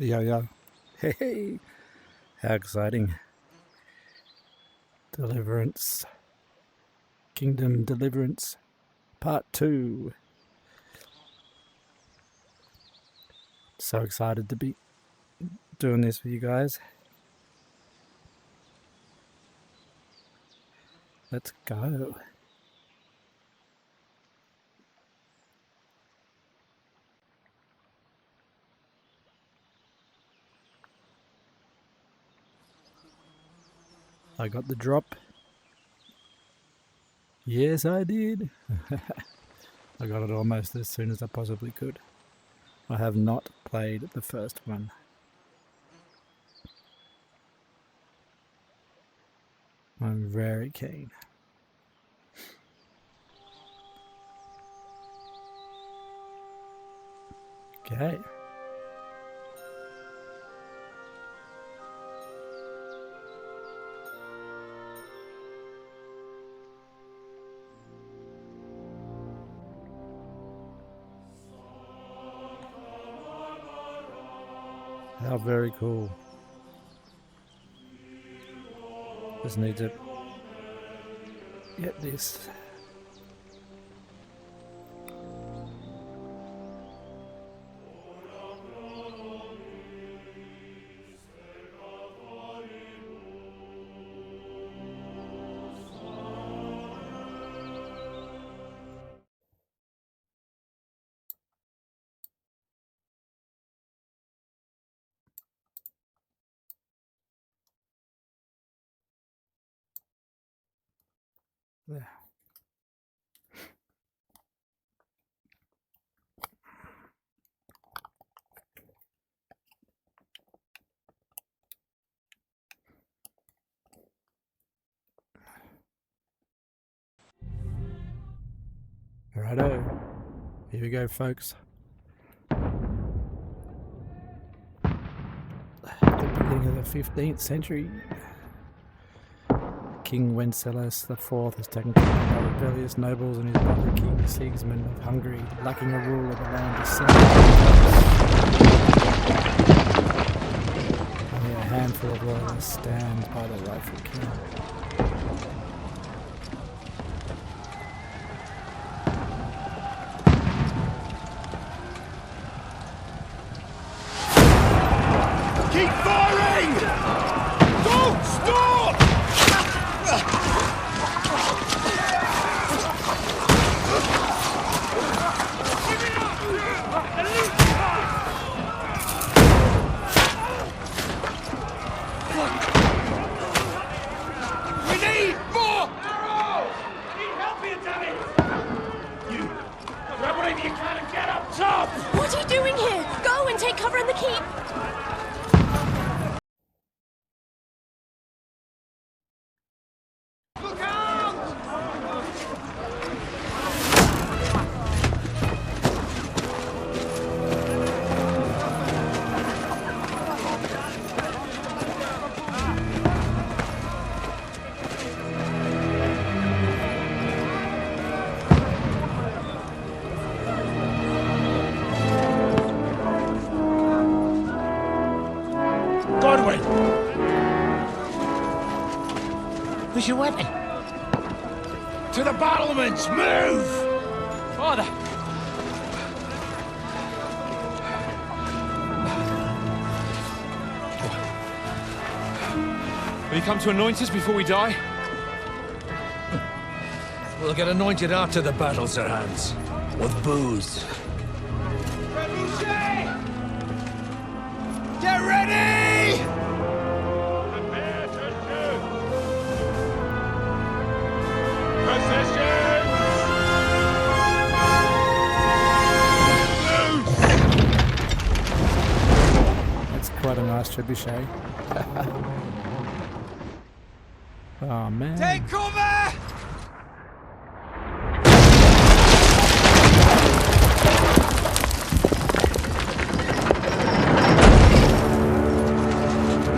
Yo. Hey, how exciting. Deliverance. Kingdom Deliverance. Part 2. So excited to be doing this with you guys. Let's go. I got the drop. Yes, I did. I got it almost as soon as I possibly could. I have not played the first one. I'm very keen. Okay. How very cool. Just need to get this. There. Righto. Here we go, folks. At the beginning of the 15th century, King Wenceslas IV is taken captive by rebellious nobles and his brother King Sigismund of Hungary, lacking a ruler, the land is settled. Only a handful of loyalists stand by the rightful king. Keep firing! Don't stop! We need more arrows! I need help here, damn it! You grab whatever you can and get up top! What are you doing here? Go and take cover in the keep! Look out! Godwin! Where's your weapon? To the battlements! Move! Father! Will you come to anoint us before we die? We'll get anointed after the battle, Sir Hans. With booze. Get ready! That's quite a nice trebuchet. Oh man. Take cover!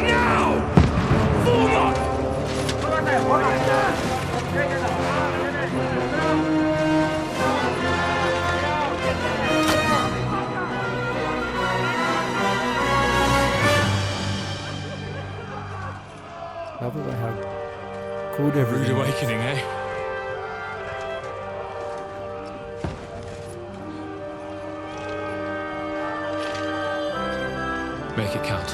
Now! Form up! Called Rude everything. awakening, eh? Make it count.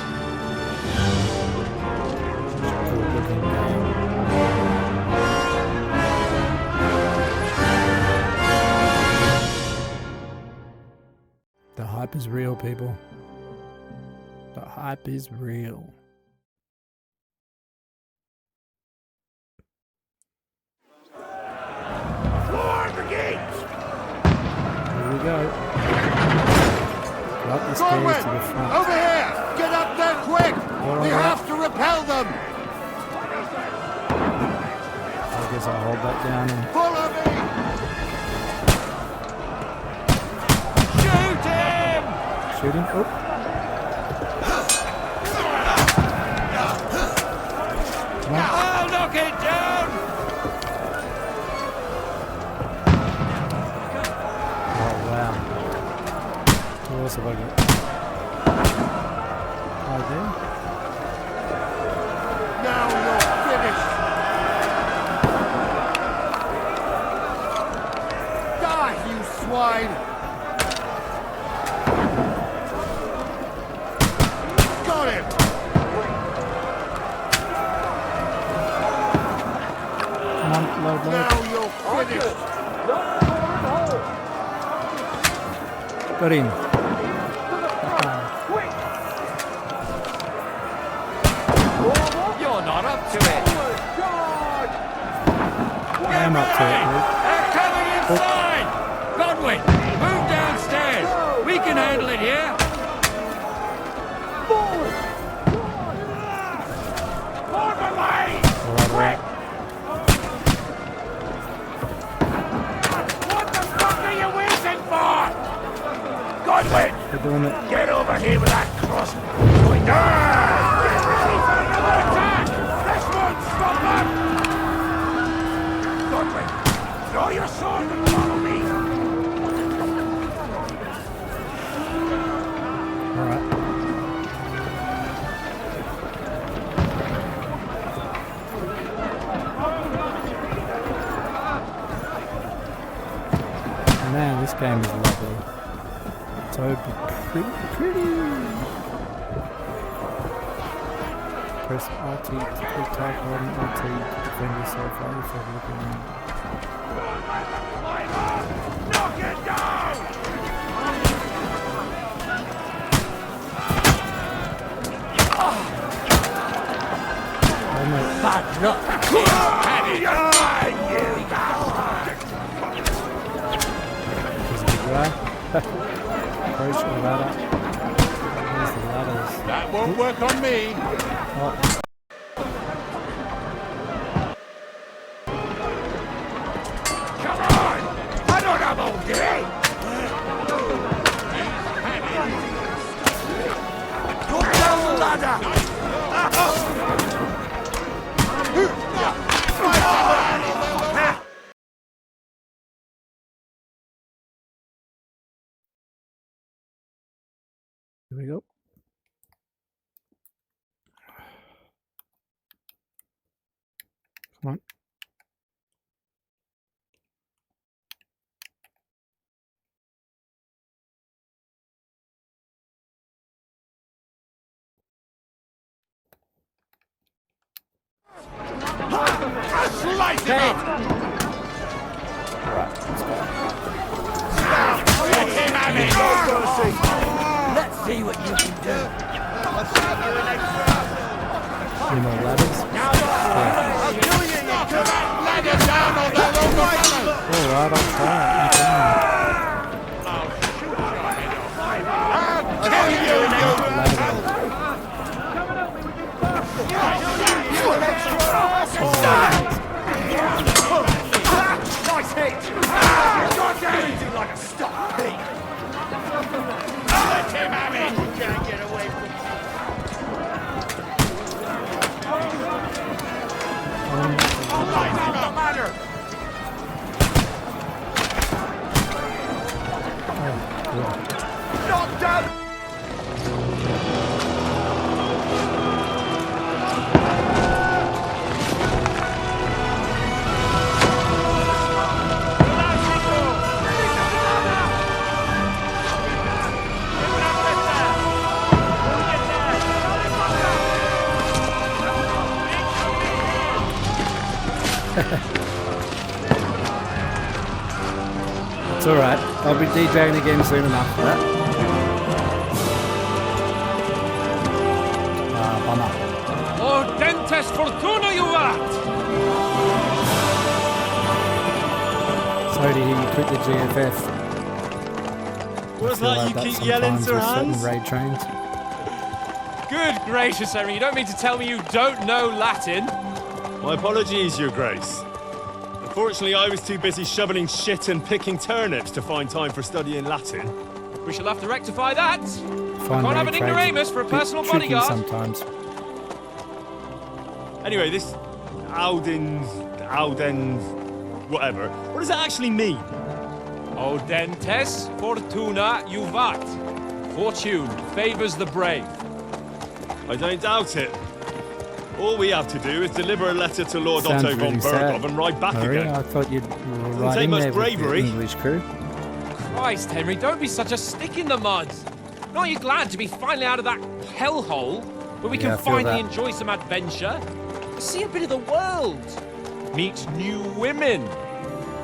Cool looking game. The hype is real, people. The hype is real. Floor brigades! Here we go. Up the stairs Gorman! to the front. Over here! Get up there quick! All We right. have to repel them! I guess I'll hold that down and Follow me! Shoot him! shoot him. Oh. Come on. I'll knock it down! Oh, wow. What else have I got? Oh, there. Now you're finished! Die, you swine! Got him! Come on, load. Now you're finished! Got him. You're not up to it! I'm up to it, Luke. They're coming inside! Godwin, move downstairs! We can handle it here! Forward! away! Alright. What the fuck are you waiting for? Godwin, We're doing it. get over here with that crossbow! Going down! Get ready for another attack! This won't stop them! Godwin, draw your sword and follow me! Alright. Man, this game is lovely. So pretty. Press RT to click type holding RT to defend yourself while you're looking around. Knock it down! Oh no. Bad luck! You're mine, you bastard! There's a big guy. Approach the ladder. There's the ladders. That won't work on me! Oh, Come on! I don't have all day! Go down the ladder! here we go. Come on. Slice him up! Let him have it! Let's see what you can do. Any more ladders? Ladder down on that overrunner! Alright, I'll try it. I'll kill you, you! Nice hit! Goddamn! Like a stuck pig! Let him have it! Can't get away from Light up the matter! Knock down! It's alright. I'll be DJing again soon enough for that. Bummer. Oh, dentes fortuna juvat! Sorry to hear you quit the GFF. What's that you keep yelling, Sir Hans? Raid trains. Good gracious, Henry, you don't mean to tell me you don't know Latin? My apologies, Your Grace. Unfortunately, I was too busy shoveling shit and picking turnips to find time for studying Latin. We shall have to rectify that. Fine Can't have raid an trains. ignoramus for a Bit personal tricky bodyguard. sometimes. Anyway, this Audens, whatever. What does that actually mean? Audentes fortuna juvat. Fortune favors the brave. I don't doubt it. All we have to do is deliver a letter to Lord Sounds Otto von really sad. Bergov and ride back Maria, again. I thought you'd take ride in much there with bravery. the English crew. Christ, Henry, don't be such a stick in the mud. Aren't you glad to be finally out of that hellhole where we Yeah, I can feel finally that. enjoy some adventure? See a bit of the world, meet new women,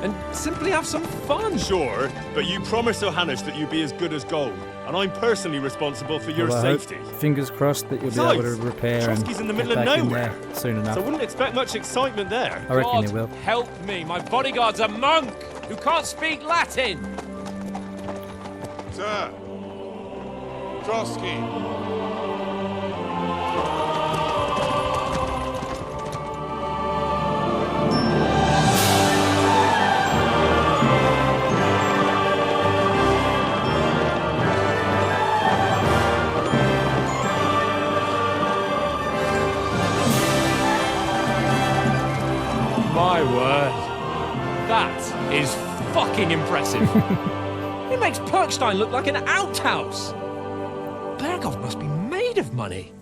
and simply have some fun. Sure, but you promised Johannes that you'd be as good as gold, and I'm personally responsible for your Well, I hope- safety. Fingers crossed that you'll be able to Besides, repair and Trotsky's in the get middle of back in nowhere. there soon enough. So I wouldn't expect much excitement there. I reckon God you will. help me, my bodyguard's a monk who can't speak Latin. Sir. Trotsky. My word, that is fucking impressive. It makes Perkstein look like an outhouse. Bergov must be made of money.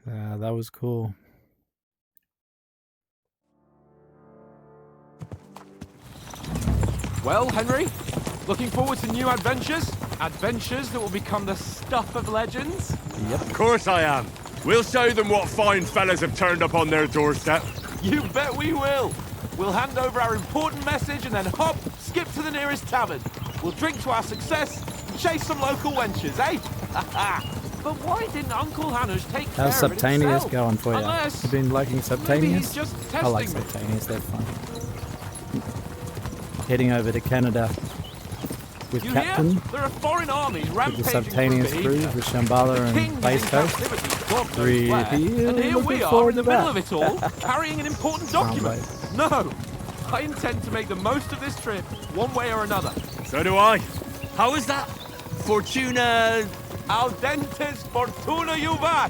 That was cool. Well, Henry, looking forward to new adventures? Adventures that will become the stuff of legends? Of course I am. We'll show them what fine fellas have turned up on their doorstep. You bet we will. We'll hand over our important message and then hop, skip to the nearest tavern. We'll drink to our success and chase some local wenches, eh? But why didn't Uncle Hanners take care How's of it Subtaneous himself? going for you? Unless You've been liking maybe Subtaneous? he's just I like testing me. Subtaneous, they're fun. Heading over to Canada with You Captain, hear? There are foreign armies with the rampaging Subtaneous through crew, Bohemia. with Shambhala The and king's in Base Coast. captivity, God knows Really where, and here looking we are forward in the to middle that. of it all, carrying an important document. No, I intend to make the most of this trip, one way or another. So do I. How is that? Fortuna... Audentes fortuna juvat.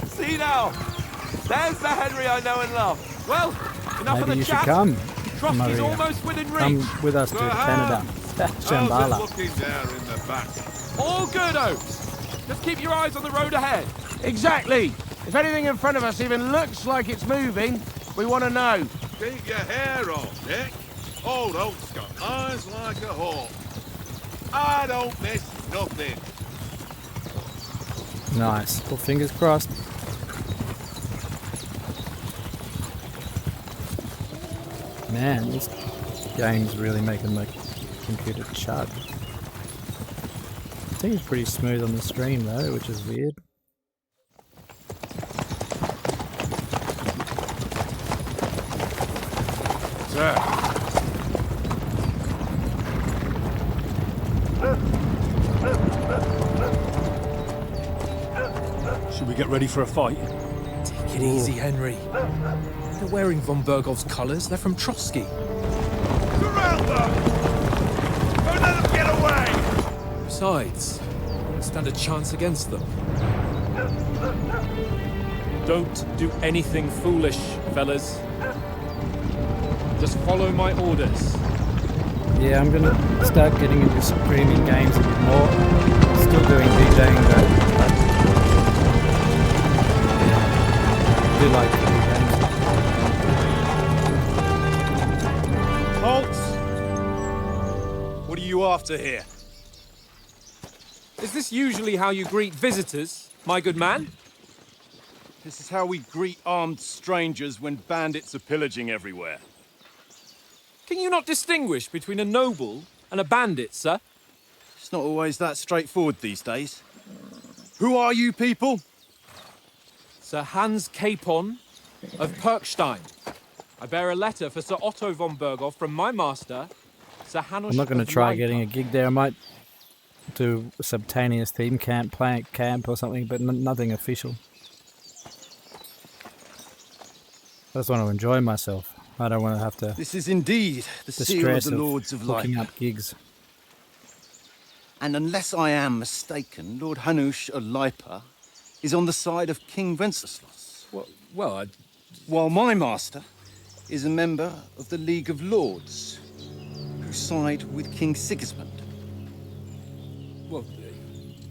See now, there's the Henry I know and love. Well, enough Maybe of the you should chat. come, Trotsky's Maria. almost within reach. Come with us to Canada. Shambhala. looking there in the back? All good, Oaks. Just keep your eyes on the road ahead. Exactly. If anything in front of us even looks like it's moving, we want to know. Keep your hair on, Nick. Old Oak's got eyes like a hawk. I don't miss nothing. Nice. Well, fingers crossed. Man, this game's really making my computer chug. I think it's pretty smooth on the stream though, which is weird. Sir. Should we get ready for a fight? Take it easy, Henry. They're wearing von Bergov's colours. They're from Trotsky. Surround them! Don't let them get away! Besides, we don't stand a chance against them. Don't do anything foolish, fellas. Just follow my orders. Yeah, I'm gonna start getting into streaming games a bit more. Still doing DJing though. But do like video games. Halt! What are you after here? Is this usually how you greet visitors, my good man? This is how we greet armed strangers when bandits are pillaging everywhere. Can you not distinguish between a noble and a bandit, sir? It's not always that straightforward these days. Who are you people? Sir Hans Capon of Perkstein. I bear a letter for Sir Otto von Berghoff from my master, Sir Hanush. I'm not going to of try Leipzig. getting a gig there. I might do a subterraneous theme camp, play camp or something, but nothing official. I just want to enjoy myself. I don't want to have to This is indeed the seal of stress the Lords of hooking Light. up gigs. And unless I am mistaken, Lord Hanush of Leipa is on the side of King Wenceslas, Well, while my master is a member of the League of Lords, who side with King Sigismund. well,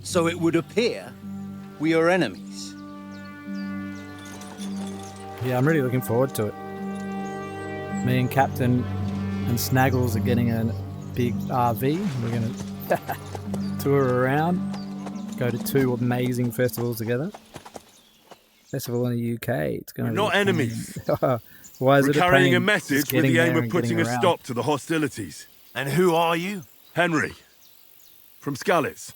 So it would appear we are enemies. Yeah, I'm really looking forward to it. Me and Captain and Snaggles are getting a big RV. We're going to tour around, go to 2 amazing festivals together. Festival in the UK. It's going We're to not enemies. Why is We're it carrying a pain message just with getting the aim there of and putting getting a around? stop to the hostilities. And who are you? Henry, from Skalitz.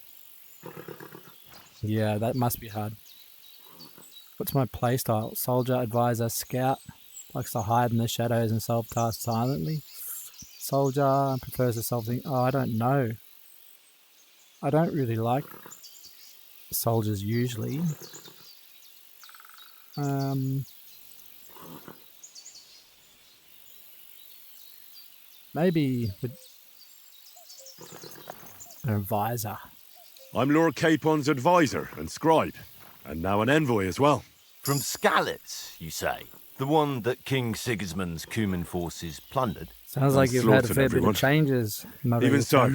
Yeah, that must be hard. What's my playstyle? Soldier, advisor, scout. Likes to hide in the shadows and solve tasks silently. Soldier prefers to solve things. Oh, I don't know. I don't really like soldiers usually. Maybe with an advisor. I'm Lord Capon's advisor and scribe, and now an envoy as well. From Skalitz, you say? The one that King Sigismund's Cuman forces plundered? Sounds like you've had a slaughtered fair bit everyone. of changes. Even so,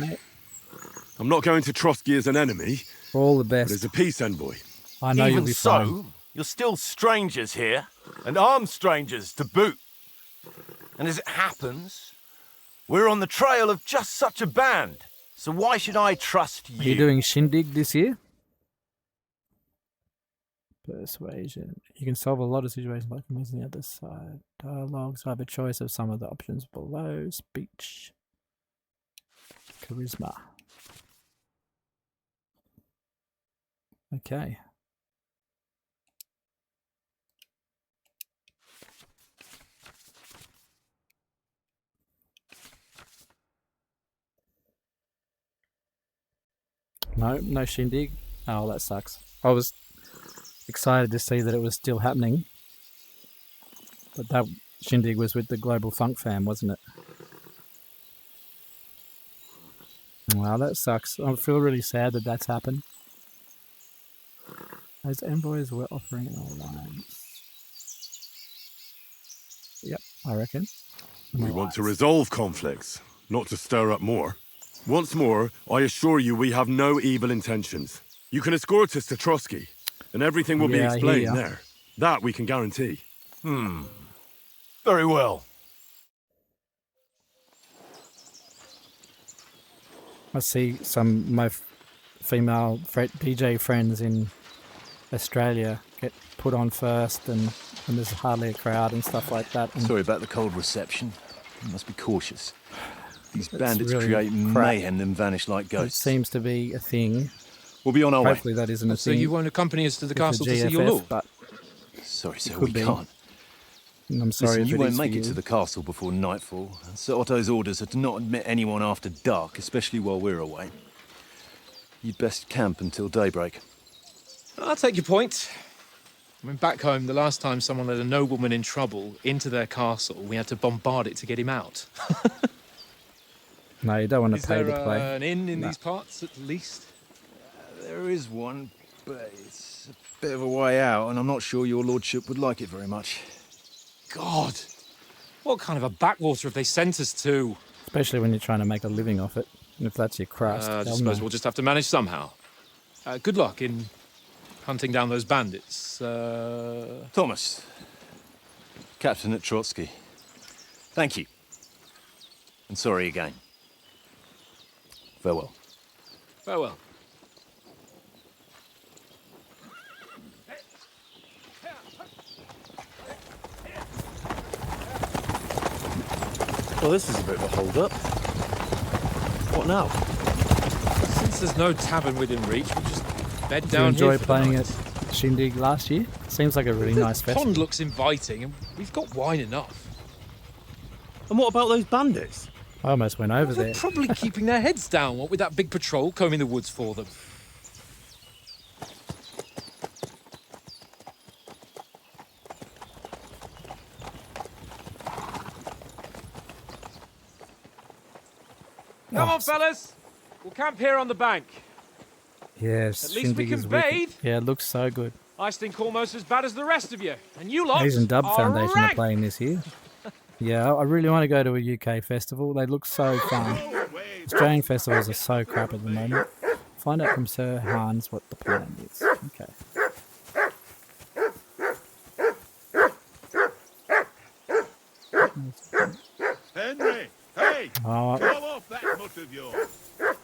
I'm not going to Trotsky as an enemy, All the but best. as a peace envoy. I know you'll Even be so, fine. you're still strangers here, and armed strangers to boot. And as it happens, we're on the trail of just such a band. So why should I trust Are you doing Shindig this year? Persuasion. You can solve a lot of situations like on the other side. Dialogues. I have a choice of some of the options below. Speech. Charisma. Okay. No Shindig. Oh, that sucks. I was excited to see that it was still happening. But that Shindig was with the Global Funk Fam, wasn't it? Wow, that sucks. I feel really sad that that's happened. Those envoys were offering an alliance. Yep, I reckon. We want to resolve conflicts, not to stir up more. Once more, I assure you we have no evil intentions. You can escort us to Trotsky, and everything will be Yeah, I hear explained ya. there. That we can guarantee. Very well. I see some of my female DJ friends in Australia get put on first, and there's hardly a crowd and stuff like that. And Sorry about the cold reception. You must be cautious. These bandits really create crap. mayhem, then vanish like it ghosts. seems to be a thing. We'll be on our way. Hopefully that isn't a so thing. you won't accompany us to the with castle the to see your GFF, lord? but Sorry, sir, could we be. can't. I'm sorry Listen, if you it won't is make for it to you. the castle before nightfall. And Sir Otto's orders are to not admit anyone after dark, especially while we're away. You'd best camp until daybreak. I'll take your point. I mean, back home, the last time someone led a nobleman in trouble into their castle, we had to bombard it to get him out. No, you don't want Is to pay there to play. an inn in No. these parts, at least? There is one, but it's a bit of a way out, and I'm not sure your lordship would like it very much. God! What kind of a backwater have they sent us to? Especially when you're trying to make a living off it. And if that's your crust, I hell suppose no. we'll just have to manage somehow. Good luck in hunting down those bandits. Thomas, Captain at Trotsky. Thank you. And sorry again. Farewell. Farewell. Well, this is a bit of a hold-up. What now? Since there's no tavern within reach, we just bed Did you down enjoy here for the playing night. at Shindig last year? Seems like a really nice The festival. pond looks inviting, and we've got wine enough. And what about those bandits? I almost went over They're there. probably keeping their heads down, what with that big patrol combing the woods for them. Come on, fellas. We'll camp here on the bank. Yes, At least we Shindig can is wicked. bathe. Yeah, it looks so good. I stink almost as bad as the rest of you. And you lot Asian Dub are Foundation are rank. playing this year. Yeah, I really want to go to a UK festival. They look so fun. Australian festivals are so crap at the moment. Find out from Sir Hans what the plan is. Okay. Henry! Hey! Oh, Call off that mutt of yours!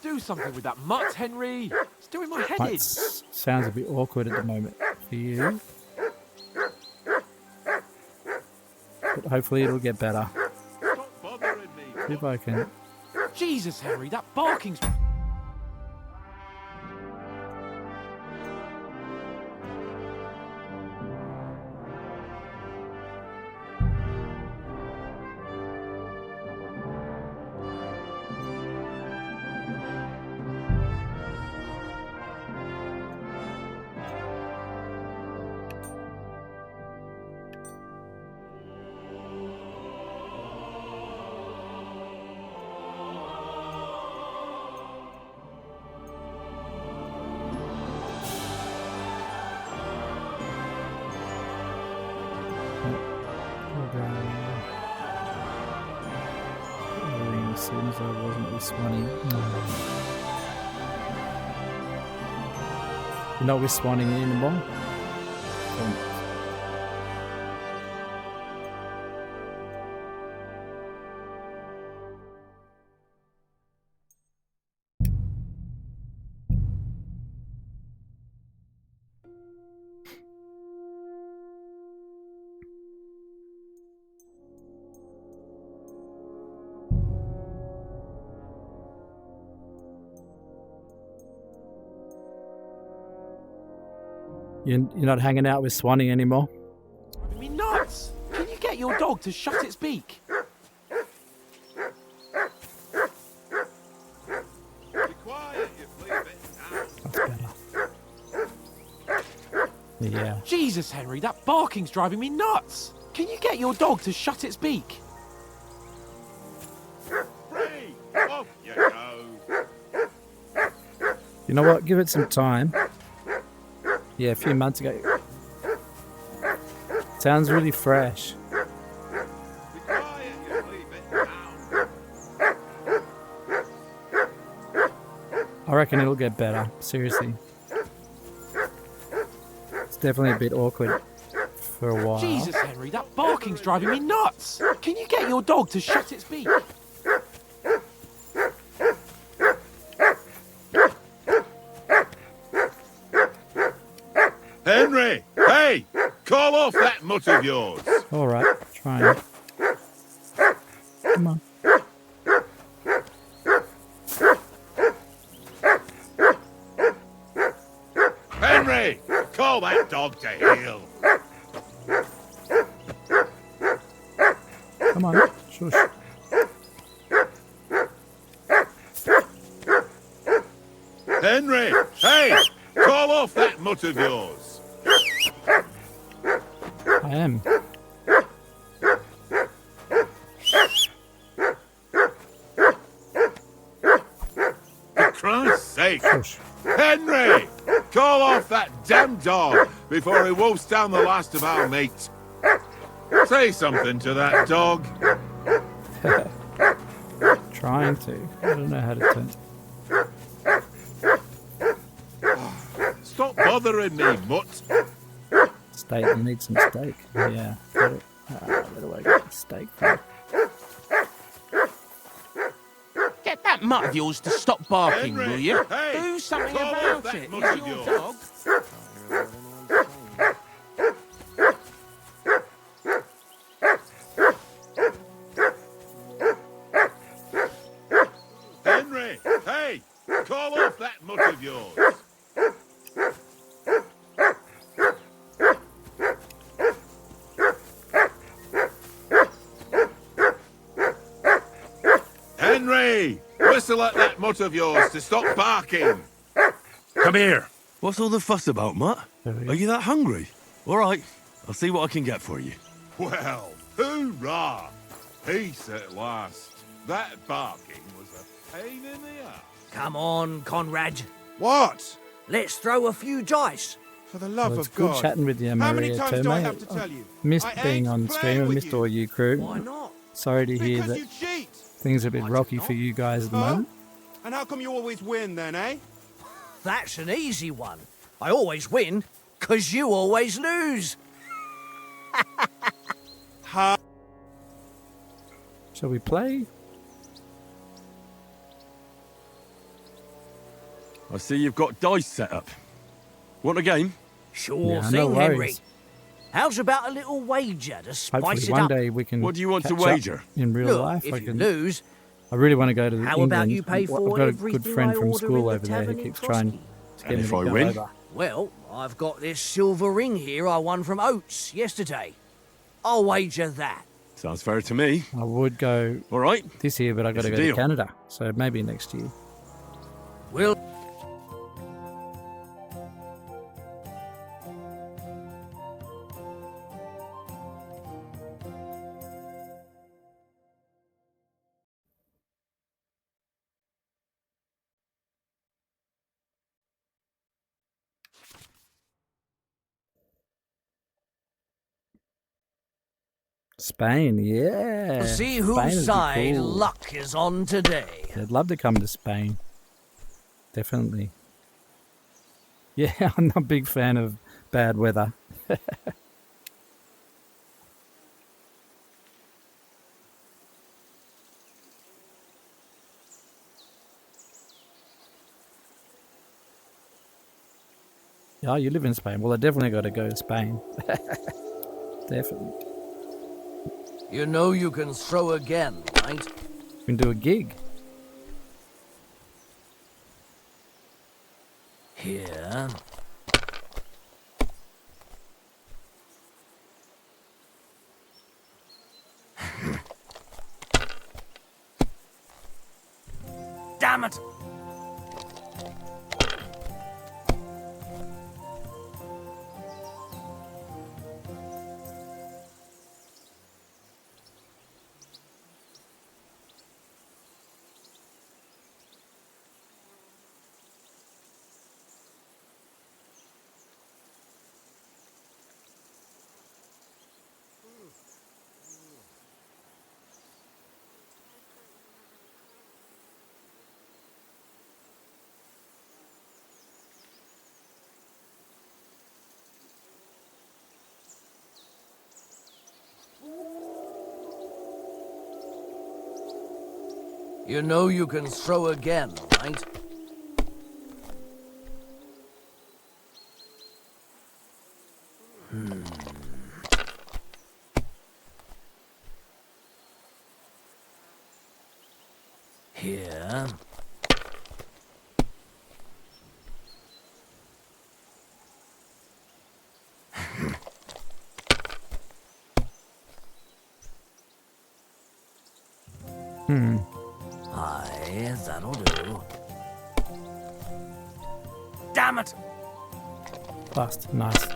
Do something with that mutt, Henry. It's doing my head that in. sounds a bit awkward at the moment for you. But hopefully it'll get better. Stop bothering me! See if I can... Jesus, Henry, that barking's... As soon as I wasn't respawning. You're not respawning anymore? You're not hanging out with Swanee anymore? Driving me nuts! Can you get your dog to shut its beak? Be quiet, you flea bit now. That's better. Yeah. Jesus, Henry, that barking's driving me nuts! Can you get your dog to shut its beak? Free! Off you go! You know what? Give it some time. Yeah, a few months ago. Sounds really fresh. Be quiet, you flea bit now. I reckon it'll get better. Seriously. It's definitely a bit awkward for a while. Jesus, Henry, that barking's driving me nuts! Can you get your dog to shut its beak? Henry! Hey! Call off that mutt of yours! Alright, trying. Come on. Henry! Call that dog to heel! Come on. Shush. Henry! Hey! Call off that mutt of yours! I am. For Christ's sake! Shush. Henry! Call off that damn dog before he wolfs down the last of our meat. Say something to that dog. Trying to. I don't know how to turn. Stop bothering me, mutt. Steak. You need some steak. Yeah. Got it. Where do I get the steak from? Get that mutt of yours to stop barking, Henry, will you? hey, Do something call off about that it. mutt It's of your yours. dog. Henry, hey, call off that mutt of yours. Henry, whistle at that mutt of yours to stop barking. Come here. What's all the fuss about, Mutt? There we go. Are you that hungry? All right, I'll see what I can get for you. Well, hoorah! Peace at last. That barking was a pain in the ass. Come on, Conrad. What? Let's throw a few dice. For the love Well, it's of good God. chatting with you, How many Maria, times too, do I mate. have to tell you? Missed I being ain't on playing stream. I with missed you. all you crew. Why not? Sorry to hear Because that you cheat. things are a bit I rocky did for not. you guys at the Huh? moment. And how come you always win then, eh? That's an easy one. I always win, 'cause you always lose. Shall we play? I see you've got dice set up. Want a game? Sure Yeah, thing, no Henry. worries. How's about a little wager to spice Hopefully it one up? day we can. What do you want to catch up wager? in real Look, life? if I you can. lose, I really want to go to how England. about you pay I've for got a everything good friend I from order school in the over there who tavern in keeps trying Frosty? to get And me if to I go win? over. Well, I've got this silver ring here I won from Oates yesterday. I'll wager that. Sounds fair to me. I would go All right. this year, but I got to It's a go to deal. Canada, so maybe next year. Will Spain, yeah. see Spain whose would be side cool. luck is on today. I'd love to come to Spain. Definitely. Yeah, I'm not a big fan of bad weather. Yeah, you live in Spain. Well, I definitely got to go to Spain. Definitely. You know you can throw again, right? We can do a gig. Here. Damn it! You know you can throw again, right? Here. Aye, that'll do. Damn it! Bust. Nice.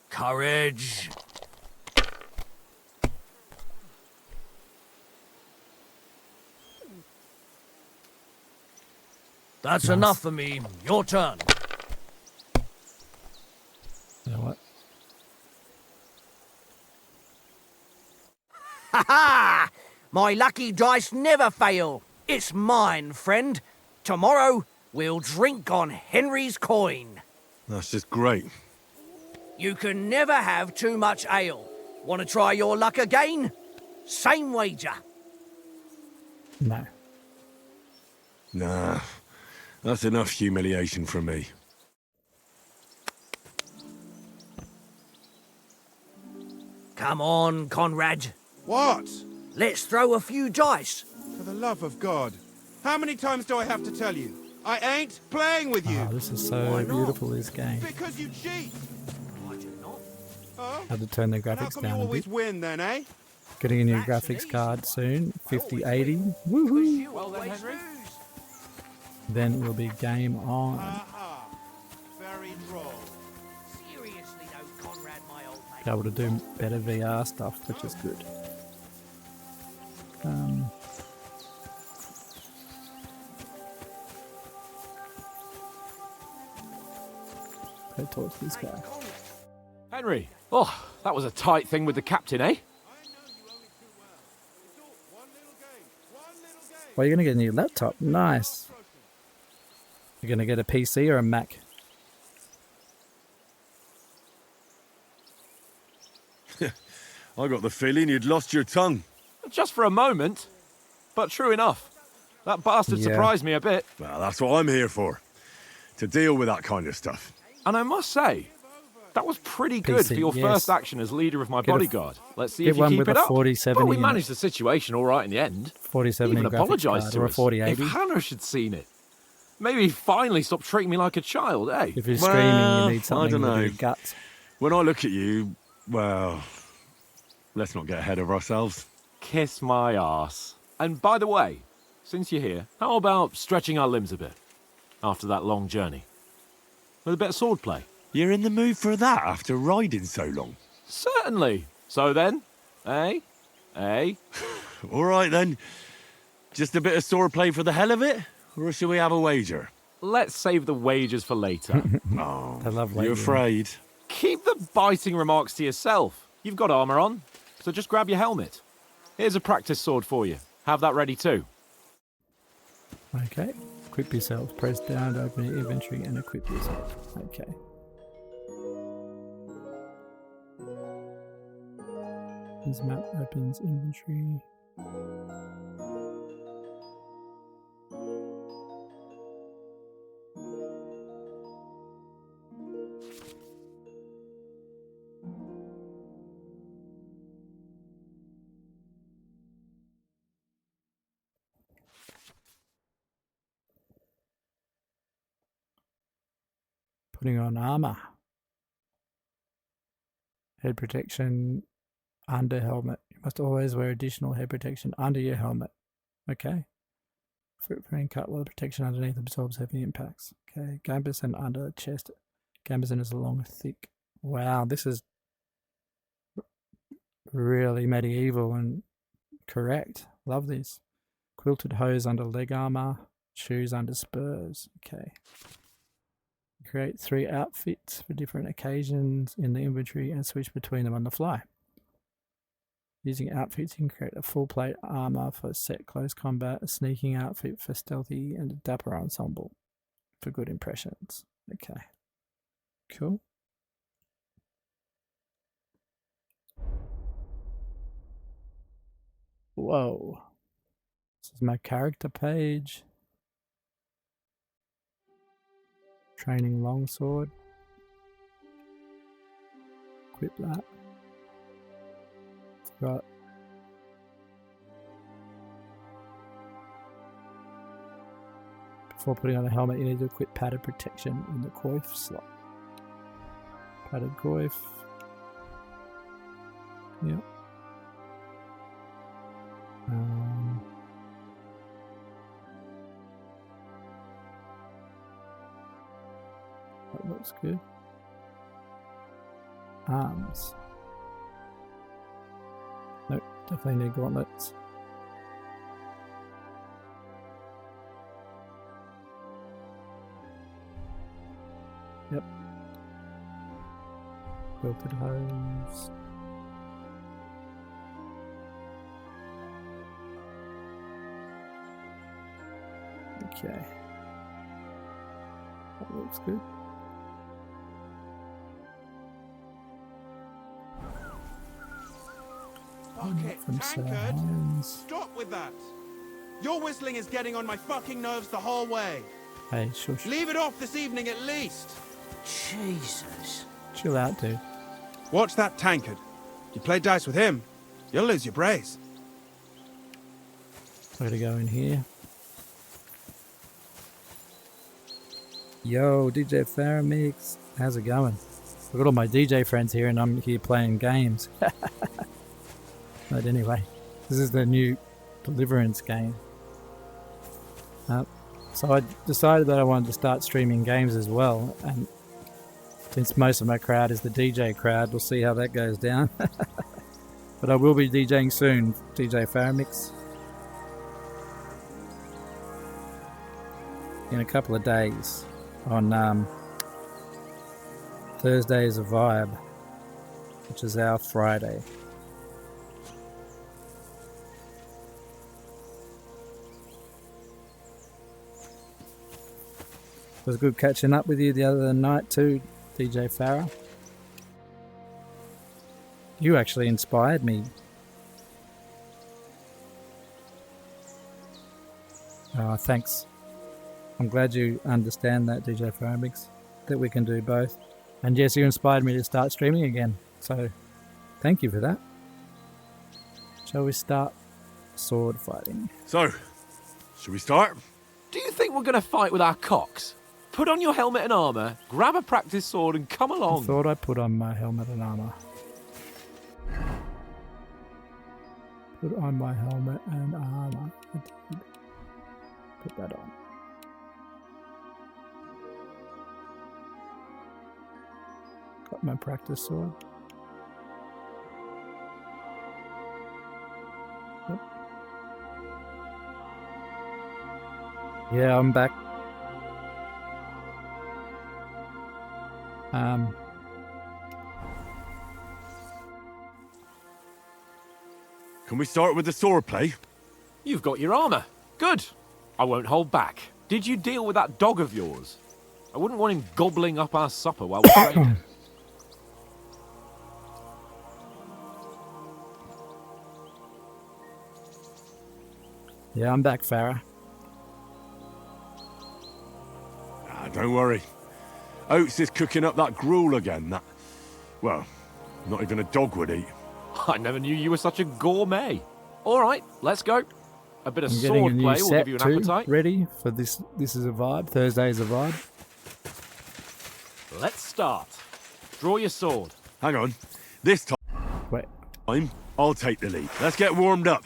Courage. That's enough for me. Your turn. You know what? Ha ha! My lucky dice never fail. It's mine, friend. Tomorrow, we'll drink on Henry's coin. That's just great. You can never have too much ale. Want to try your luck again? Same wager. No. Nah, that's enough humiliation from me. Come on, Conrad. What? Let's throw a few dice. For the love of God. How many times do I have to tell you? I ain't playing with you. Oh, this is so beautiful, this game. Because you cheat. I do not. Huh? Had to turn the And how graphics come you down a always bit. win then, eh? Getting a new graphics card soon. 5080. Woohoo! Well then, Henry. Then it will be game on. Aha. Very droll. Seriously though, Conrad, my old mate. Be able to do better VR stuff, which is good. Go talk to this guy. Henry. Oh, that was a tight thing with the captain, eh? Well, you're going to get a new laptop. Nice. You're going to get a PC or a Mac? I got the feeling you'd lost your tongue. Just for a moment. But true enough. That bastard Yeah. surprised me a bit. Well, that's what I'm here for. To deal with that kind of stuff. And I must say, that was pretty good PC, for your yes. first action as leader of my Get a- bodyguard. Let's see get if you one keep with it a up. 4070 Well, we in it. managed the situation all right in the end. 4070 Even graphics apologised card to or a us. 4080. If Hannah had seen it, maybe finally stop treating me like a child, eh? If you're screaming, Well, you need something I don't with know. your guts. When I look at you, well, let's not get ahead of ourselves. Kiss my arse. And by the way, since you're here, how about stretching our limbs a bit after that long journey? With a bit of swordplay? You're in the mood for that after riding so long. Certainly. So then, eh? Eh? All right then. Just a bit of swordplay for the hell of it? Or shall we have a wager? Let's save the wagers for later. Oh, I love you wagering. afraid? Keep the biting remarks to yourself. You've got armor on, so just grab your helmet. Here's a practice sword for you. Have that ready too. Okay. Equip yourself. Press down to open your inventory and equip yourself. Okay. This map opens inventory. Putting on armor. Head protection under helmet. You must always wear additional head protection under your helmet. Okay. Footprint cutler protection underneath absorbs heavy impacts. Okay. Gambeson under chest. Gambeson is long, thick. Wow, this is really medieval and correct. Love this. Quilted hose under leg armor. Shoes under spurs. Okay. Create 3 outfits for different occasions in the inventory and switch between them on the fly. Using outfits, you can create a full plate armor for set close combat, a sneaking outfit for stealthy, and a dapper ensemble for good impressions. Okay. Cool. Whoa. This is my character page. Training longsword. Equip that. It's got before putting on the helmet, you need to equip padded protection in the coif slot. Padded coif. Yep. That looks good. Arms. Nope, definitely need gauntlets. Yep. Quilted hose. Okay. That looks good. Bucket, From Sir tankard! Hines. Stop with that! Your whistling is getting on my fucking nerves the whole way. Hey, shush. Leave it off this evening at least. Jesus. Chill out, dude. Watch that tankard. You play dice with him, you'll lose your brace. Way to go in here. Yo, DJ Faramix. How's it going? I've got all my DJ friends here and I'm here playing games. But anyway, this is the new Deliverance game. So I decided that I wanted to start streaming games as well, and since most of my crowd is the DJ crowd, we'll see how that goes down. But I will be DJing soon, DJ Faramix. In a couple of days on Thursday is a Vibe, which is our Friday. It was good catching up with you the other night too, DJ Farah. You actually inspired me. Oh, thanks. I'm glad you understand that, DJ Faramix, that we can do both. And yes, you inspired me to start streaming again, so thank you for that. Shall we start sword fighting? So, should we start? Do you think we're going to fight with our cocks? Put on your helmet and armour, grab a practice sword and come I along. thought I put on my helmet and armour. Put on my helmet and armour. I did. Put that on. Got my practice sword. Yep. Yeah, I'm back. Can we start with the sword play? You've got your armour. Good. I won't hold back. Did you deal with that dog of yours? I wouldn't want him gobbling up our supper while we're training. Yeah, I'm back, Farah. Don't worry. Oates is cooking up that gruel again. That, well, not even a dog would eat. I never knew you were such a gourmet. All right, let's go. A bit of I'm getting a sword new play will set give you an too, appetite. ready for this. This is a vibe. Thursday is a vibe. Let's start. Draw your sword. Hang on. This Wait. time, I'll take the lead. Let's get warmed up.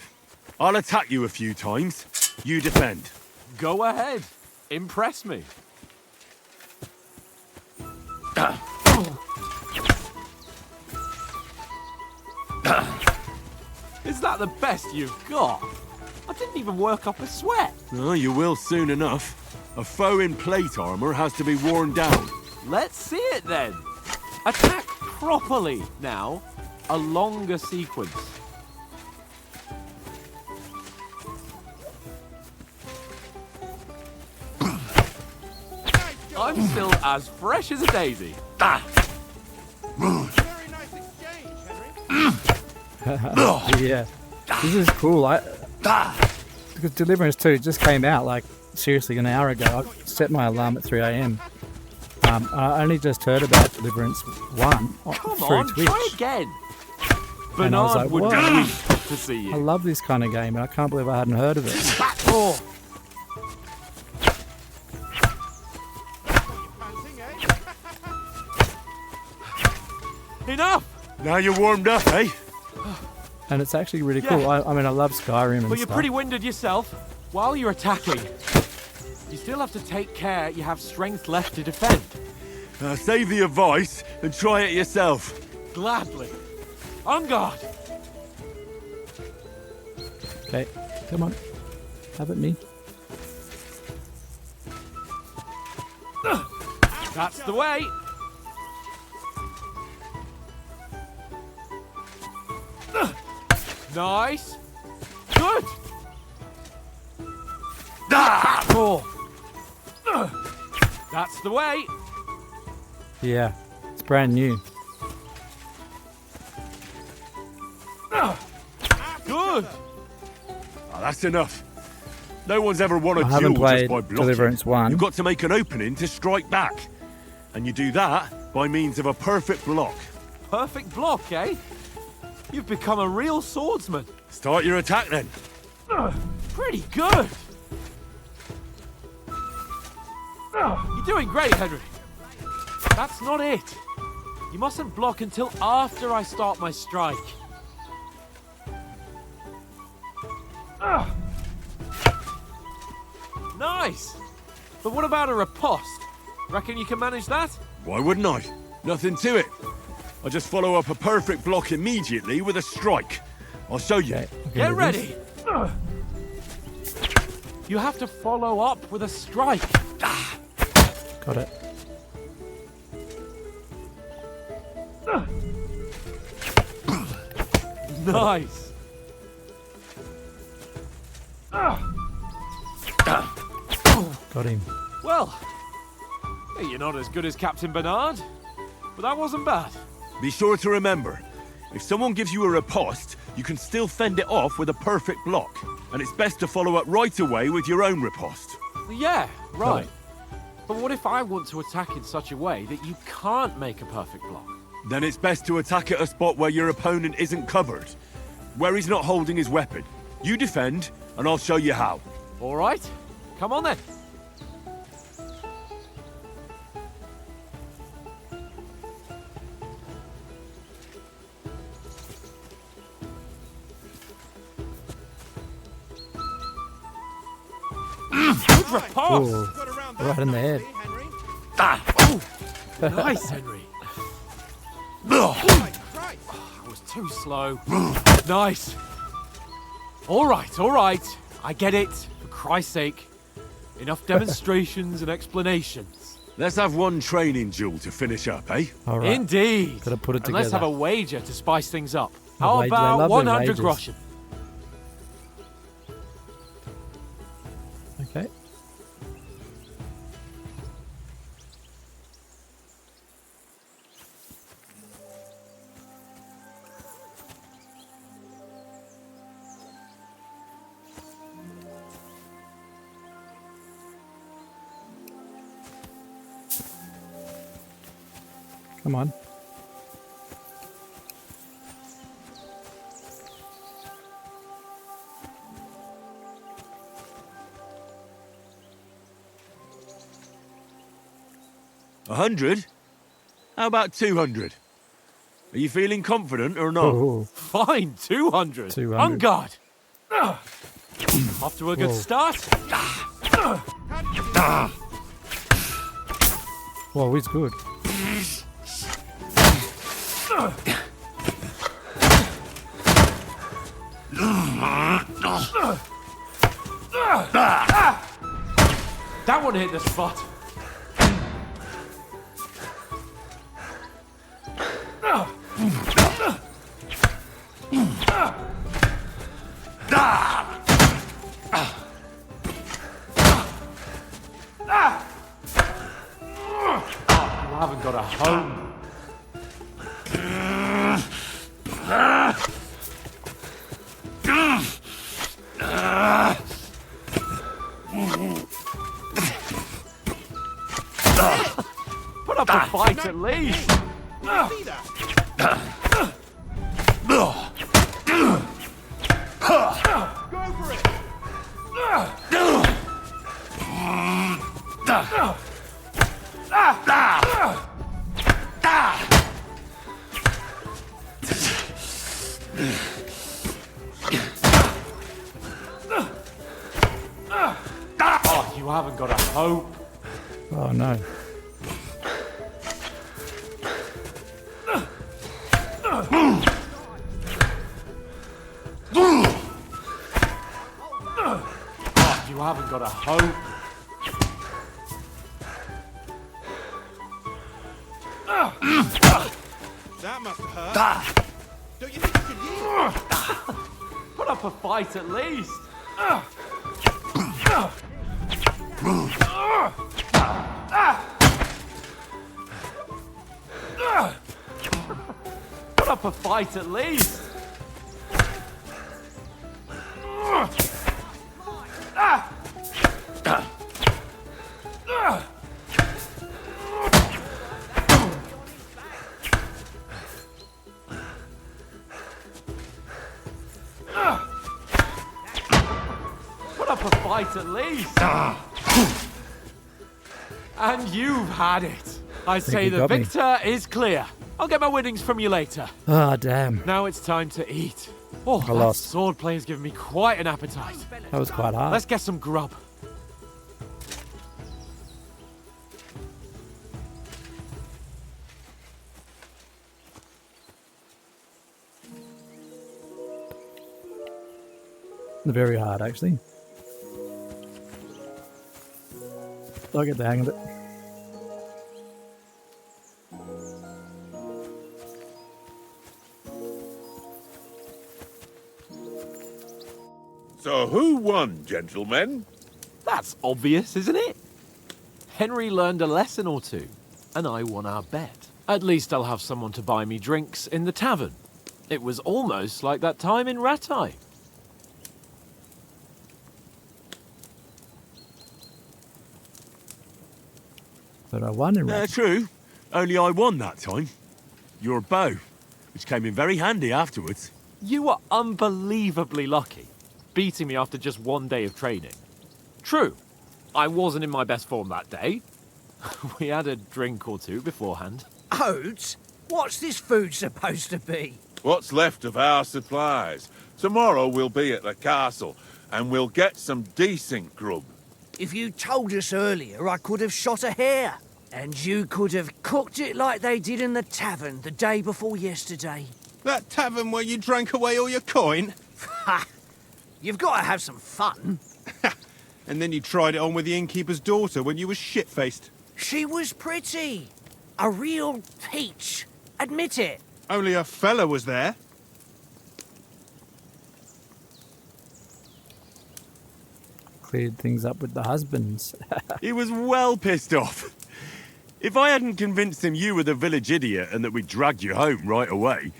I'll attack you a few times. You defend. Go ahead. Impress me. Is that the best you've got? I didn't even work up a sweat. Oh, you will soon enough. A foe in plate armor has to be worn down. Let's see it then. Attack properly now. A longer sequence. I'm still as fresh as a daisy. Very nice exchange, Henry. Yeah, this is cool. Because Deliverance 2 just came out like seriously an hour ago. I set my alarm at 3 a.m. I only just heard about Deliverance 1 Come through on, Twitch. try again. And I was Bernard like, would "Whoa." weep to see I you. love this kind of game, and I can't believe I hadn't heard of it. Oh, Panting, eh? enough! Now you're warmed up, eh? And it's actually really cool. Yeah. I mean, I love Skyrim and But you're stuff. pretty winded yourself. While you're attacking, you still have to take care you have strength left to defend. Save the advice and try it yourself. Gladly. On guard. Okay, come on. Have at me. That's the way. Nice. Good. Oh, That's the way. Yeah, it's brand new. Good. That's enough. No one's ever won a I haven't duel just played by blocking. Deliverance 1. You've got to make an opening to strike back. And you do that by means of a perfect block. Perfect block, eh? You've become a real swordsman. Start your attack then. Pretty good. You're doing great, Henry. That's not it. You mustn't block until after I start my strike. Nice. But what about a riposte? Reckon you can manage that? Why wouldn't I? Nothing to it. I just follow up a perfect block immediately with a strike. I'll show you. Okay, Get ready. You have to follow up with a strike. Got it. Nice. Got him. Well, you're not as good as Captain Bernard, but that wasn't bad. Be sure to remember, if someone gives you a riposte, you can still fend it off with a perfect block. And it's best to follow up right away with your own riposte. Yeah, right. But what if I want to attack in such a way that you can't make a perfect block? Then it's best to attack at a spot where your opponent isn't covered. Where he's not holding his weapon. You defend, and I'll show you how. All right, come on then. Good riposte. Ooh, right in the head. Nice, Henry. I was too slow. Nice. All right. I get it. For Christ's sake. Enough demonstrations and explanations. Let's have one training duel to finish up, eh? All right. Indeed. Gotta put it And let's together. have a wager to spice things up. A How wager, I about love them 100 wagers. groschen? Okay. Come on. 100? How about 200? Are you feeling confident or not? Oh, Fine, 200. 200. On guard. Off to a good Whoa. start. whoa, he's good. That one hit the spot. You haven't got a home. Put up a fight at least. Oh, you haven't got a hope. Oh no. Oh, you haven't got a hope. That must hurt. Don't you think you can heal? Put up a fight at least. Put up a fight at least. Put up a fight at least. And you've had it. I say you the got me. victor is clear. I'll get my winnings from you later. Ah, damn. Now it's time to eat. Oh, I that lost. sword has given me quite an appetite. That was quite hard. Let's get some grub. Very hard, actually. I'll get the hang of it. So who won, gentlemen? That's obvious, isn't it? Henry learned a lesson or two, and I won our bet. At least I'll have someone to buy me drinks in the tavern. It was almost like that time in Rattay. But I won in Rat. True. Only I won that time. Your bow, which came in very handy afterwards. You were unbelievably lucky, beating me after just one day of training. True, I wasn't in my best form that day. We had a drink or two beforehand. Oates? What's this food supposed to be? What's left of our supplies? Tomorrow we'll be at the castle, and we'll get some decent grub. If you told us earlier, I could have shot a hare. And you could have cooked it like they did in the tavern the day before yesterday. That tavern where you drank away all your coin? Ha! You've got to have some fun. And then you tried it on with the innkeeper's daughter when you were shit-faced. She was pretty. A real peach. Admit it. Only a fella was there. Cleared things up with the husbands. He was well pissed off. If I hadn't convinced him you were the village idiot and that we'd dragged you home right away,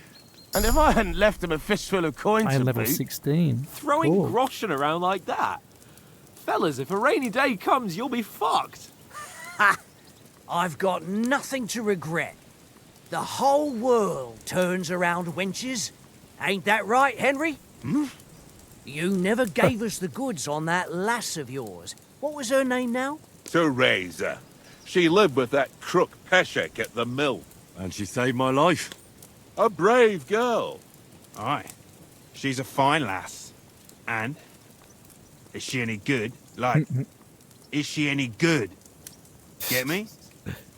And if I hadn't left him a fistful of coins I am to level boot, 16. Throwing Ooh. groschen around like that. Fellas, if a rainy day comes, you'll be fucked. Ha! I've got nothing to regret. The whole world turns around wenches. Ain't that right, Henry? You never gave us the goods on that lass of yours. What was her name now? Teresa. She lived with that crook Peshek at the mill. and she saved my life. A brave girl. Aye. She's a fine lass. And? Is she any good? Like, is she any good? Get me?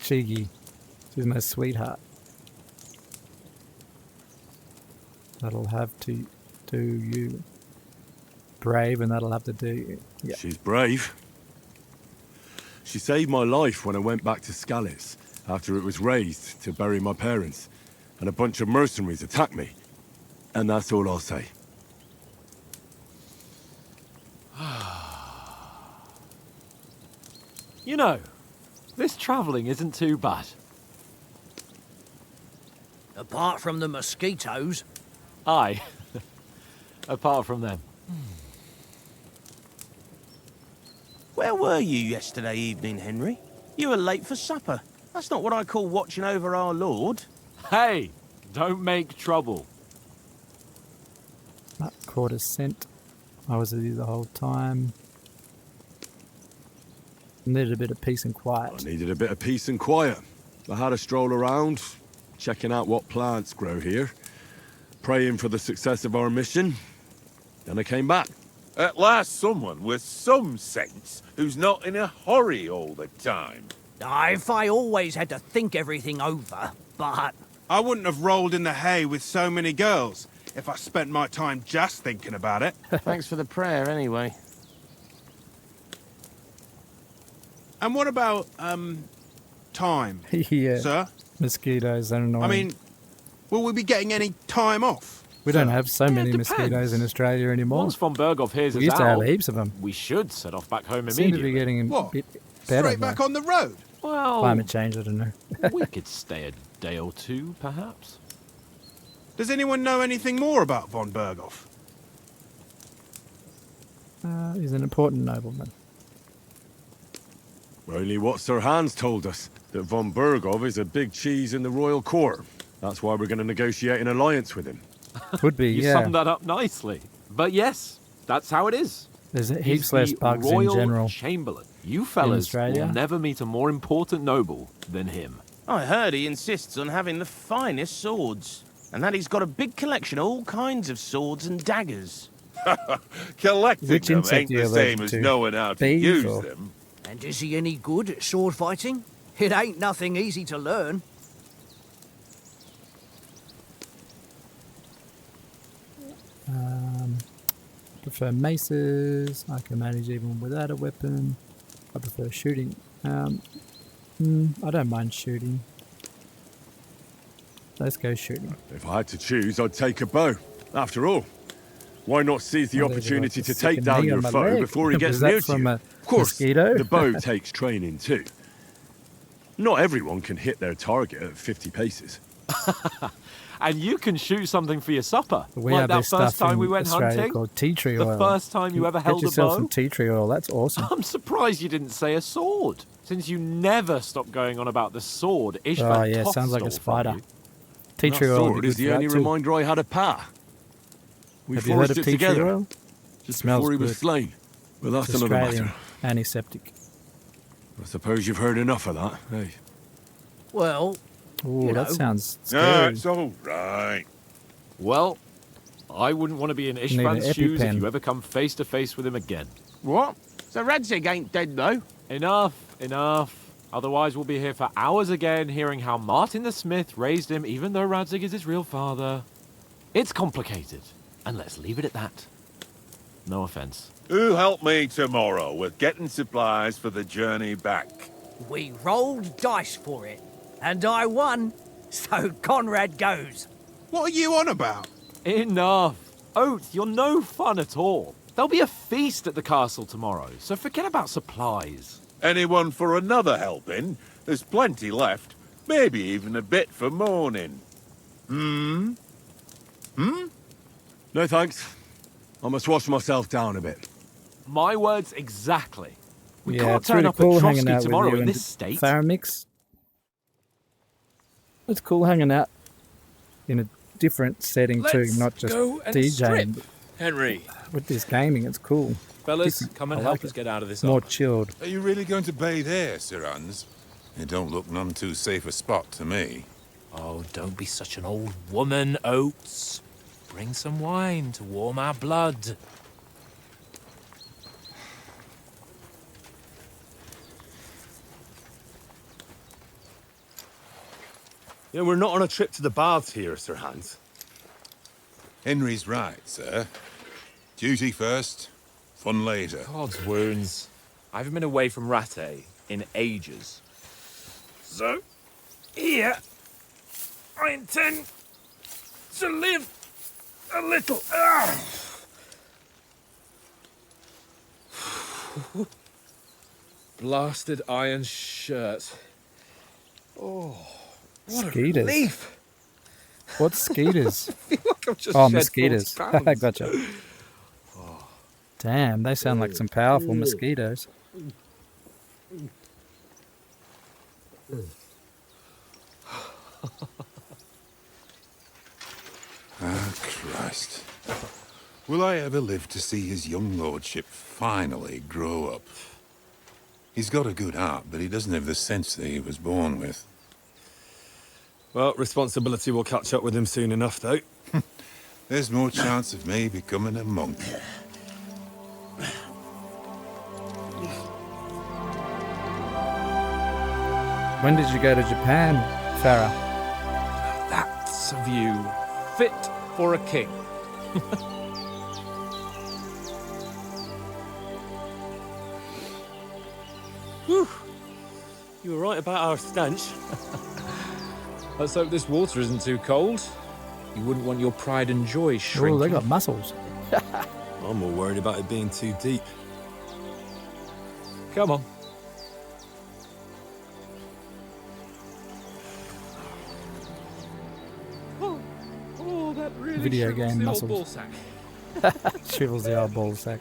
Cheeky. She's my sweetheart. That'll have to do you. Brave, and that'll have to do you. Yeah. She's brave. She saved my life when I went back to Scalitz after it was razed to bury my parents, and a bunch of mercenaries attacked me. And that's all I'll say. You know, this travelling isn't too bad. Apart from the mosquitoes. Aye. Apart from them. Where were you yesterday evening, Henry? You were late for supper. That's not what I call watching over our Lord. Hey, don't make trouble. That quarter cent. I was with you the whole time. Needed a bit of peace and quiet. I needed a bit of peace and quiet. I had a stroll around, checking out what plants grow here, praying for the success of our mission. Then I came back. At last someone with some sense who's not in a hurry all the time. If I always had to think everything over, but... I wouldn't have rolled in the hay with so many girls if I spent my time just thinking about it. Thanks for the prayer, anyway. And what about, time, Yeah. sir? Mosquitoes are annoying. I mean, will we be getting any time off? we don't have so many depends. mosquitoes in Australia anymore. Once von Berghoff hears We us used to have out, heaps of them. we should set off back home Seem to be immediately. getting a What? bit better. Straight back though. on the road? Well, Climate change, I don't know. we could stay a day or two, perhaps. Does anyone know anything more about von Berghoff? He's an important nobleman. Only what Sir Hans told us, that von Berghoff is a big cheese in the royal court. That's why we're going to negotiate an alliance with him. Would be, You yeah. summed that up nicely. But yes, that's how it is. There's He's heaps less the bugs Royal in general. Chamberlain. You fellas Australia. will never meet a more important noble than him. I heard he insists on having the finest swords, and that he's got a big collection of all kinds of swords and daggers. Collecting Which them insect ain't are you the same allergic as to? knowing how to Bees use or- them. And is he any good at sword fighting? It ain't nothing easy to learn. Prefer maces. I can manage even without a weapon. I prefer shooting. I don't mind shooting. Let's go shooting. If I had to choose, I'd take a bow. After all, why not seize the Oh, there's opportunity like a to take second down knee your on my foe leg. before he gets Was that near to from you? a Of course, mosquito? the bow takes training too. Not everyone can hit their target at 50 paces. And you can shoot something for your supper. We like have that this first stuff time in we went Australia hunting. called tea tree The oil. first time you ever Get held a yourself bow. some tea tree oil. That's awesome. I'm surprised you didn't say a sword, since you never stop going on about the sword. Oh yeah, sounds like a spider. Tea That tree oil. would sword be is good the for only that too. reminder I had of Pa. We Have you heard forged of it tea tree together oil? just Smells before he was good. slain. But that's It's another Australian matter. antiseptic. I suppose you've heard enough of that, hey? Well, Ooh, You that know. sounds No, scary. it's all right. Well, I wouldn't want to be in Need Ishvan's an shoes if EpiPen. you ever come face to face with him again. What? So Radzig ain't dead, though? Enough, enough. Otherwise, we'll be here for hours again, hearing how Martin the Smith raised him, even though Radzig is his real father. It's complicated, and let's leave it at that. No offense. Who'll help me tomorrow with getting supplies for the journey back? we rolled dice for it, and I won, so Conrad goes. What are you on about? Enough. Oath, you're no fun at all. There'll be a feast at the castle tomorrow, so forget about supplies. Anyone for another helping? There's plenty left. Maybe even a bit for morning. No thanks. I must wash myself down a bit. My words exactly. We Yeah, can't it's turn really up cool at hanging Trotsky out with tomorrow you in and this state. Faramix. It's cool hanging out in a different setting too, not just DJing. Henry. With this gaming, it's cool. Fellas, Different. come and I help like us it. get out of this More armor. chilled. Are you really going to bathe here, Sir Hans? It don't look none too safe a spot to me. Oh, don't be such an old woman, Oates. Bring some wine to warm our blood. Yeah, we're not on a trip to the baths here, Sir Hans. Henry's right, sir. Duty first, fun later. God's wounds. I haven't been away from Rattay in ages. So, here, I intend to live a little. Blasted iron shirt. Oh, what Skeeters. a relief! What's skeeters? I feel like I've just Oh, shed mosquitoes. 40 pounds. Gotcha. Damn, they sound like some powerful mosquitoes. Ah, Christ. Will I ever live to see his young lordship finally grow up? He's got a good heart, but he doesn't have the sense that he was born with. Well, responsibility will catch up with him soon enough, though. There's more chance of me becoming a monk. When did you go to Japan, Farah? That's a view fit for a king. Whew. You were right about our stench. Let's hope this water isn't too cold. You wouldn't want your pride and joy shrinking. Oh, they got muscles. I'm more worried about it being too deep. Come on. Video game the muscles. old ballsack. Shrivels the old ball sack.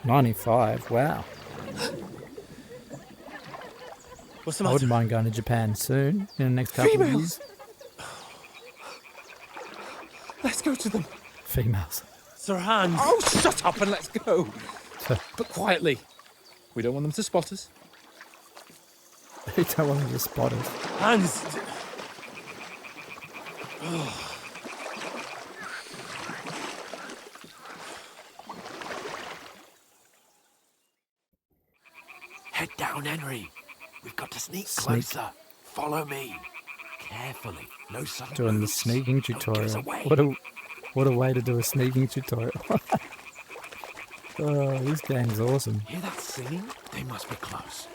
95, wow. What's the I matter? wouldn't mind going to Japan soon, in the next couple of years. Let's go to them. Females. Sirhan. Oh, shut up and let's go. But quietly. We don't want them to spot us. Who don't want them to spot us? Hans. Head down, Henry. We've got to sneak Sneak. closer. Follow me. Carefully. No sudden Doing the moves. sneaking Don't give us tutorial. away. What a way to do a sneaking tutorial. Oh, this game's awesome. Hear that singing? They must be close.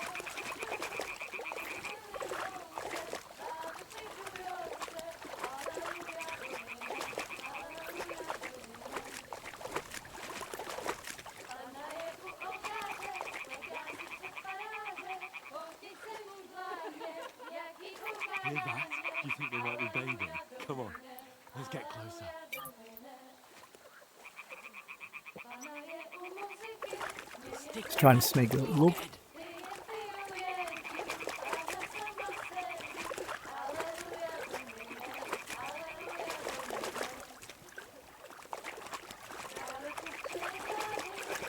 Hear that? Do you think they might be bathing? Come on, let's get closer. He's trying to sneak a look.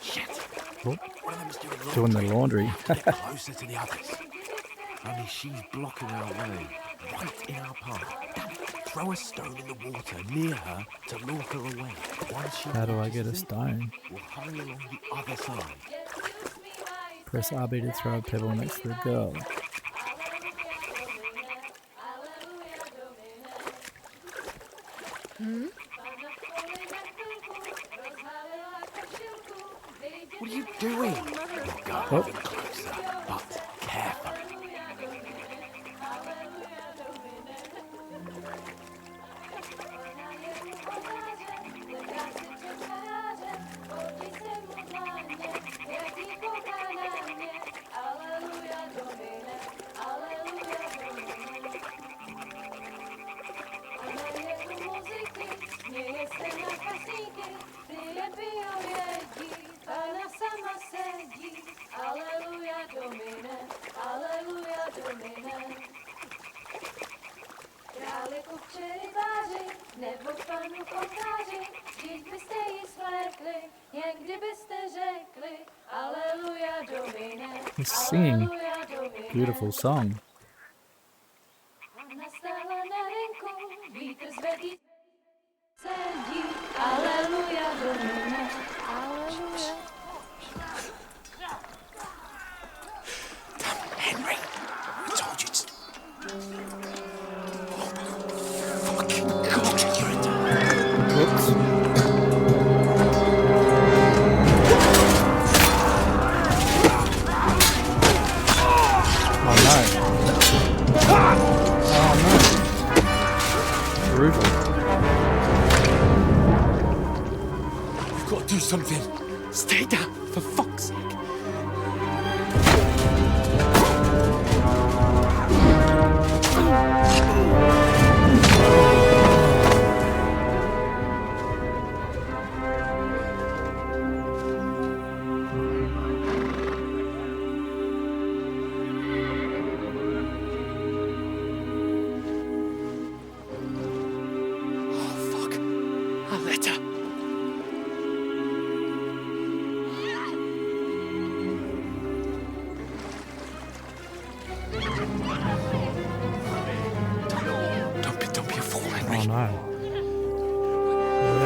Shit! Oh, One of them's doing the laundry. Get closer to the others. Only she's blocking our way, right in our path. Damn it. Throw a stone in the water near her to lure her away. Once she How do I get a notices it, stone? we'll hurry along the other side. Press RB to throw a pebble next to the girl. What are you doing? We'll go Oh. even closer, but carefully. He's singing. Beautiful song. Henry, I told you to... Whoops. Brutal. We've got to do something. Stay down, for fuck's sake.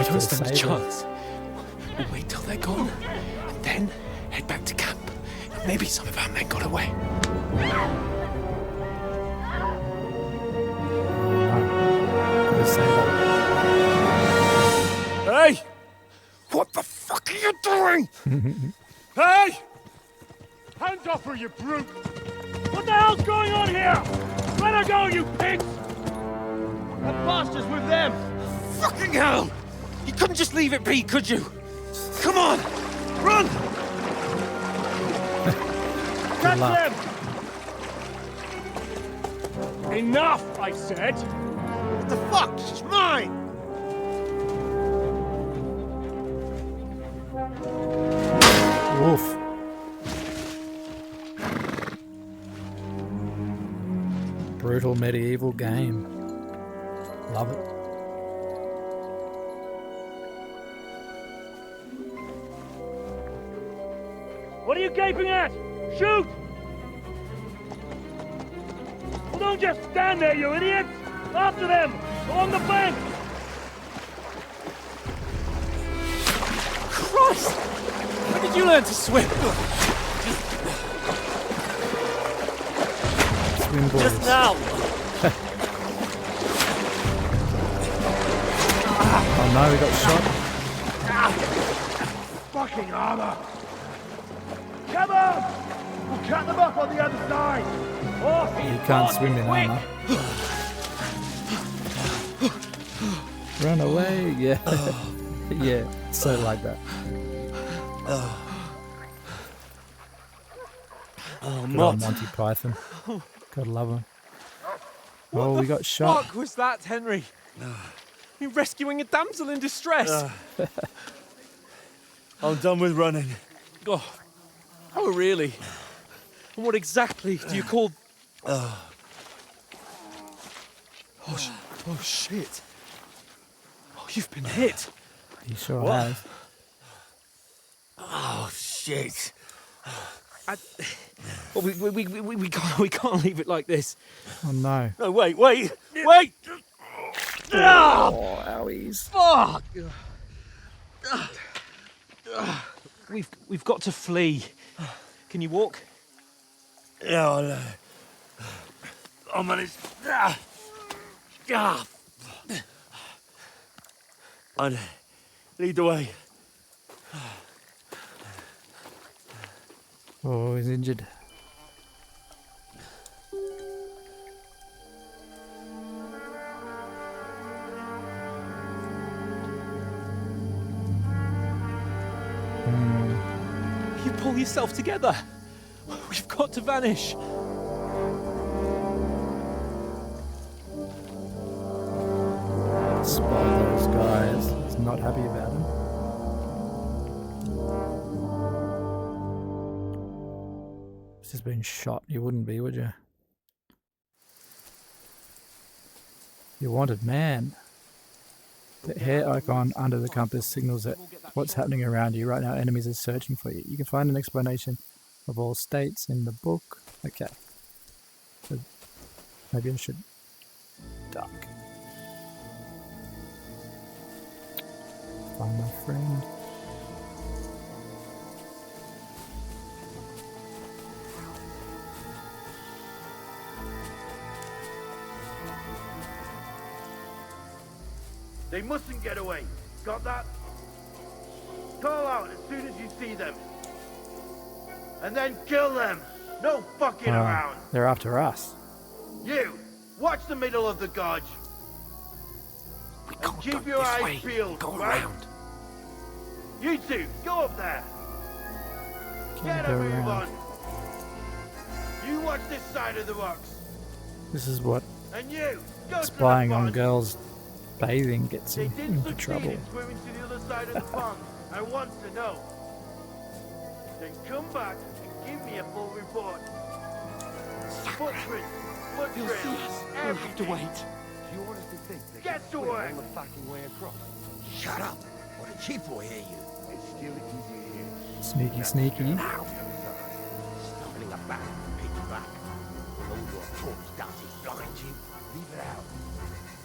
Don't stand a chance. We'll wait till they're gone, and then head back to camp. Maybe some of our men got away. Hey! What the fuck are you doing? Hey! Hands off her, you brute! What the hell's going on here? Let her go, you pigs! That bastard's with them! Fucking hell! You couldn't just leave it be, could you? Come on! Run! Catch them! Enough, I said! What the fuck? She's mine! Oof. Brutal medieval game. Love it. What are you gaping at? Shoot! Well, don't just stand there, you idiots! After them! Along the bank! Christ! When did you learn to swim? Swim boys. Just now! Oh no, we got shot. Fucking armor! Come on! We'll cut them up on the other side! Off You can't swim in armor. Run away! Yeah. Yeah, so like that. Oh, Good Mott. old Monty Python. God love him. Oh, we got What shot. the fuck was that, Henry? You rescuing a damsel in distress? I'm done with running. Oh, oh, really? And what exactly do you call... Oh, shit. Oh, you've been hit. He sure What? has. Oh, shit. Well, we can't leave it like this. Oh no. No, wait! Wait! Oh, owies. Fuck! We've got to flee. Can you walk? Yeah, I'll manage. I'd lead the way. Oh, he's injured. You pull yourself together. We've got to vanish. Spot those guys. He's not happy about him. He's just been shot. You wouldn't be, would you? You wanted man. The hair icon under the compass signals that what's happening around you right now. Enemies are searching for you. You can find an explanation of all states in the book. Okay. So maybe I should duck. Find my friend. They mustn't get away. Got that? Call out as soon as you see them. And then kill them. No fucking around. They're after us. You, watch the middle of the gorge. And keep your eyes peeled. Go around. You two, go up there. Get a move on. You watch this side of the rocks. This is what And you, go spying to the on pond. girls bathing gets They you didn't into succeed trouble. in swimming to the other side of the pond. I want to know. Then come back and give me a full report. Footprints, blood You'll trails, see us. We'll have to everything. wait. Do you honestly think they get to work? All the fucking way across? Shut up, or the chief will hear you. It's still easier here. Sneaky, sneaky. Now, stumbling about, pitch back. With all your talks, does it blind you? Leave it out.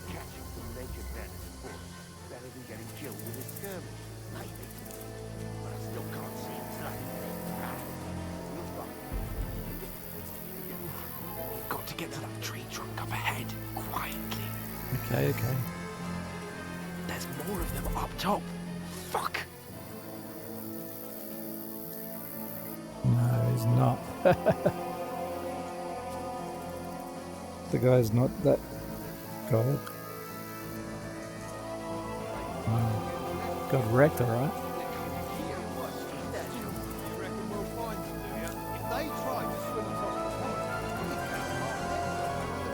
Catching some naked men in the bush. Better than getting killed with a skirmish. Maybe. But I still can't see him slain. We'll find. We've got to get to that tree trunk up ahead, quietly. Okay, okay. There's more of them up top. Fuck. No, he's not. The guy's not that god. Got wrecked, alright.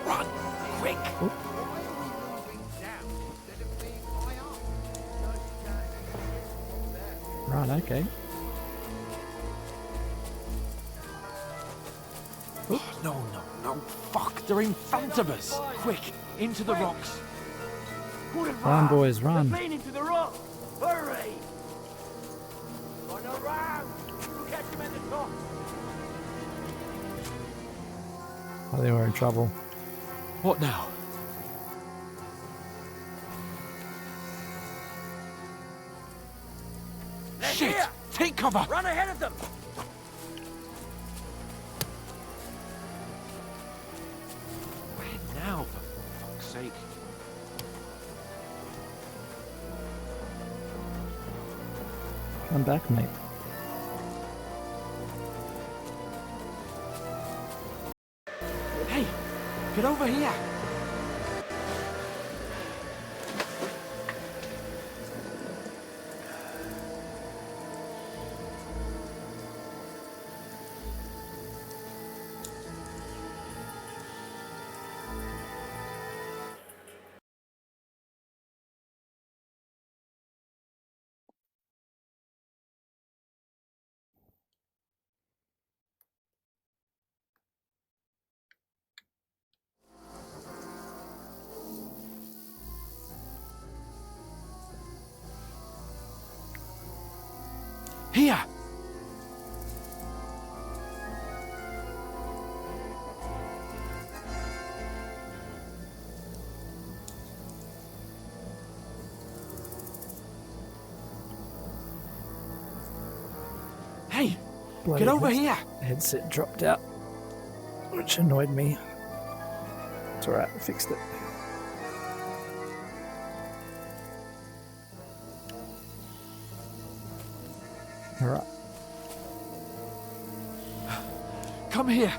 Run, quick. Right, okay. No, fuck, they're in front of us. Quick, into the rocks. Run, boys, run. Lean into the rock. Hurry! On around. We'll catch him at the top. I think we're in trouble. What now? Shit! Here. Take cover! Run ahead of them. Where now, for fuck's sake? Come back, mate. Hey, get over here! Here! Hey! Bloody Get over here! Headset dropped out, which annoyed me. It's alright, I fixed it. Alright. Come here!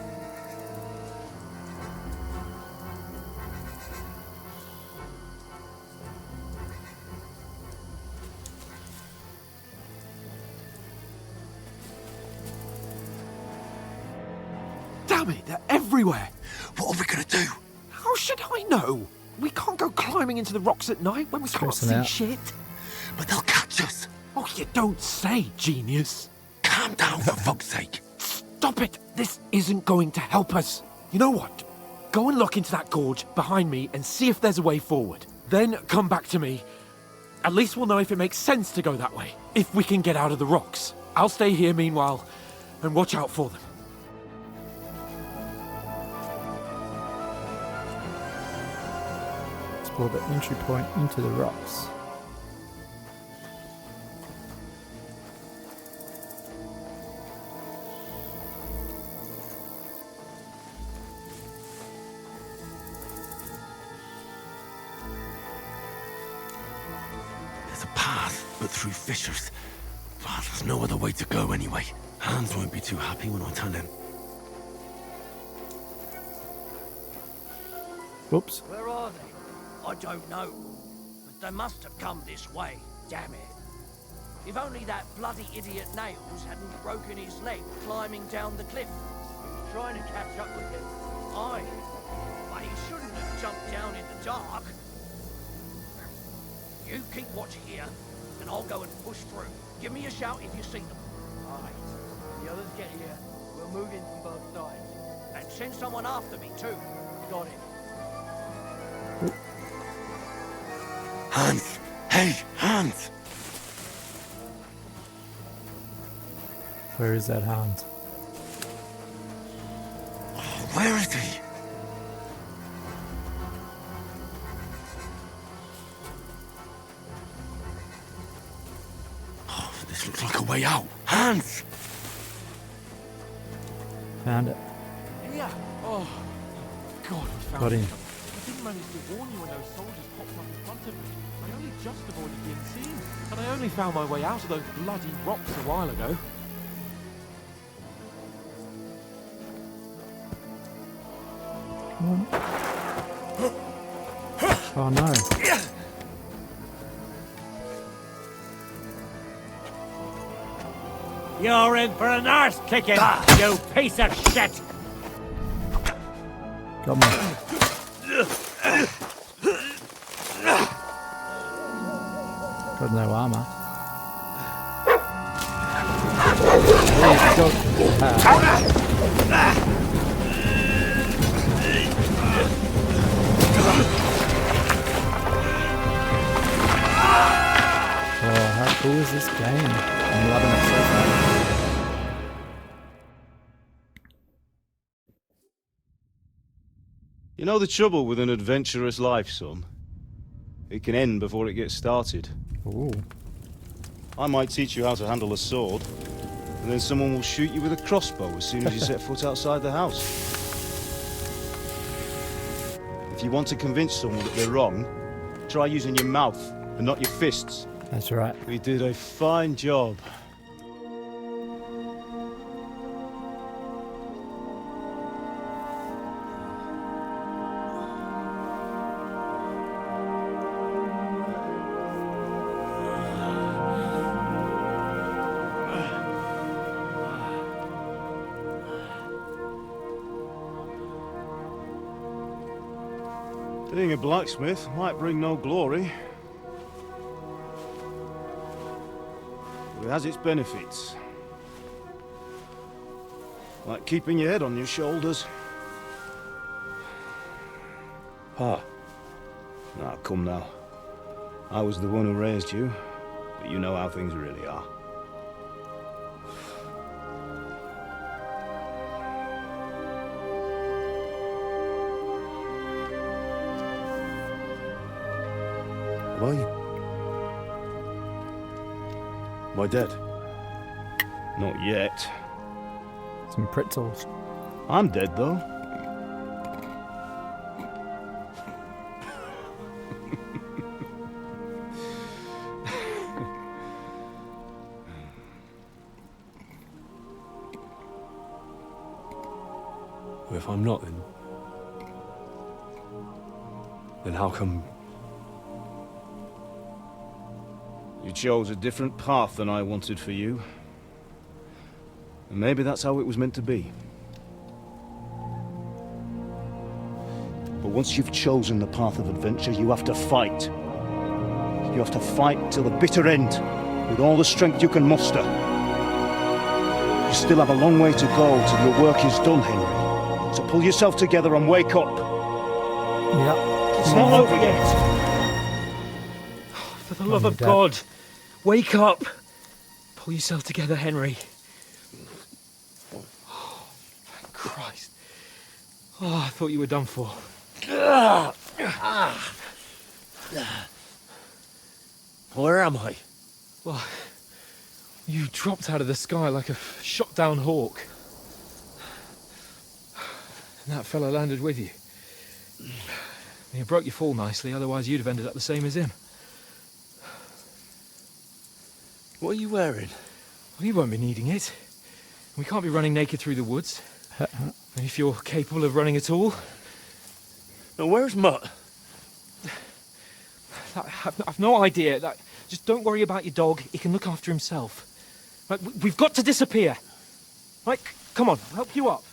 Damn it, they're everywhere! What are we gonna do? How should I know? We can't go climbing into the rocks at night when we can't Stressing see out. shit. But they'll catch us. Oh, you don't say, genius. Calm down, for fuck's sake. Stop it! This isn't going to help us. You know what? Go and look into that gorge behind me and see if there's a way forward. Then come back to me. At least we'll know if it makes sense to go that way. If we can get out of the rocks. I'll stay here meanwhile and watch out for them. Explore the entry point into the rocks. There's a path, but through fissures. Well, there's no other way to go anyway. Hans won't be too happy when I tell him. Whoops. Where are they? I don't know. But they must have come this way. Damn it. If only that bloody idiot Nails hadn't broken his leg climbing down the cliff. He was trying to catch up with him. Aye. But he shouldn't have jumped down in the dark. You keep watch here, and I'll go and push through. Give me a shout if you see them. Aye. The others get here. We'll move in from both sides. And send someone after me, too. Got it. Hans! Hey, Hans! Where is that Hans? Where is he? Oh, this looks like a way out. Hans! Found it. Yeah. Oh, God, we found Got him. I didn't manage to warn you when those soldiers popped up in front of me. I only just avoided being seen. And I only found my way out of those bloody rocks a while ago. Oh no. You're in for an arse kicking, you piece of shit! Got me. Got no armor. cool is this game? I'm loving it so far. You know the trouble with an adventurous life, son? It can end before it gets started. Ooh. I might teach you how to handle a sword, and then someone will shoot you with a crossbow as soon as you set foot outside the house. If you want to convince someone that they're wrong, try using your mouth and not your fists. That's right. We did a fine job. Being a blacksmith might bring no glory, but it has its benefits. Like keeping your head on your shoulders. Pa. Now, come now. I was the one who raised you, but you know how things really are. Am I dead? Not yet. Some pretzels. I'm dead, though. Well, if I'm not, then how come... You chose a different path than I wanted for you. And maybe that's how it was meant to be. But once you've chosen the path of adventure, you have to fight. You have to fight till the bitter end, with all the strength you can muster. You still have a long way to go till your work is done, Henry. So pull yourself together and wake up. Yep. It's not over yet. For the love of God, wake up! Pull yourself together, Henry. Oh, thank Christ. Oh, I thought you were done for. Where am I? Well, you dropped out of the sky like a shot-down hawk. And that fella landed with you. You broke your fall nicely, otherwise you'd have ended up the same as him. What are you wearing? Well, you won't be needing it. We can't be running naked through the woods. And if you're capable of running at all. Now, where's Mutt? I've no idea. Just don't worry about your dog. He can look after himself. Right, we've got to disappear. Right, come on, I'll help you up.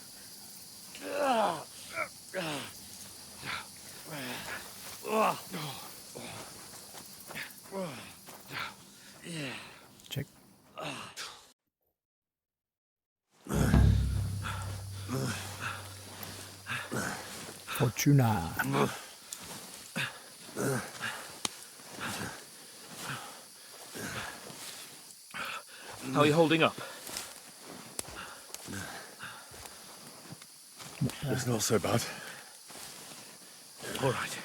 Check. Fortuna. How are you holding up? It's not so bad. All right.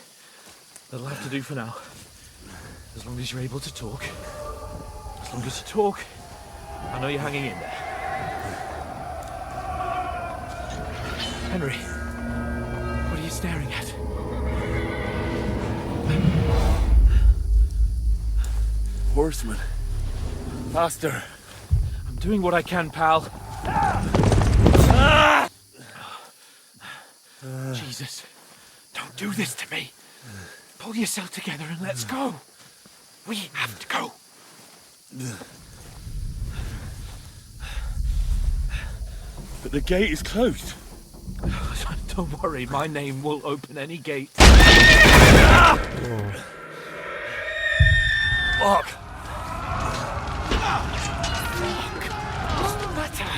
That'll have to do for now. As long as you're able to talk. As long as you talk, I know you're hanging in there. Henry, what are you staring at? Horseman. Faster. I'm doing what I can, pal. Jesus, don't do this to me. Pull yourself together and let's go. We have to go. But the gate is closed. Don't worry, my name will open any gate. Fuck. What's the matter?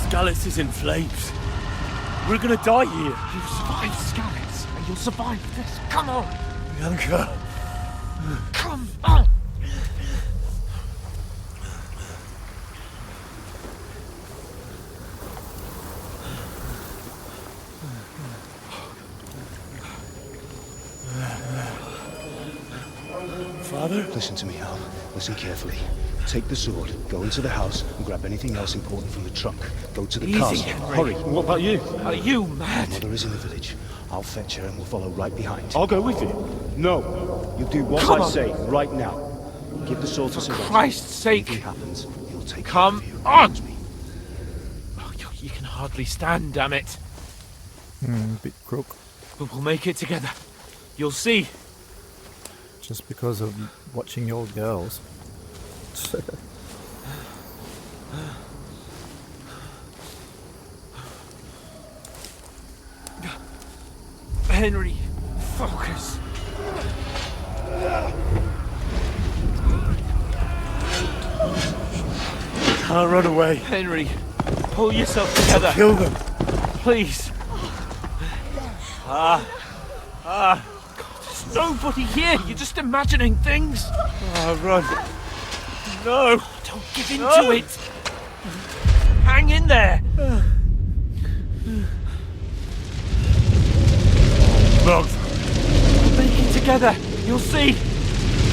Skalitz is in flames. We're gonna die here. You survived Skalitz, and you'll survive this. Come on. Bianca. Come on! Father? Listen to me, Hal. Listen carefully. Take the sword, go into the house, and grab anything else important from the trunk. Go to the Easy, castle. Henry. Hurry. What about you? Are you mad? My mother is in the village. I'll fetch her and we'll follow right behind. I'll go with you. No. You do what Come I on. say, right now. Give the sword to Sir Roger. Christ's sake! If anything happens, he'll take Come care of you. on! Trust me. Oh, you can hardly stand, damn it. Bit crook. But we'll make it together. You'll see. Just because of watching your girls. Henry, focus. Can't run away. Henry, pull yourself together. Kill them. Please. There's nobody here. You're just imagining things. Run. No. Don't give in to it. Hang in there. No. Make it together. You'll see.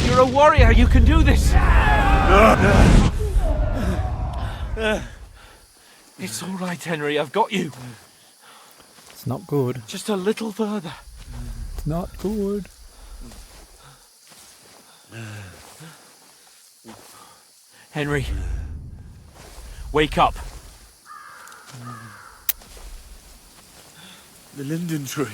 You're a warrior. You can do this. It's all right, Henry. I've got you. It's not good. Just a little further. It's not good. Henry, wake up. The linden tree.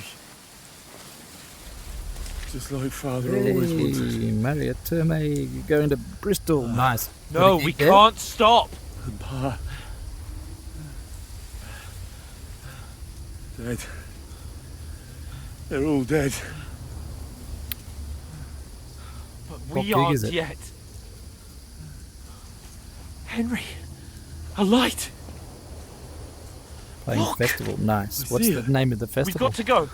Just like Father always wanted. Hey, marry it to me. You're going to Bristol. Nice. No, we can't stop. And Pa. Dead. They're all dead. But What we gig aren't is it? yet. Henry, a light. Playing Look. festival. Nice. I What's see the it. name of the We've festival? got to go.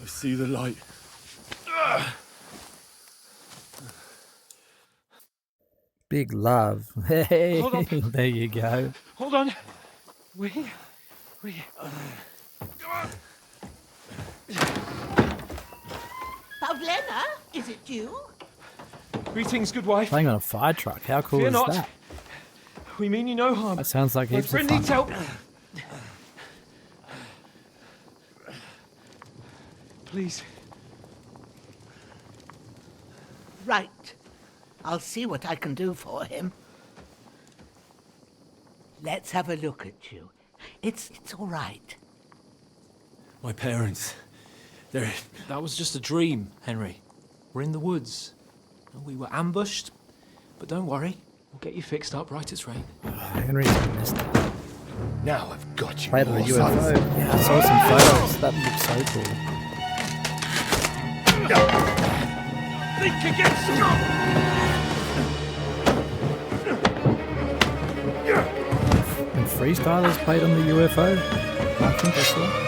I see the light. Big love. Hey, Hold on. there you go. Hold on. We. Pavlena, is it you? Greetings, good wife. Playing on a fire truck. How cool Fear is not. that? We mean you no harm. That sounds like My heaps of friend fun. needs help. Please. Right. I'll see what I can do for him. Let's have a look at you. It's all right. My parents. They're... That was just a dream, Henry. We're in the woods. We were ambushed. But don't worry. We'll get you fixed up right as rain. Henry's missed it. Now I've got you. Played on a all, UFO. son. Yeah, I saw some photos. That looks so cool. Think against Scott! And Freestylers played on the UFO. I think I saw.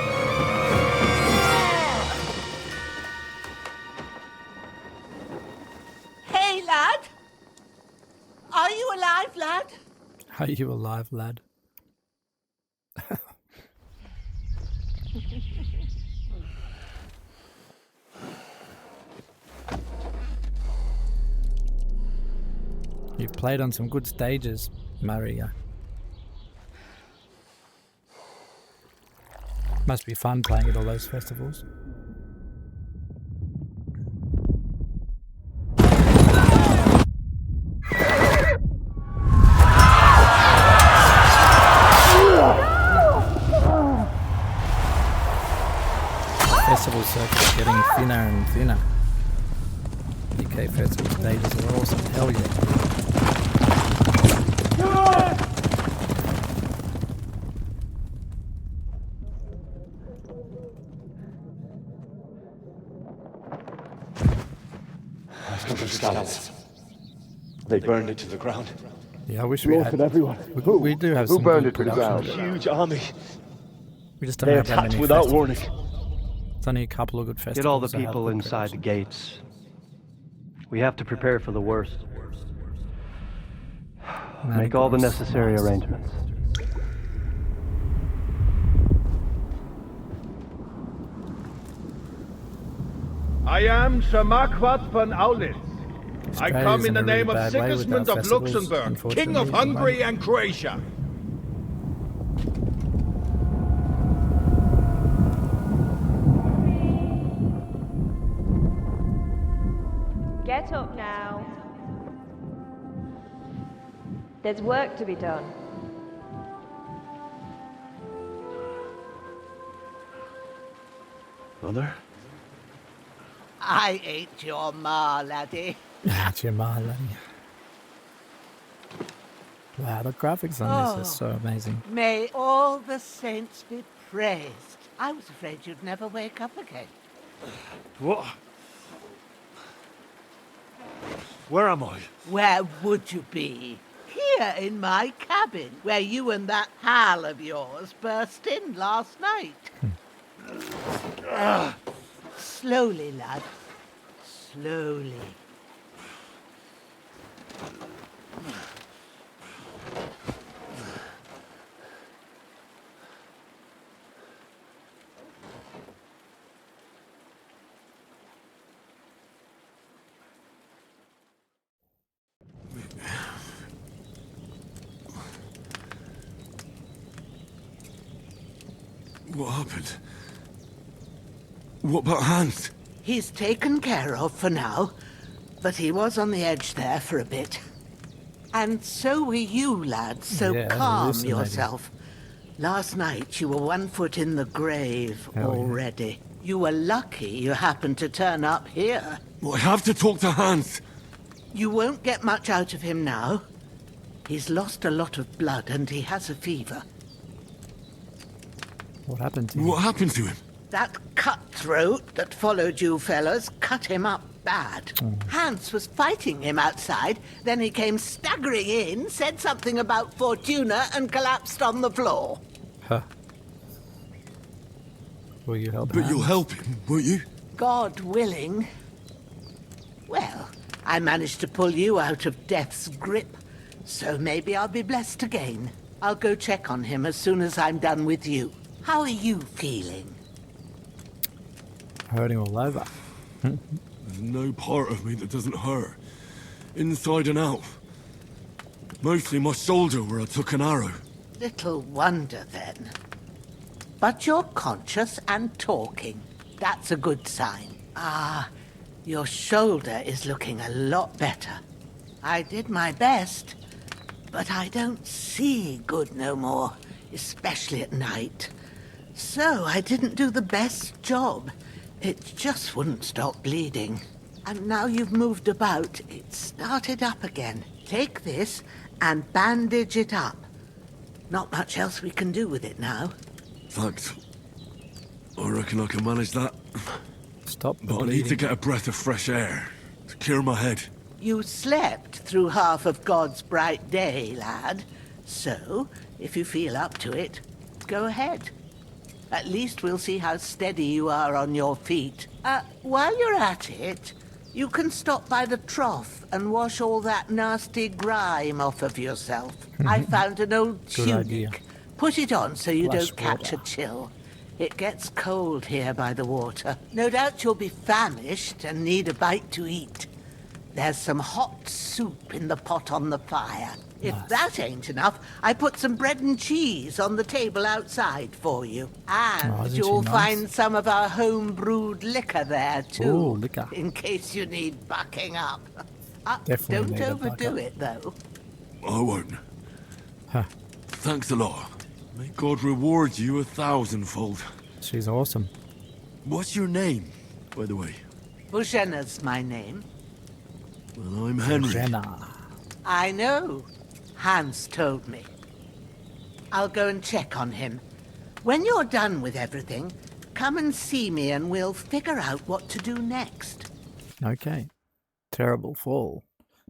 Hey, lad! Are you alive, lad? Are you alive, lad? You've played on some good stages, Maria. Must be fun playing at all those festivals. Festival circuit's getting thinner and thinner. UK festival stages are awesome. Hell yeah. They burned it to the ground. Yeah, I wish we had. everyone. We do have some good production. Huge army. We just don't They have that attacked many without festivals. warning. There's only a couple of good festivals. Get all the that have people good inside the traditions. gates. We have to prepare for the worst. Make all the necessary arrangements. I am Sir Marquardt von Aulitz. I come in the name of Sigismund of Luxembourg, King of Hungary and Croatia. Get up now. There's work to be done. Mother? I ain't your ma, laddie. That's your ma, laddie. Wow, the graphics on this is so amazing. May all the saints be praised. I was afraid you'd never wake up again. What? Where am I? Where would you be? Here in my cabin, where you and that pal of yours burst in last night. Slowly, lad. Slowly. What happened? What about Hans? He's taken care of for now, but he was on the edge there for a bit. And so were you, lad, so Yeah, calm hallucinating. yourself. Last night you were 1 foot in the grave Hell yeah. already. You were lucky you happened to turn up here. Well, I have to talk to Hans. You won't get much out of him now. He's lost a lot of blood and he has a fever. What happened to him? What happened to him? That cutthroat that followed you fellas cut him up bad. Hans was fighting him outside, then he came staggering in, said something about Fortuna and collapsed on the floor. Huh. Will you help But you'll help him, won't you? God willing. Well, I managed to pull you out of death's grip, so maybe I'll be blessed again. I'll go check on him as soon as I'm done with you. How are you feeling? Hurting all over. There's no part of me that doesn't hurt. Inside and out. Mostly my shoulder where I took an arrow. Little wonder then. But you're conscious and talking. That's a good sign. Ah, your shoulder is looking a lot better. I did my best, but I don't see good no more, especially at night. So I didn't do the best job. It just wouldn't stop bleeding. And now you've moved about, it started up again. Take this and bandage it up. Not much else we can do with it now. Thanks. I reckon I can manage that. Stop the But I need to get a breath of fresh air to clear my head. You slept through half of God's bright day, lad. So, if you feel up to it, go ahead. At least we'll see how steady you are on your feet. While you're at it, you can stop by the trough and wash all that nasty grime off of yourself. I found an old Good idea. tunic. Put it on so you Flush don't catch a water. chill. It gets cold here by the water. No doubt you'll be famished and need a bite to eat. There's some hot soup in the pot on the fire. If that ain't enough, I put some bread and cheese on the table outside for you. And isn't she you'll nice? find some of our home-brewed liquor there, too. Ooh, liquor. In case you need bucking up. Definitely Don't need a buck overdo up. it, though. I won't. Huh. Thanks a lot. May God reward you 1,000-fold. She's awesome. What's your name, by the way? Bushena's my name. Well, I'm Henry. Jenna. I know. Hans told me. I'll go and check on him. When you're done with everything, come and see me and we'll figure out what to do next. Okay. Terrible fall.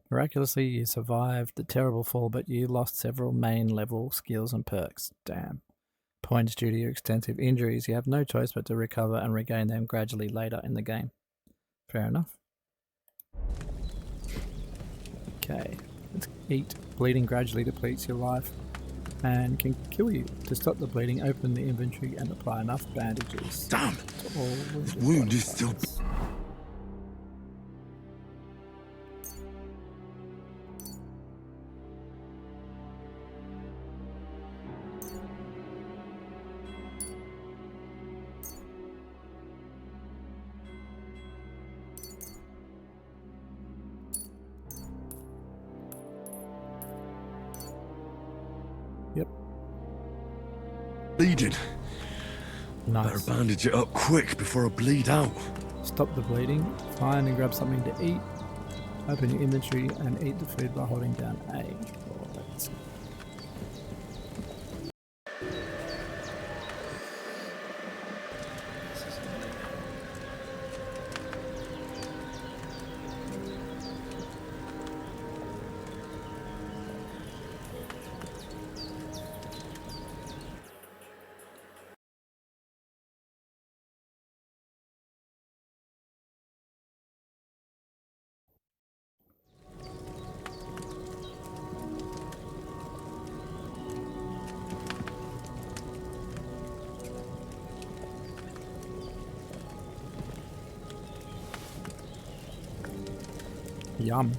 Miraculously, you survived the terrible fall, but you lost several main level skills and perks. Damn. points due to your extensive injuries. You have no choice but to recover and regain them gradually later in the game. Fair enough. Okay, let's eat. Bleeding gradually depletes your life and can kill you. To stop the bleeding, open the inventory and apply enough bandages. Damn! His wound is still... Yep. Bleeding. Nice. Better bandage it up quick before I bleed out. Stop the bleeding. Find and grab something to eat. Open your inventory and eat the food by holding down A. Alright. Yum.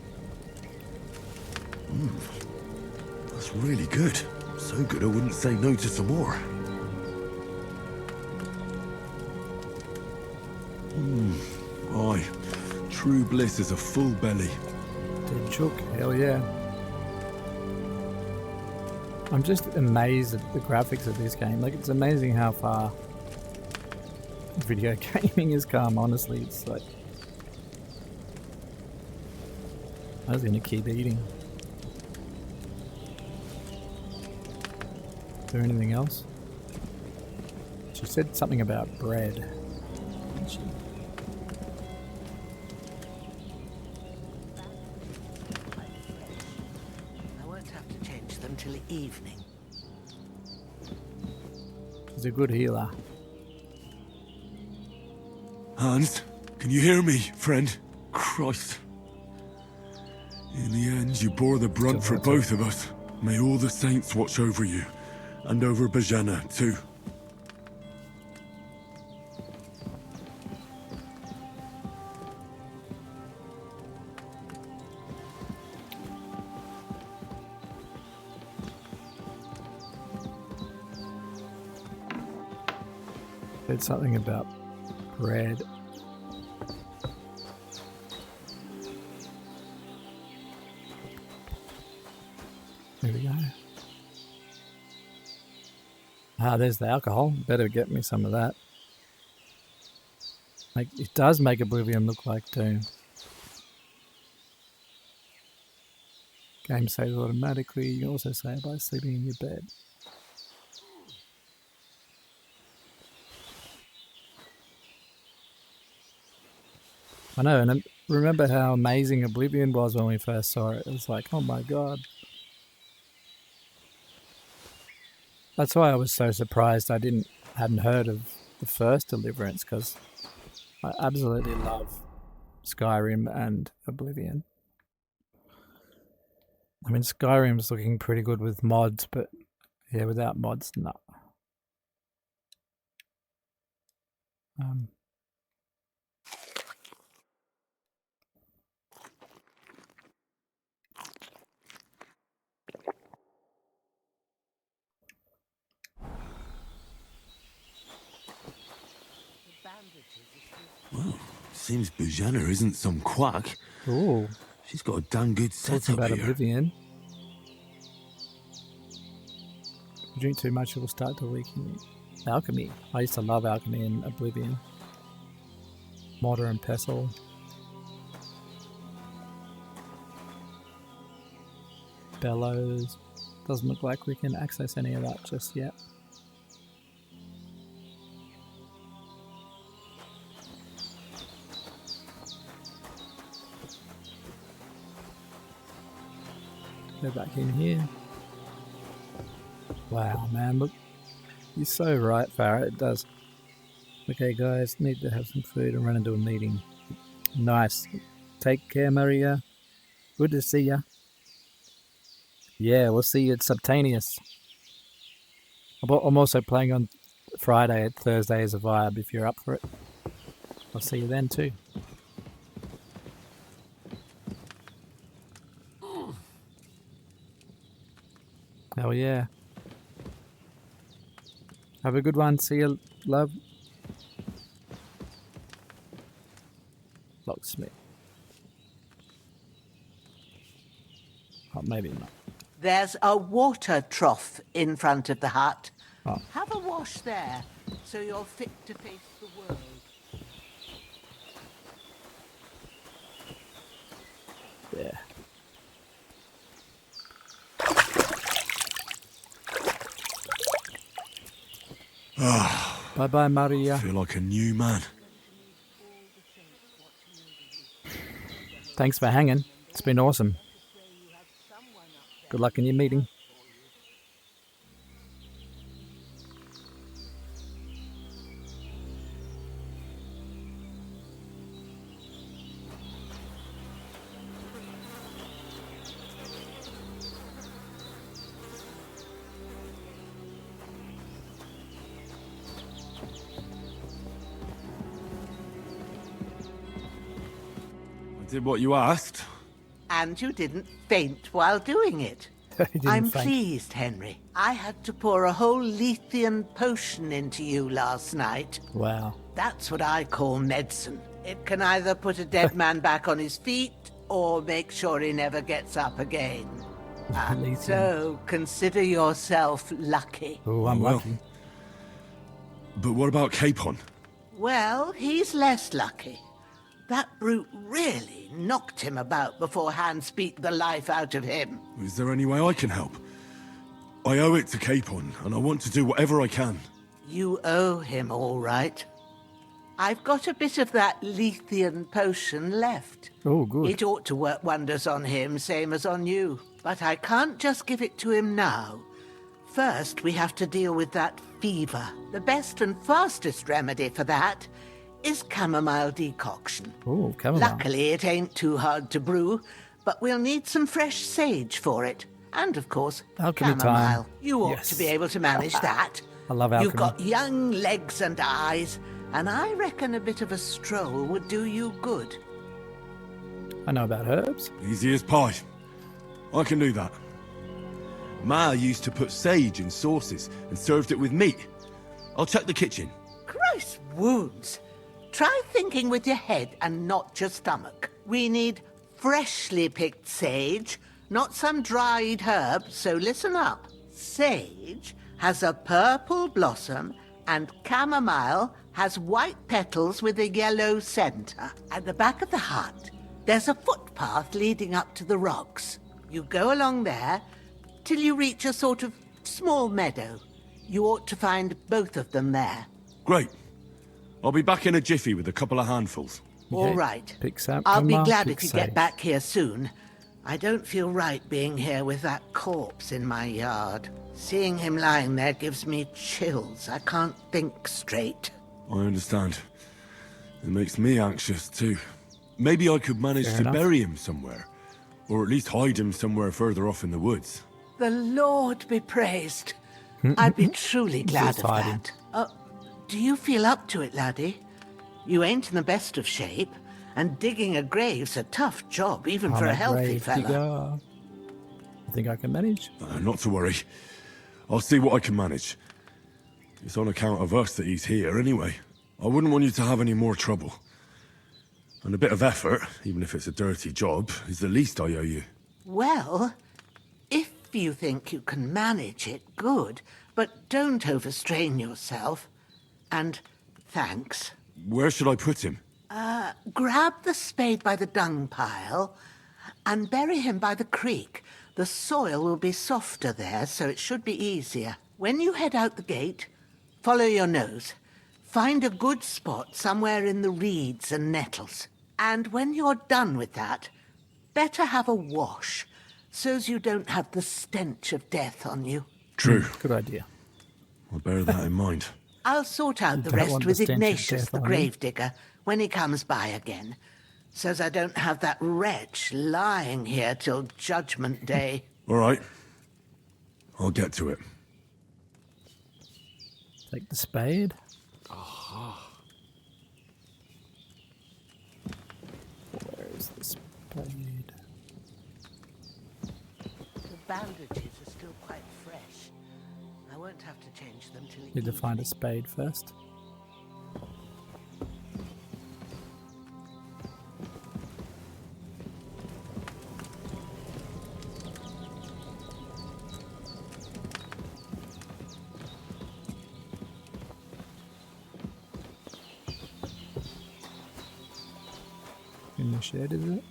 That's really good. So good I wouldn't say no to some more. Aye. True bliss is a full belly. Dead chook, hell yeah. I'm just amazed at the graphics of this game. Like, it's amazing how far video gaming has come, honestly. It's like... I was gonna keep eating. Is there anything else? She said something about bread, didn't she? I won't have to change them till evening. She's a good healer. Hans, can you hear me, friend? Christ. In the end, you bore the brunt for both of us. May all the saints watch over you. And over Bajana, too. Said something about bread. There we go. Ah, there's the alcohol. Better get me some of that. Like, it does make Oblivion look like Doom. Game saves automatically. You can also save by sleeping in your bed. I know, and I remember how amazing Oblivion was when we first saw it. It was like, oh my god. That's why I was so surprised I hadn't heard of the first Deliverance, because I absolutely love Skyrim and Oblivion. I mean, Skyrim's looking pretty good with mods, but yeah, without mods, no. Well, seems Bujana isn't some quack. Ooh. She's got a damn good Talking setup about here. Oblivion. If you drink too much, it will start to weaken you. Alchemy. I used to love alchemy in Oblivion. Mortar and pestle. Bellows. Doesn't look like we can access any of that just yet. Go back in here. Wow, man, look. You're so right, Farah. It does. Okay, guys, need to have some food and run into a meeting. Nice. Take care, Maria. Good to see ya. Yeah, we'll see you at Subtaneous. I'm also playing on Friday at Thursday as a vibe if you're up for it. I'll see you then too. Hell yeah. Have a good one. See you, love. Locksmith. Oh, maybe not. There's a water trough in front of the hut. Oh. Have a wash there, so you're fit to face the world. Yeah. Bye-bye, Maria. I feel like a new man. Thanks for hanging. It's been awesome. Good luck in your meeting. I did what you asked. And you didn't faint while doing it. I'm pleased, Henry. I had to pour a whole Lethean potion into you last night. Wow. That's what I call medicine. It can either put a dead man back on his feet or make sure he never gets up again. So consider yourself lucky. Oh, I'm lucky. But what about Capon? Well, he's less lucky. That brute really knocked him about before Hans beat the life out of him. Is there any way I can help? I owe it to Capon, and I want to do whatever I can. You owe him, all right. I've got a bit of that Lethean potion left. Oh, good. It ought to work wonders on him, same as on you. But I can't just give it to him now. First, we have to deal with that fever. The best and fastest remedy for that is chamomile decoction. Oh, chamomile. Luckily, it ain't too hard to brew, but we'll need some fresh sage for it. And, of course, Alchemy chamomile. time. You ought Yes. to be able to manage that. I love alchemy. You've got young legs and eyes, and I reckon a bit of a stroll would do you good. I know about herbs. Easy as pie. I can do that. Ma used to put sage in sauces and served it with meat. I'll check the kitchen. Christ wounds! Try thinking with your head and not your stomach. We need freshly picked sage, not some dried herb, so listen up. Sage has a purple blossom and chamomile has white petals with a yellow center. At the back of the hut, there's a footpath leading up to the rocks. You go along there till you reach a sort of small meadow. You ought to find both of them there. Great. I'll be back in a jiffy with a couple of handfuls. All right. Pick some. I'll be glad if you get back here soon. I don't feel right being here with that corpse in my yard. Seeing him lying there gives me chills. I can't think straight. I understand. It makes me anxious too. Maybe I could manage Fair to enough. bury him somewhere. Or at least hide him somewhere further off in the woods. The Lord be praised. I'd be truly glad of that. Do you feel up to it, laddie? You ain't in the best of shape, and digging a grave's a tough job, even for a healthy fella. I think I can manage. Not to worry. I'll see what I can manage. It's on account of us that he's here anyway. I wouldn't want you to have any more trouble. And a bit of effort, even if it's a dirty job, is the least I owe you. Well, if you think you can manage it, good, but don't overstrain yourself. And thanks. Where should I put him? Grab the spade by the dung pile and bury him by the creek. The soil will be softer there, so it should be easier. When you head out the gate, follow your nose. Find a good spot somewhere in the reeds and nettles. And when you're done with that, better have a wash, so's you don't have the stench of death on you. True. Good idea. I'll bear that in mind. I'll sort out the don't rest want with the stench of Ignatius, death the on you. gravedigger, when he comes by again. Says I don't have that wretch lying here till Judgment Day. All right. I'll get to it. Take the spade. Where is the spade? The bandages are still quite fresh. I won't have to change them till Need to find a spade first. In the shed, is it?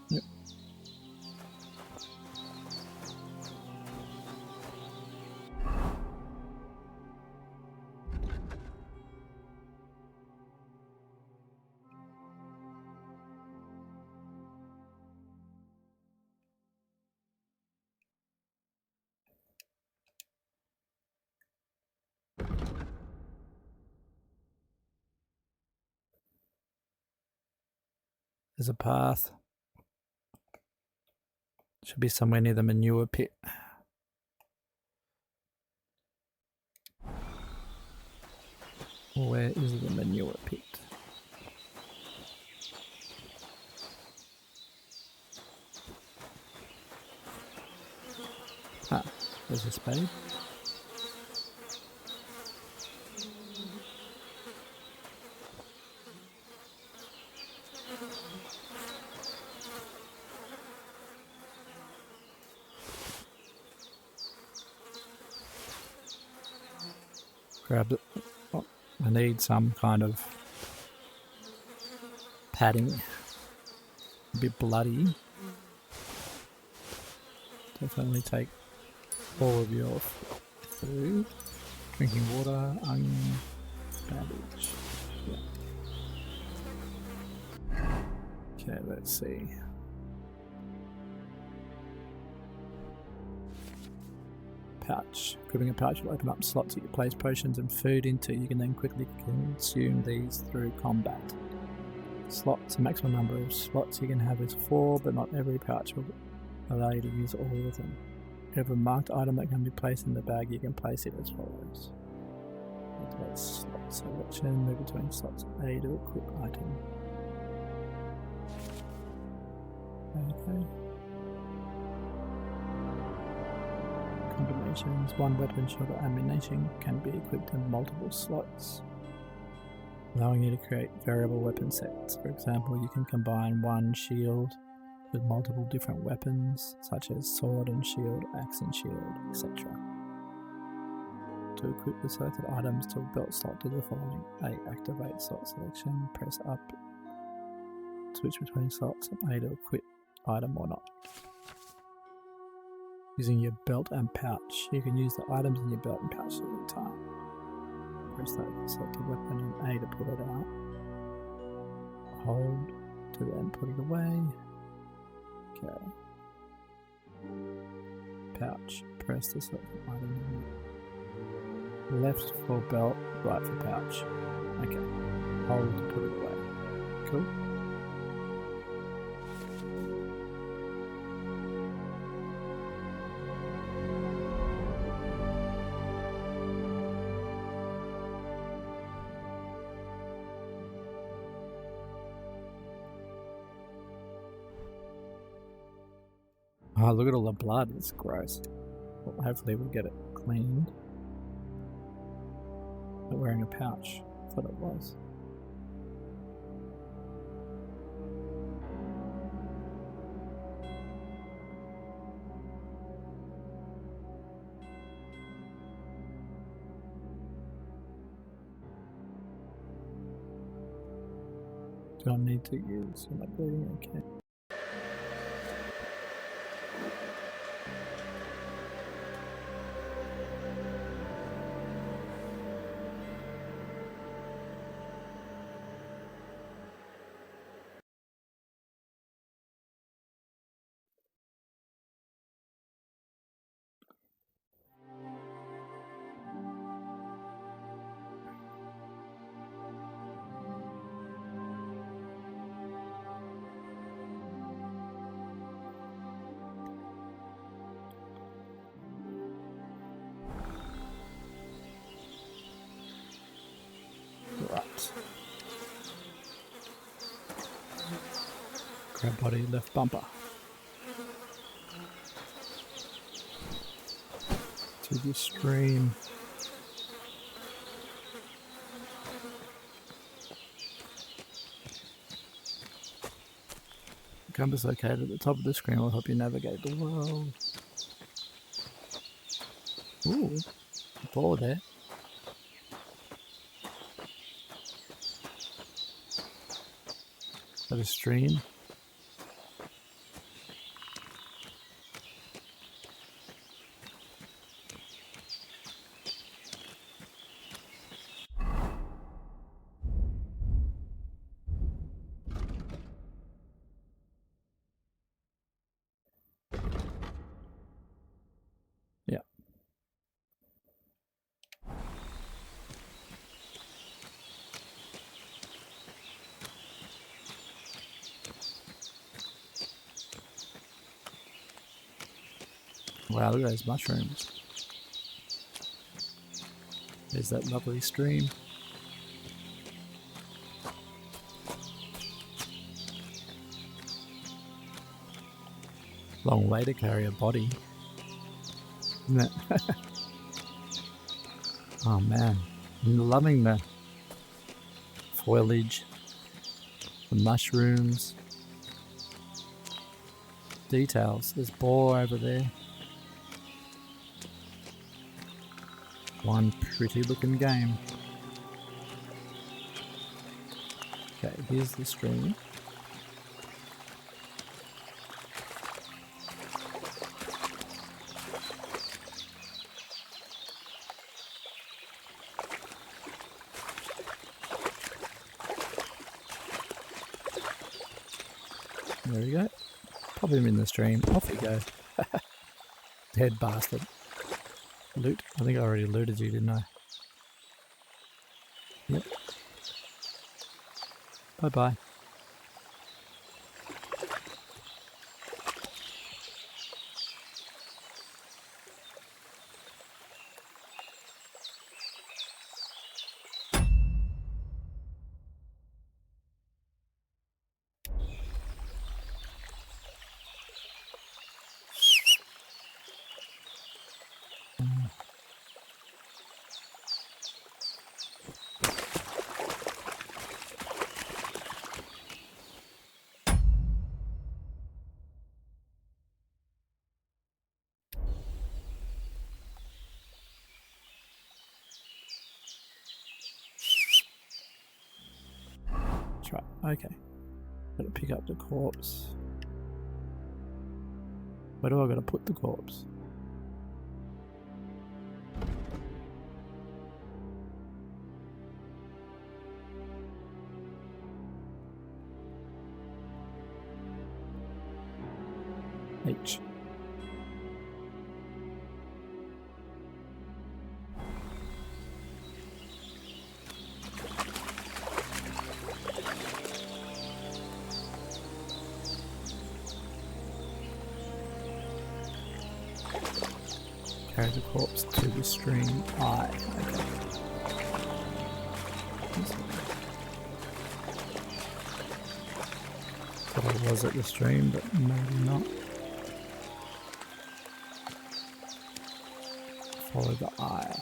Yep. There's a path. Should be somewhere near the manure pit. Where is the manure pit? Ah, there's a spade. Grab it. Oh, I need some kind of padding. A bit bloody. Definitely take all of your food, drinking water, onion, bandage. Yeah. Okay, let's see. Pouch. Equipping a pouch will open up slots that you place potions and food into. You can then quickly consume these through combat. Slots. A maximum number of slots you can have is 4, but not every pouch will allow you to use all of them. If you have a marked item that can be placed in the bag, you can place it as follows. Activate slot selection. Move between slots A to equip item. Okay. Combinations. One weapon shot or ammunition can be equipped in multiple slots, allowing you to create variable weapon sets. For example, you can combine one shield with multiple different weapons, such as sword and shield, axe and shield, etc. To equip the selected items to a belt slot, do the following. A. Activate slot selection. Press up. Switch between slots. A to equip item or not. Using your belt and pouch. You can use the items in your belt and pouch at any time. Press that selected weapon and A to put it out. Hold to then put it away. Okay. Pouch. Press the selected item. Left for belt, right for pouch. Okay. Hold to put it away. Cool. Oh, look at all the blood. It's gross. Well, hopefully we'll get it cleaned. But wearing a pouch. I thought it was. Do I need to use? Am I bleeding? Okay. Crab body, left bumper. To the stream. The compass located at the top of the screen will help you navigate the world. Ooh, a ball there. Is that a stream? Yeah. Wow, look at those mushrooms. There's that lovely stream. Long way to carry a body, isn't it? Oh man, I'm loving the foliage, the mushrooms, details. There's boar over there. One pretty looking game. Okay, here's the stream. There we go. Pop him in the stream. Off you go. Dead bastard. Loot. I think I already looted you, didn't I? Yep. Bye-bye. That's right. Okay. Gotta pick up the corpse. Where do I gotta put the corpse? H. Carry the corpse to the stream. I. Okay. Thought I was at the stream, but maybe not. Follow the eye.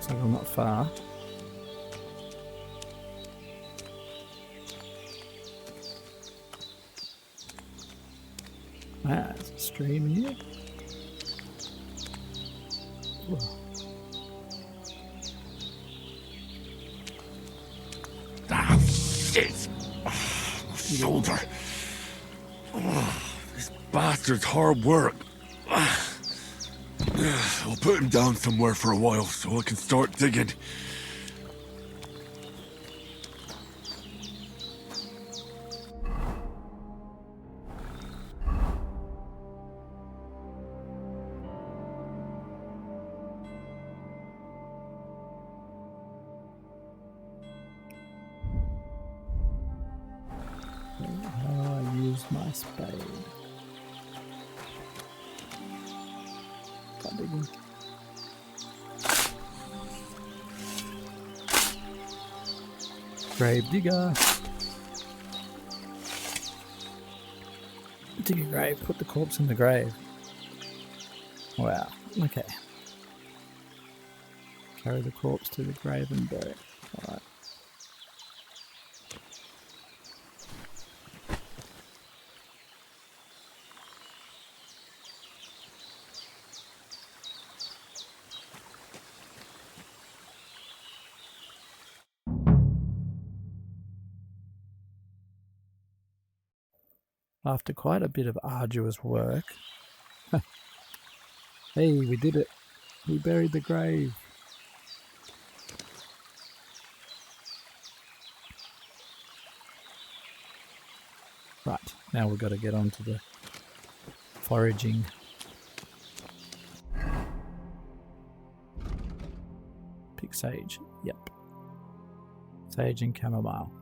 So I'm not far. Ah, there's a stream here. Whoa. shoulder. This bastard's hard work. I'll put him down somewhere for a while so I can start digging. I use my spade. Start digging. Grave digger. Dig a grave, put the corpse in the grave. Wow, okay. Carry the corpse to the grave and bury it. Alright. After quite a bit of arduous work, hey, we did it. We buried the grave. Right, now we've got to get on to the foraging. Pick sage, yep. Sage and chamomile.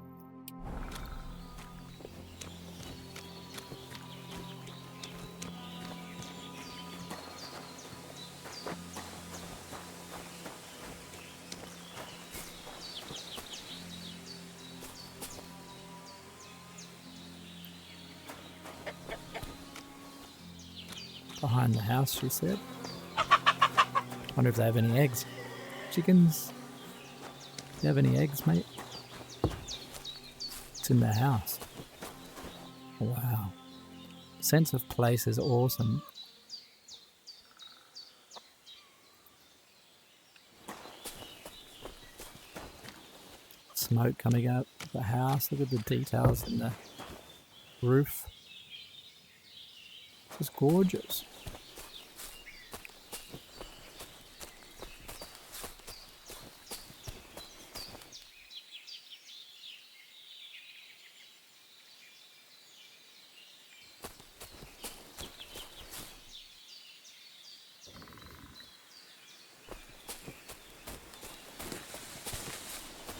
Behind the house, she said. Wonder if they have any eggs. Chickens? Do you have any eggs, mate? It's in the house. Wow. Sense of place is awesome. Smoke coming out of the house. Look at the details in the roof. It's gorgeous.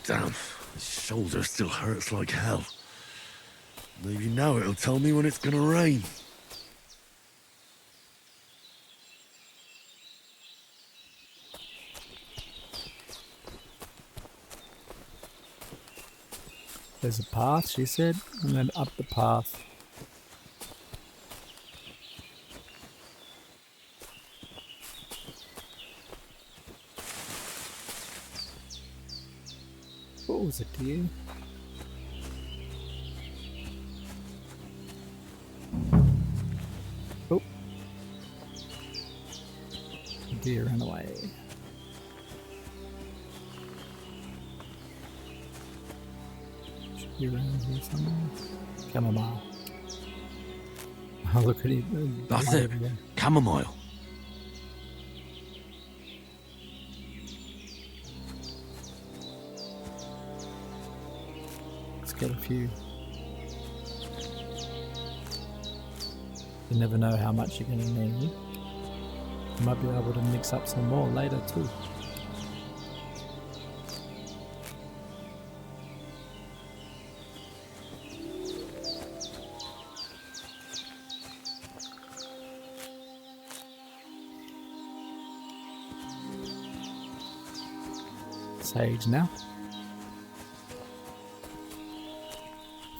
Damn, my shoulder still hurts like hell. Maybe now it'll tell me when it's gonna rain. There's a path, she said, and then up the path. What was it, dear? Oh. The deer ran away. Should be around here somewhere. Chamomile. Oh, look at it. That's it. Chamomile. Get a few. You never know how much you're going to need. You might be able to mix up some more later too. Sage now.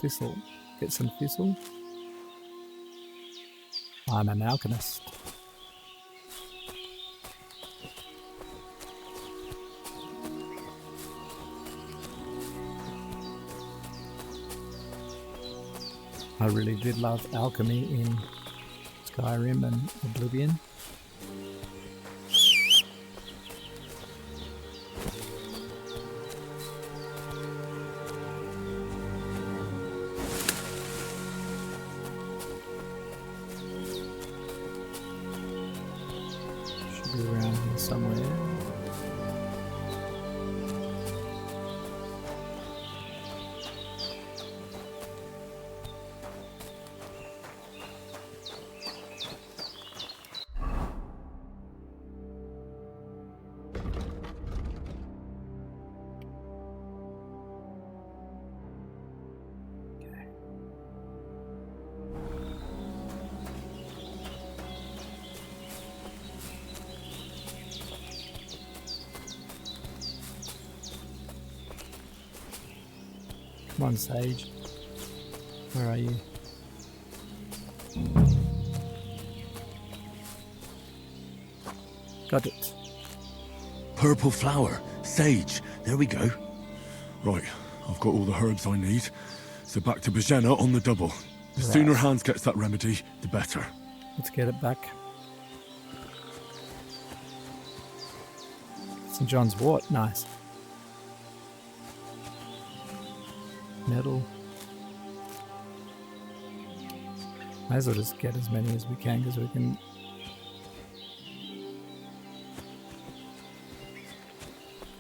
Thistle. Get some thistle. I'm an alchemist. I really did love alchemy in Skyrim and Oblivion. Is it around here somewhere? Come on, Sage. Where are you? Got it. Purple flower. Sage. There we go. Right, I've got all the herbs I need. So back to Bajena on the double. The sooner Hans gets that remedy, the better. Let's get it back. St. John's wort. Nice. Metal. Might as well just get as many as we can because we can.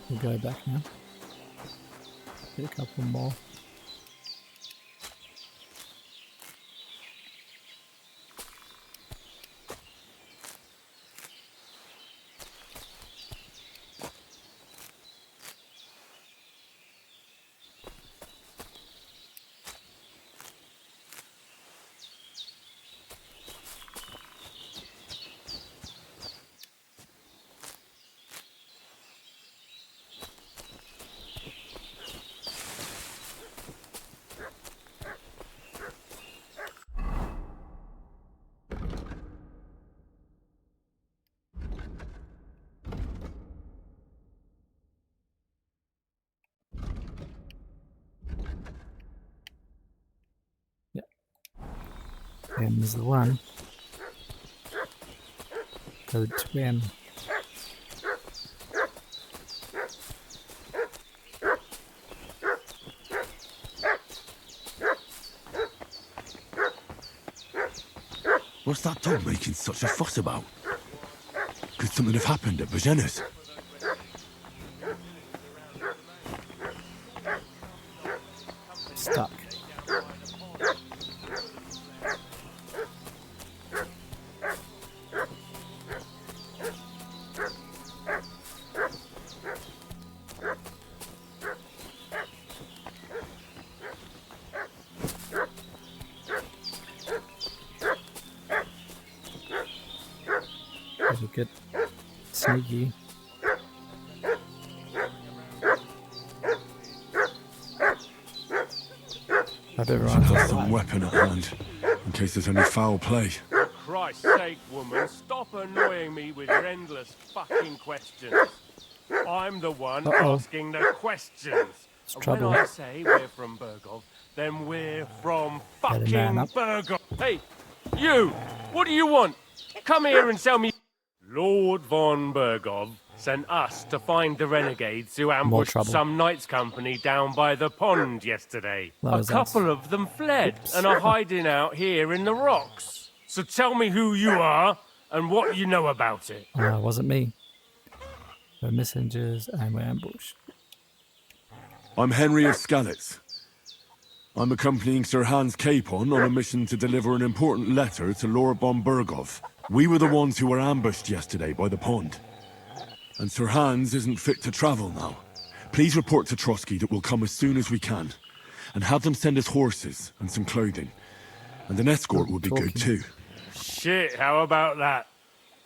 We'll go back now. Get a couple more. M is the one. Code to M. What's that dog making such a fuss about? Could something have happened at Bajena's? Stuck. That'll get sneaky. Hope everyone's Have some weapon at hand, in case there's any foul play. For Christ's sake, woman, stop annoying me with your endless fucking questions. I'm the one asking the questions. And trouble. when I say we're from Burgov, then we're from fucking Burgov. Hey, you! What do you want? Come here and tell me. Lord von Burgov sent us to find the renegades who ambushed some knights' company down by the pond yesterday. A couple of them fled and are hiding out here in the rocks. So tell me who you are and what you know about it. It wasn't me. We're messengers and we're ambushed. I'm Henry of Skalitz. I'm accompanying Sir Hans Capon on a mission to deliver an important letter to Lord von Burgov. We were the ones who were ambushed yesterday by the pond. And Sir Hans isn't fit to travel now. Please report to Trotsky that we'll come as soon as we can. And have them send us horses and some clothing. And an escort would be good too. Shit, how about that?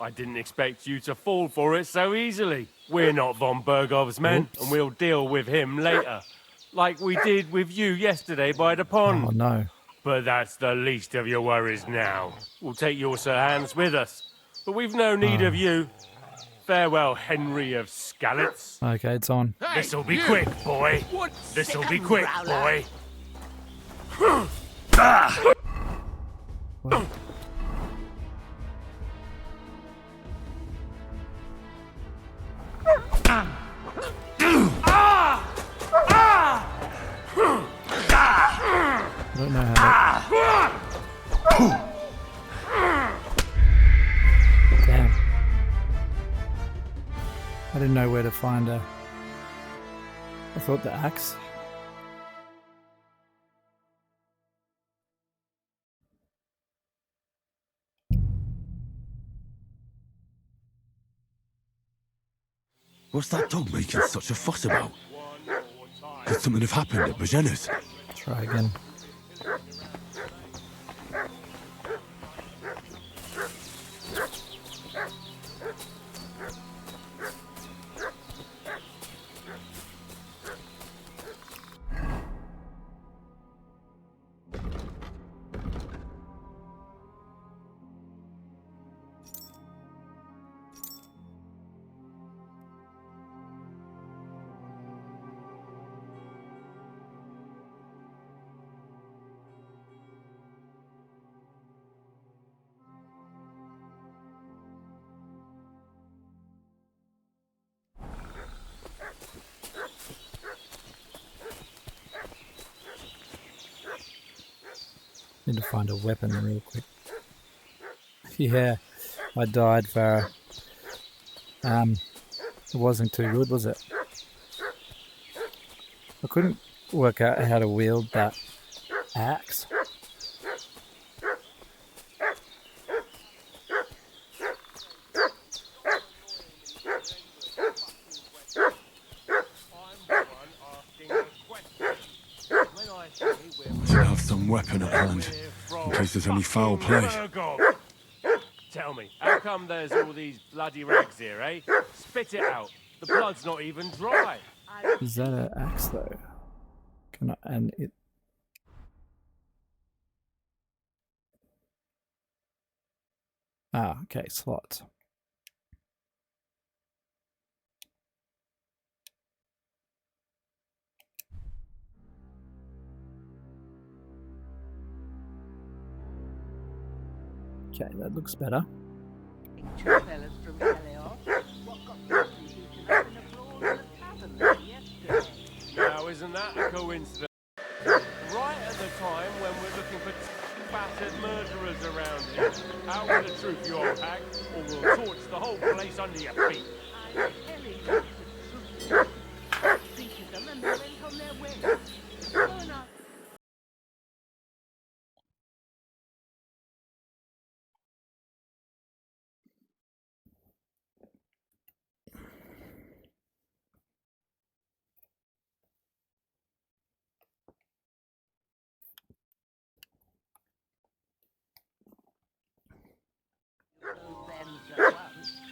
I didn't expect you to fall for it so easily. We're not von Burgov's men, and we'll deal with him later. Like we did with you yesterday by the pond. Oh no. But that's the least of your worries now. We'll take your Sir Hans with us. But we've no need of you. Farewell, Henry of Skalitz. Okay, it's on. This'll be quick, boy. This'll be quick, boy. I don't know how to... Damn. didn't know where to find a... I thought the axe. What's that dog making such a fuss about? Could something have happened at Bajena's? Try again. Need to find a weapon real quick. Yeah, I died, Farah. It wasn't too good, was it? I couldn't work out how to wield that axe. Should have some weapon at hand, in case there's any foul play. Tell me, how come there's all these bloody rags here, eh? Spit it out. The blood's not even dry. Is that an axe though? Can I, and it... Ah, okay, slots. Okay, that looks better. Two fellas from Helios. What got you beaten up in a brawl in the tavern yesterday? Now, isn't that a coincidence? Right at the time when we're looking for battered murderers around here. Out with the truth, you old hag, or we'll torch the whole place under your feet. I'm telling you the truth. Seated them and they went on their way. Oh, no.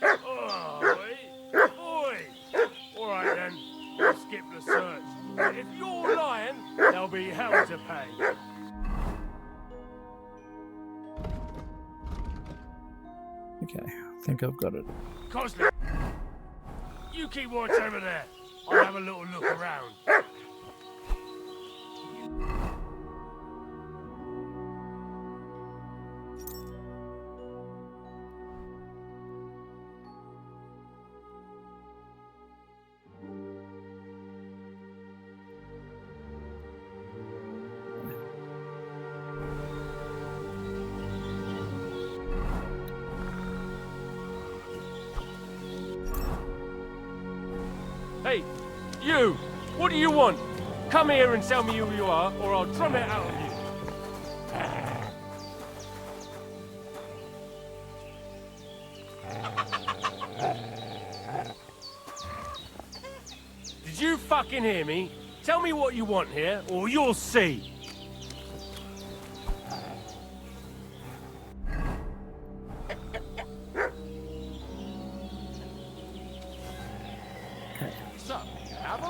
Oi! All right then, we'll skip the search. If you're lying, there'll be hell to pay. Okay, I think I've got it. Cosley, you keep watch over there. I'll have a little look around. Hey, you! What do you want? Come here and tell me who you are, or I'll drum it out of you. Did you fucking hear me? Tell me what you want here, or you'll see.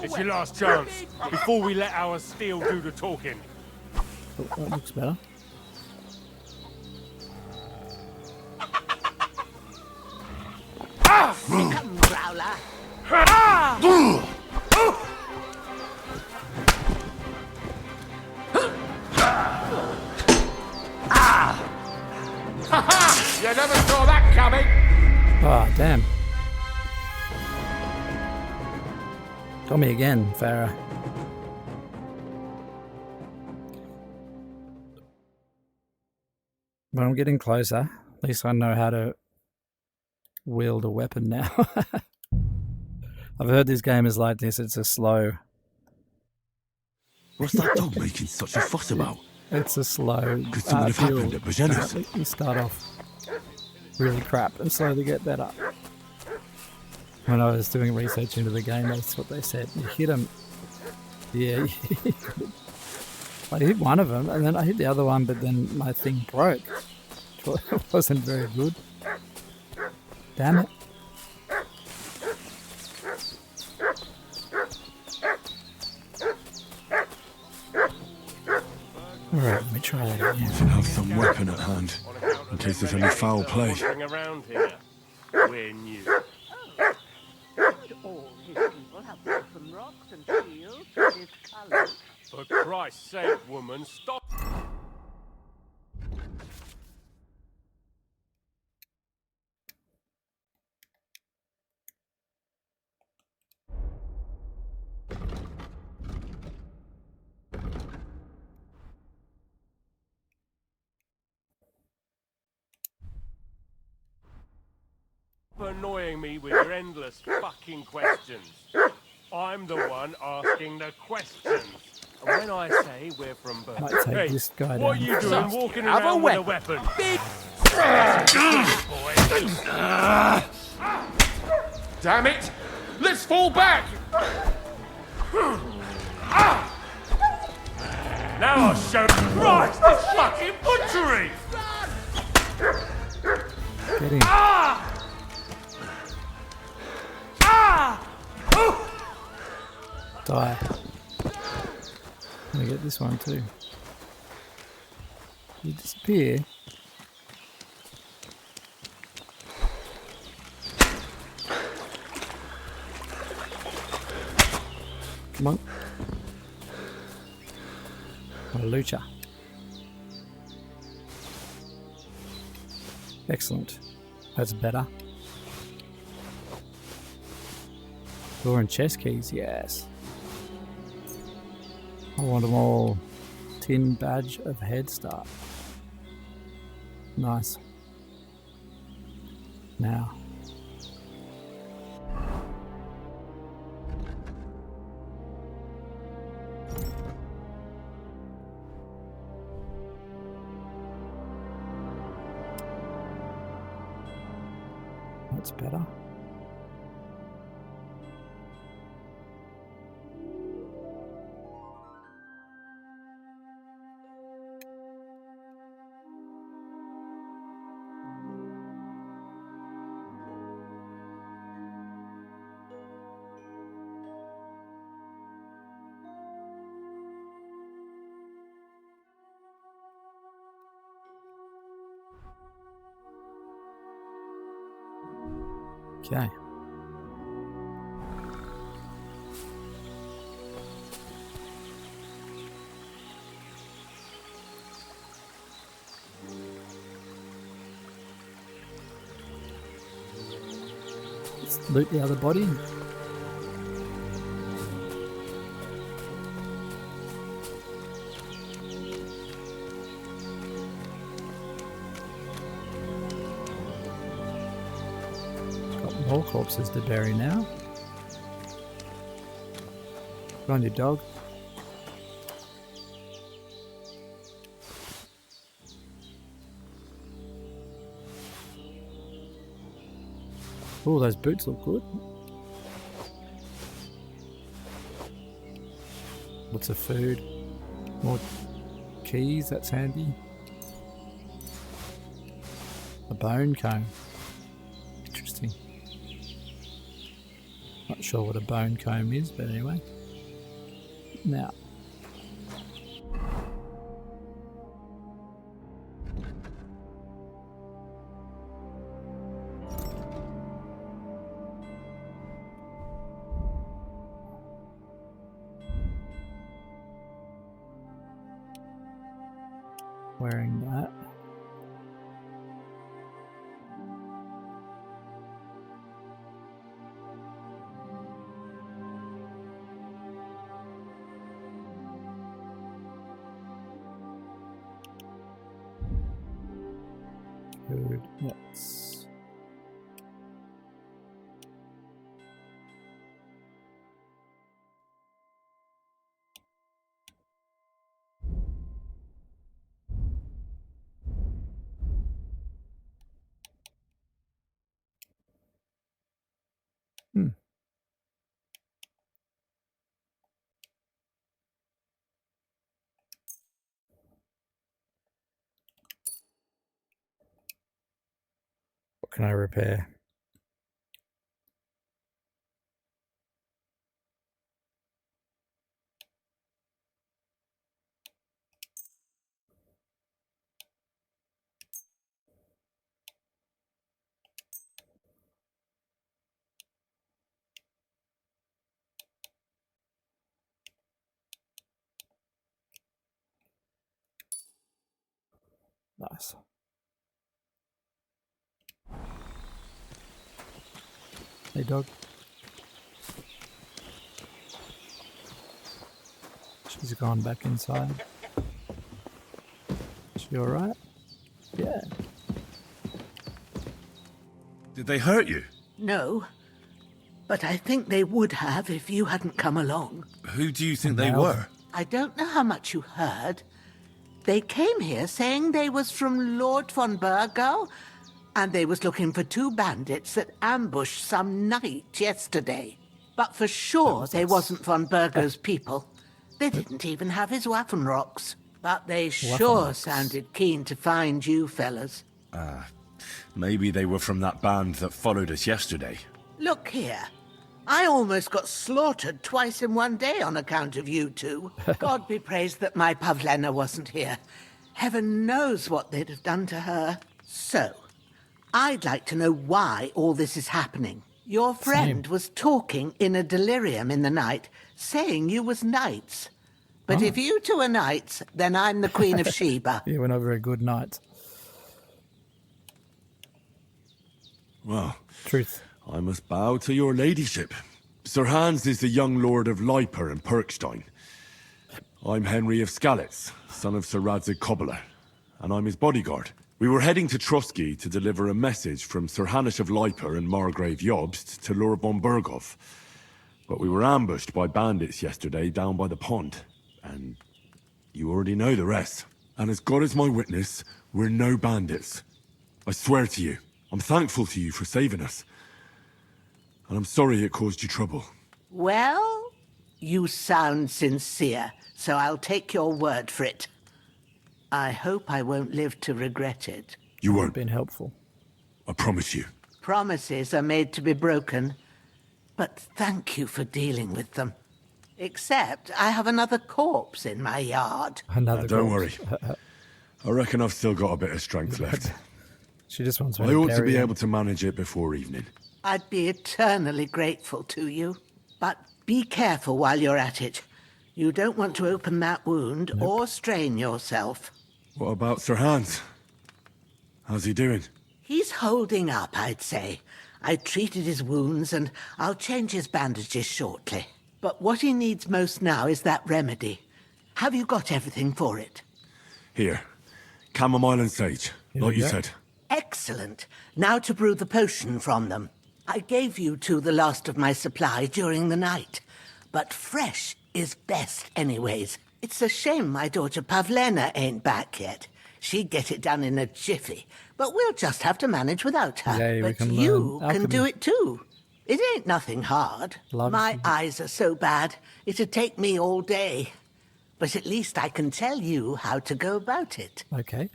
It's your last chance, before we let our steel do the talking. Oh, that looks better. Come, Growler. You never saw that coming! Ah, damn. Got me again, Farah. But I'm getting closer. At least I know how to wield a weapon now. I've heard this game is like this. It's a slow. What's that dog making such a fuss about? It's a slow. Could something have happened at Bajena's? You start off really crap and slowly get better. When I was doing research into the game, that's what they said. You hit them. Yeah. I hit one of them, and then I hit the other one, but then my thing broke. It wasn't very good. Damn it. Alright, let me try that again. Should have some weapon at hand, in case there's any foul play. Around here. We're new. All his people have broken rocks and shields with his colours. For Christ's sake, woman, stop. Annoying me with your endless fucking questions. I'm the one asking the questions. And when I say we're from Burma, Might take this guy what are down. you doing walking Have around a with a weapon? Big damn it! Let's fall back! Now I'll show Christ this fucking butchery! Get him. Die. I'm gonna get this one too. You disappear. Come on. A lucha. Excellent. That's better. Door and chest keys, yes. I want them all. Tin badge of head start. Nice. Now. That's better. Okay. Let's loot the other body. More corpses to bury now. Go on, you dog. Oh, those boots look good. Lots of food. More keys, that's handy. A bone comb. Interesting. Not sure what a bone comb is, but anyway. Now. Wearing that. Food, yes. Hmm. What can I repair? Nice. Hey, dog. She's gone back inside. She alright? Yeah. Did they hurt you? No, but I think they would have if you hadn't come along. Who do you think they were? I don't know how much you heard. They came here saying they was from Lord von Burgo, and they was looking for 2 bandits that ambushed some knight yesterday. But for sure they wasn't von Burgo's people. They didn't even have his Waffenrocks. But they sure sounded keen to find you fellas. Maybe they were from that band that followed us yesterday. Look here. I almost got slaughtered twice in one day on account of you two. God be praised that my Pavlena wasn't here. Heaven knows what they'd have done to her. So, I'd like to know why all this is happening. Your friend was talking in a delirium in the night, saying you was knights. But if you two are knights, then I'm the Queen of Sheba. Yeah, we're not very good knights. Well, truth. I must bow to your ladyship. Sir Hans is the young lord of Leiper and Perkstein. I'm Henry of Skalitz, son of Sir Radzig Kobyla, and I'm his bodyguard. We were heading to Trusky to deliver a message from Sir Hanish of Leiper and Margrave Jobst to Lord von Burgov. But we were ambushed by bandits yesterday down by the pond, and you already know the rest. And as God is my witness, we're no bandits. I swear to you, I'm thankful to you for saving us. And I'm sorry it caused you trouble. Well, you sound sincere, so I'll take your word for it. I hope I won't live to regret it. You won't. Been helpful. I promise you. Promises are made to be broken, but thank you for dealing with them. Except I have another corpse in my yard. Don't worry. I reckon I've still got a bit of strength left. She just wants I ought to be able to manage it before evening. I'd be eternally grateful to you. But be careful while you're at it. You don't want to open that wound or strain yourself. What about Sir Hans? How's he doing? He's holding up, I'd say. I treated his wounds and I'll change his bandages shortly. But what he needs most now is that remedy. Have you got everything for it? Here. Chamomile and sage, like you said. Excellent. Now to brew the potion from them. I gave you two the last of my supply during the night. But fresh is best anyways. It's a shame my daughter Pavlena ain't back yet. She'd get it done in a jiffy. But we'll just have to manage without her. Yeah, we but can you learn can do alchemy. it too. It ain't nothing hard. My eyes are so bad, it'd take me all day. But at least I can tell you how to go about it. Okay.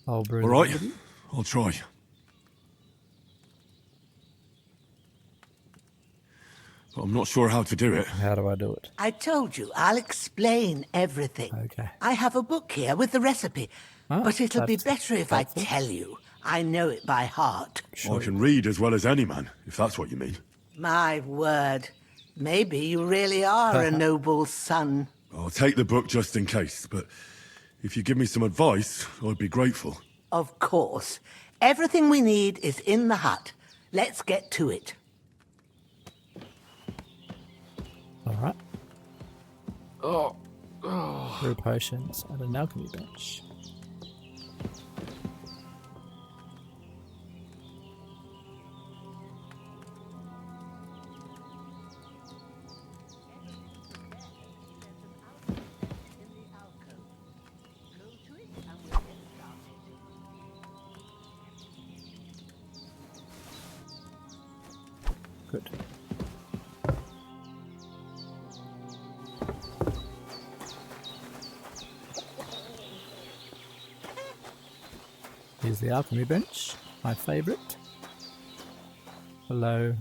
I'll brew All right, I'll try. But I'm not sure how to do it. How do I do it? I told you, I'll explain everything. Okay. I have a book here with the recipe. But it'll be that's better if I tell you. I know it by heart. I can read as well as any man, if that's what you mean. My word. Maybe you really are a noble son. I'll take the book just in case, but if you give me some advice, I'd be grateful. Of course. Everything we need is in the hut. Let's get to it. All right. Oh. Brew potions at an alchemy bench. Good. Here's the alchemy bench, my favourite. Hello.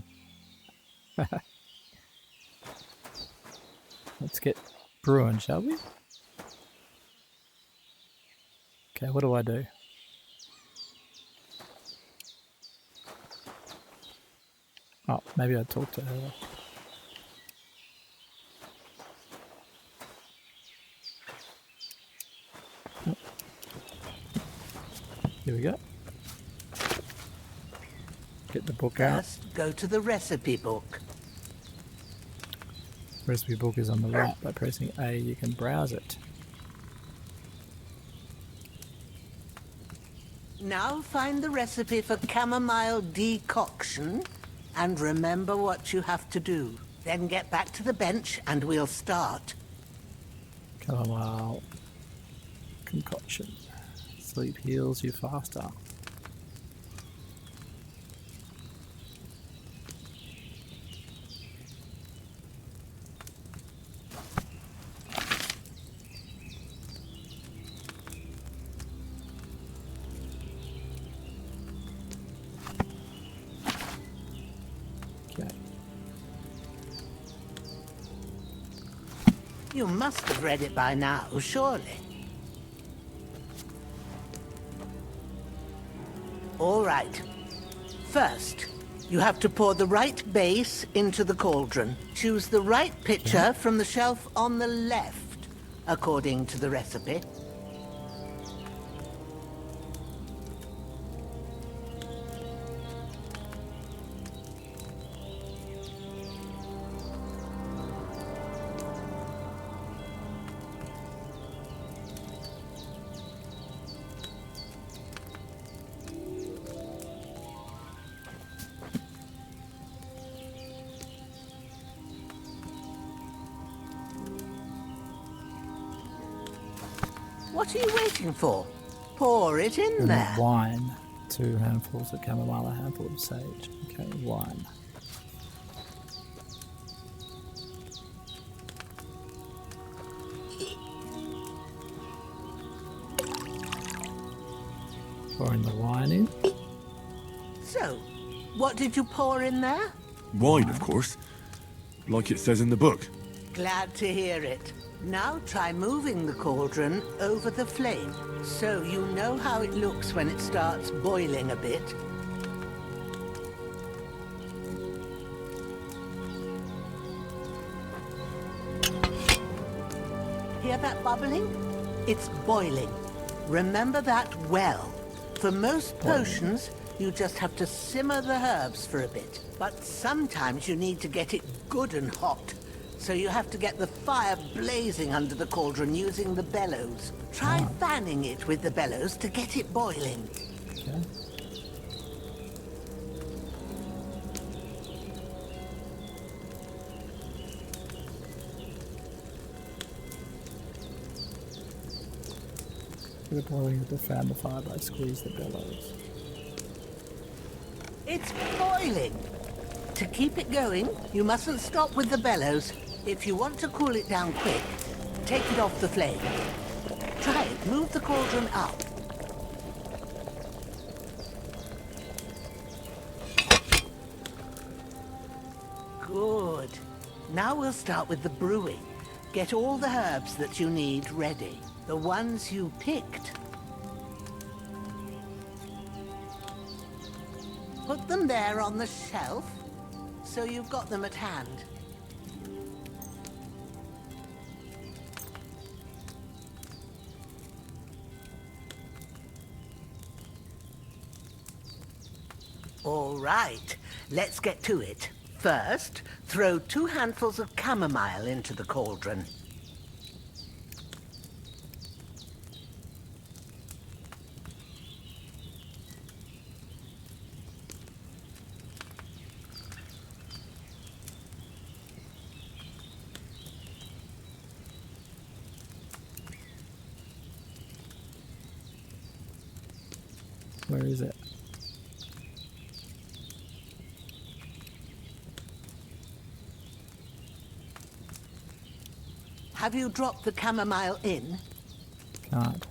Let's get brewing, shall we? Okay, what do I do? Oh, maybe I talk to her. Oh. Here we go. Get the book out. First, go to the recipe book. Recipe book is on the right. By pressing A, you can browse it. Now find the recipe for chamomile decoction and remember what you have to do. Then get back to the bench and we'll start. Chamomile concoction. Sleep heals you faster. You must have read it by now, surely. All right. First, you have to pour the right base into the cauldron. Choose the right pitcher from the shelf on the left, according to the recipe. What are you waiting for? Pour it in there. Wine. 2 handfuls of chamomile, a handful of sage. Okay, wine. Pouring the wine in. So, what did you pour in there? Wine, of course. Like it says in the book. Glad to hear it. Now try moving the cauldron over the flame, so you know how it looks when it starts boiling a bit. Hear that bubbling? It's boiling. Remember that well. For most potions, you just have to simmer the herbs for a bit. But sometimes you need to get it good and hot. So you have to get the fire blazing under the cauldron using the bellows. Try fanning it with the bellows to get it boiling. Okay. Get it boiling to fan the fire by squeeze the bellows. It's boiling. To keep it going, you mustn't stop with the bellows. If you want to cool it down quick, take it off the flame. Try it. Move the cauldron up. Good. Now we'll start with the brewing. Get all the herbs that you need ready. The ones you picked. Put them there on the shelf, so you've got them at hand. All right, let's get to it. First, throw 2 handfuls of chamomile into the cauldron. Where is it? Have you dropped the chamomile in? Can't.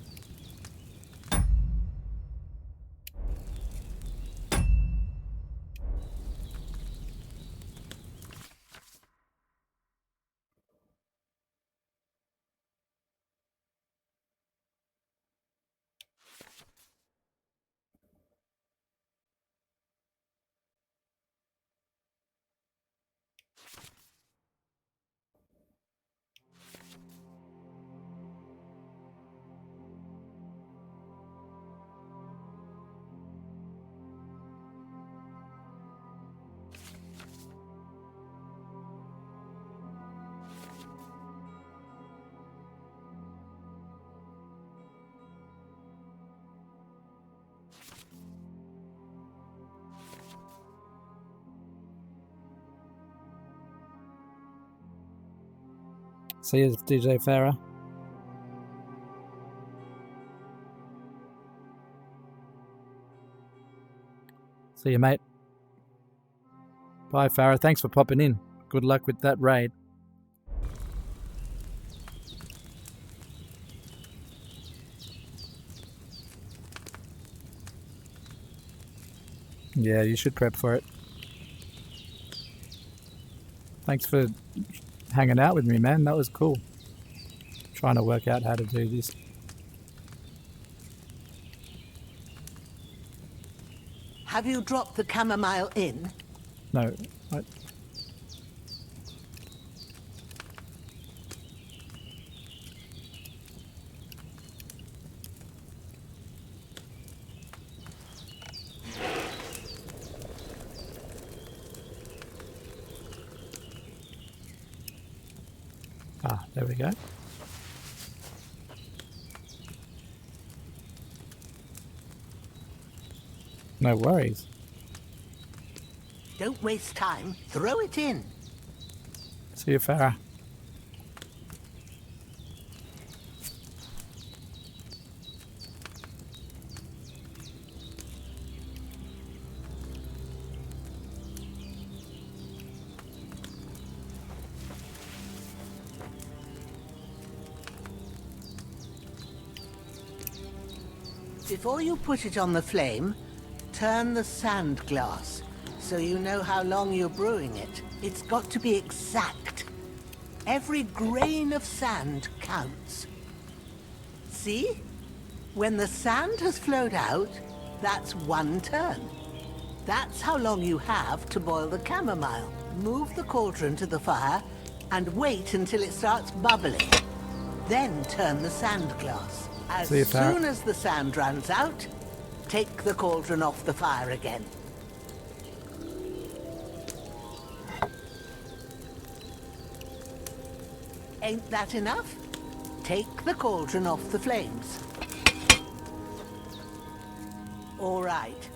See you, DJ Farah. See you, mate. Bye, Farah. Thanks for popping in. Good luck with that raid. Yeah, you should prep for it. Thanks for hanging out with me, man. That was cool. Trying to work out how to do this. Have you dropped the chamomile in? No. Ah, there we go. No worries. Don't waste time. Throw it in. See you, Farah. Before you put it on the flame, turn the sand glass so you know how long you're brewing it. It's got to be exact. Every grain of sand counts. See? When the sand has flowed out, that's 1 turn. That's how long you have to boil the chamomile. Move the cauldron to the fire and wait until it starts bubbling. Then turn the sand glass. As soon as the sand runs out, take the cauldron off the fire again. Ain't that enough? Take the cauldron off the flames. All right.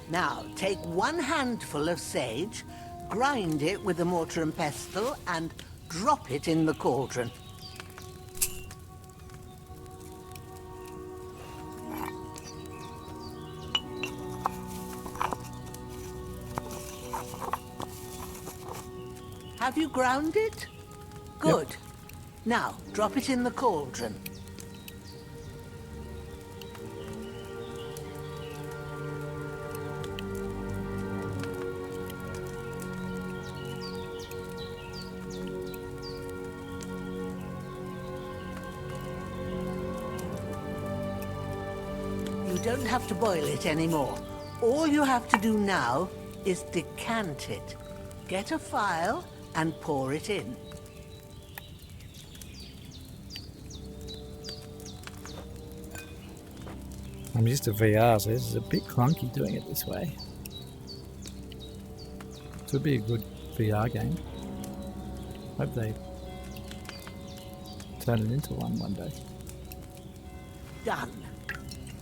Now, take 1 handful of sage, grind it with a mortar and pestle, and drop it in the cauldron. Have you ground it? Good. Yep. Now, drop it in the cauldron. You don't have to boil it anymore. All you have to do now is decant it. Get a phial and pour it in. I'm used to VR, so this is a bit clunky doing it this way. This would be a good VR game. Hope they turn it into one day. Done.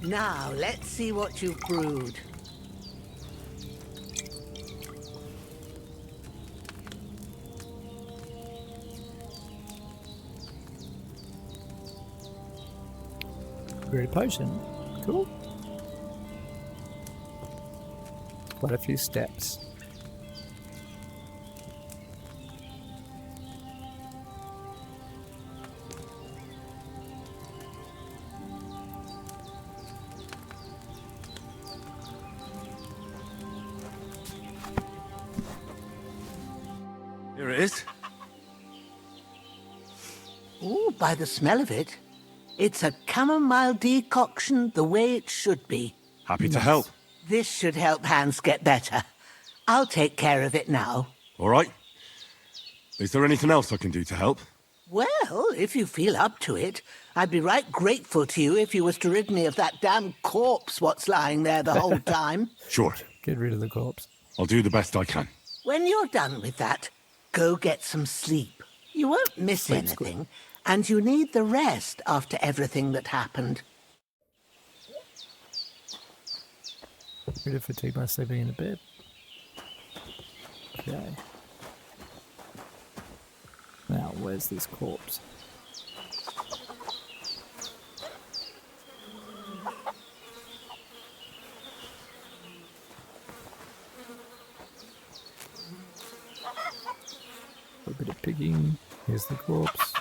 Now, let's see what you've brewed. Brewed potion. Cool. Quite a few steps. Here it is. Ooh, by the smell of it, it's a chamomile decoction the way it should be. Happy to help. This should help Hans get better. I'll take care of it now. All right. Is there anything else I can do to help? Well, if you feel up to it, I'd be right grateful to you if you was to rid me of that damn corpse what's lying there the whole time. Sure. Get rid of the corpse. I'll do the best I can. When you're done with that, go get some sleep. You won't miss anything, and you need the rest after everything that happened. Rid of fatigue by sleeping in the bed. Okay. Now, where's this corpse? A bit of pigging. Here's the corpse.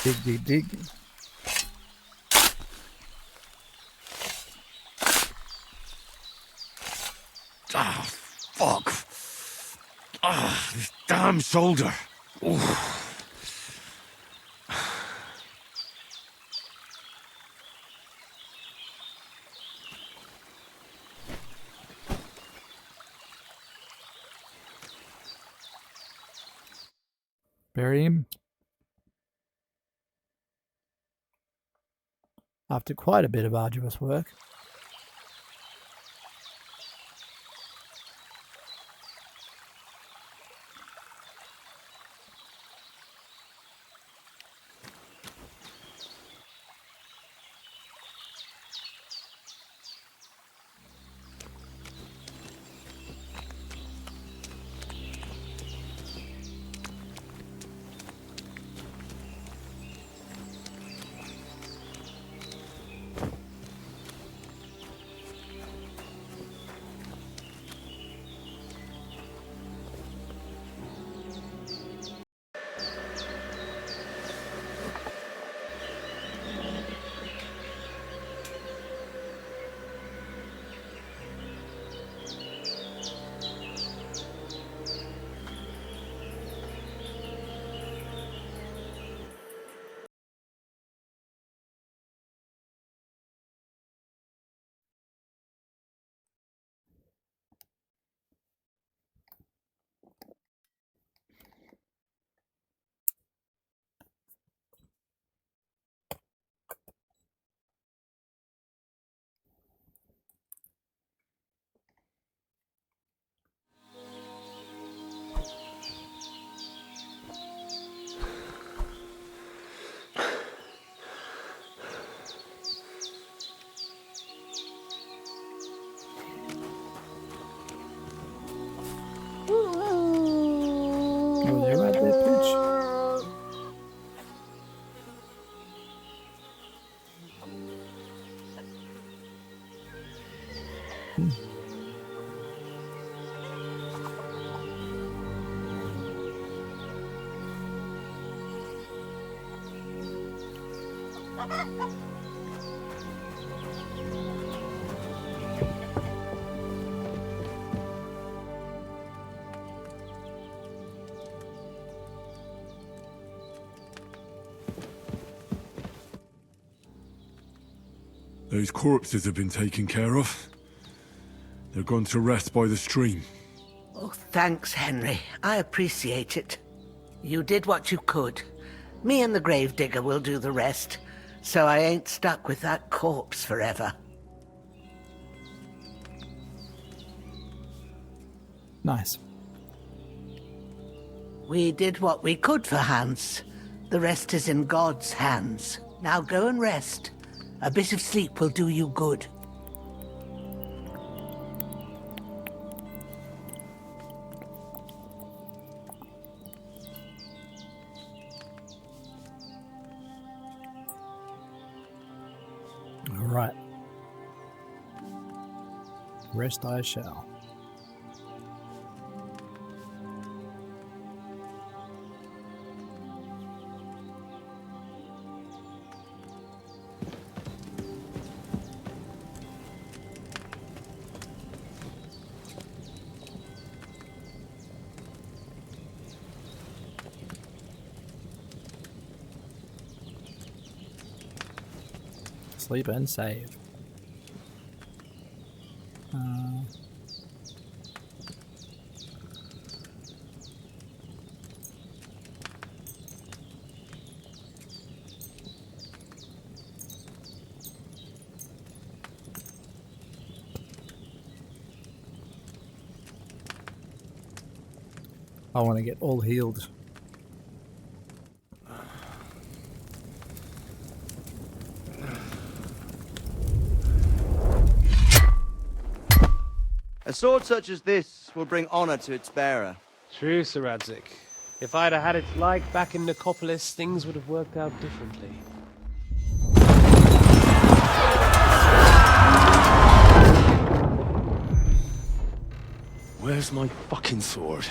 Dig, dig, dig. Ah, fuck. Ah, this damn shoulder. Oof. Bury him. After quite a bit of arduous work. Oh, you're right there, Pooch. Those corpses have been taken care of. They're gone to rest by the stream. Oh, thanks, Henry. I appreciate it. You did what you could. Me and the gravedigger will do the rest, so I ain't stuck with that corpse forever. Nice. We did what we could for Hans. The rest is in God's hands. Now go and rest. A bit of sleep will do you good. All right. Rest I shall. Sleep and save. I want to get all healed. A sword such as this will bring honor to its bearer. True, Sir Radzik. If I'd have had its like back in Nicopolis, things would have worked out differently. Where's my fucking sword?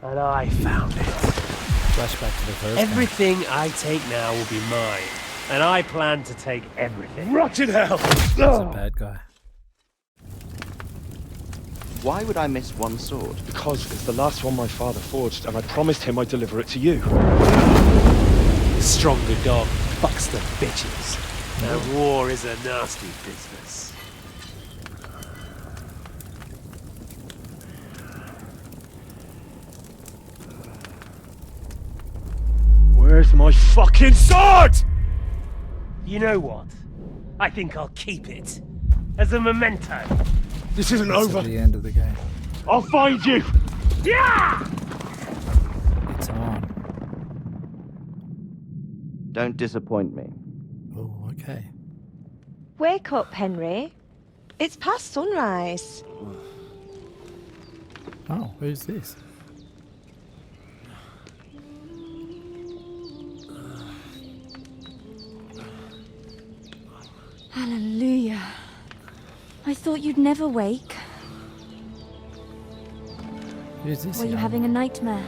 And I found it. Flashback to the first Everything I take now will be mine. And I plan to take everything. Rotted hell! That's a bad guy. Why would I miss one sword? Because it's the last one my father forged, and I promised him I'd deliver it to you. The stronger dog fucks the bitches. Now war is a nasty business. Where's my fucking sword? You know what? I think I'll keep it. As a memento. This isn't That's over. at the end of the game. I'll find you! Yeah! It's on. Don't disappoint me. Oh, okay. Wake up, Henry. It's past sunrise. Oh, who's this? Hallelujah. I thought you'd never wake. Who's this? Were you young? having a nightmare?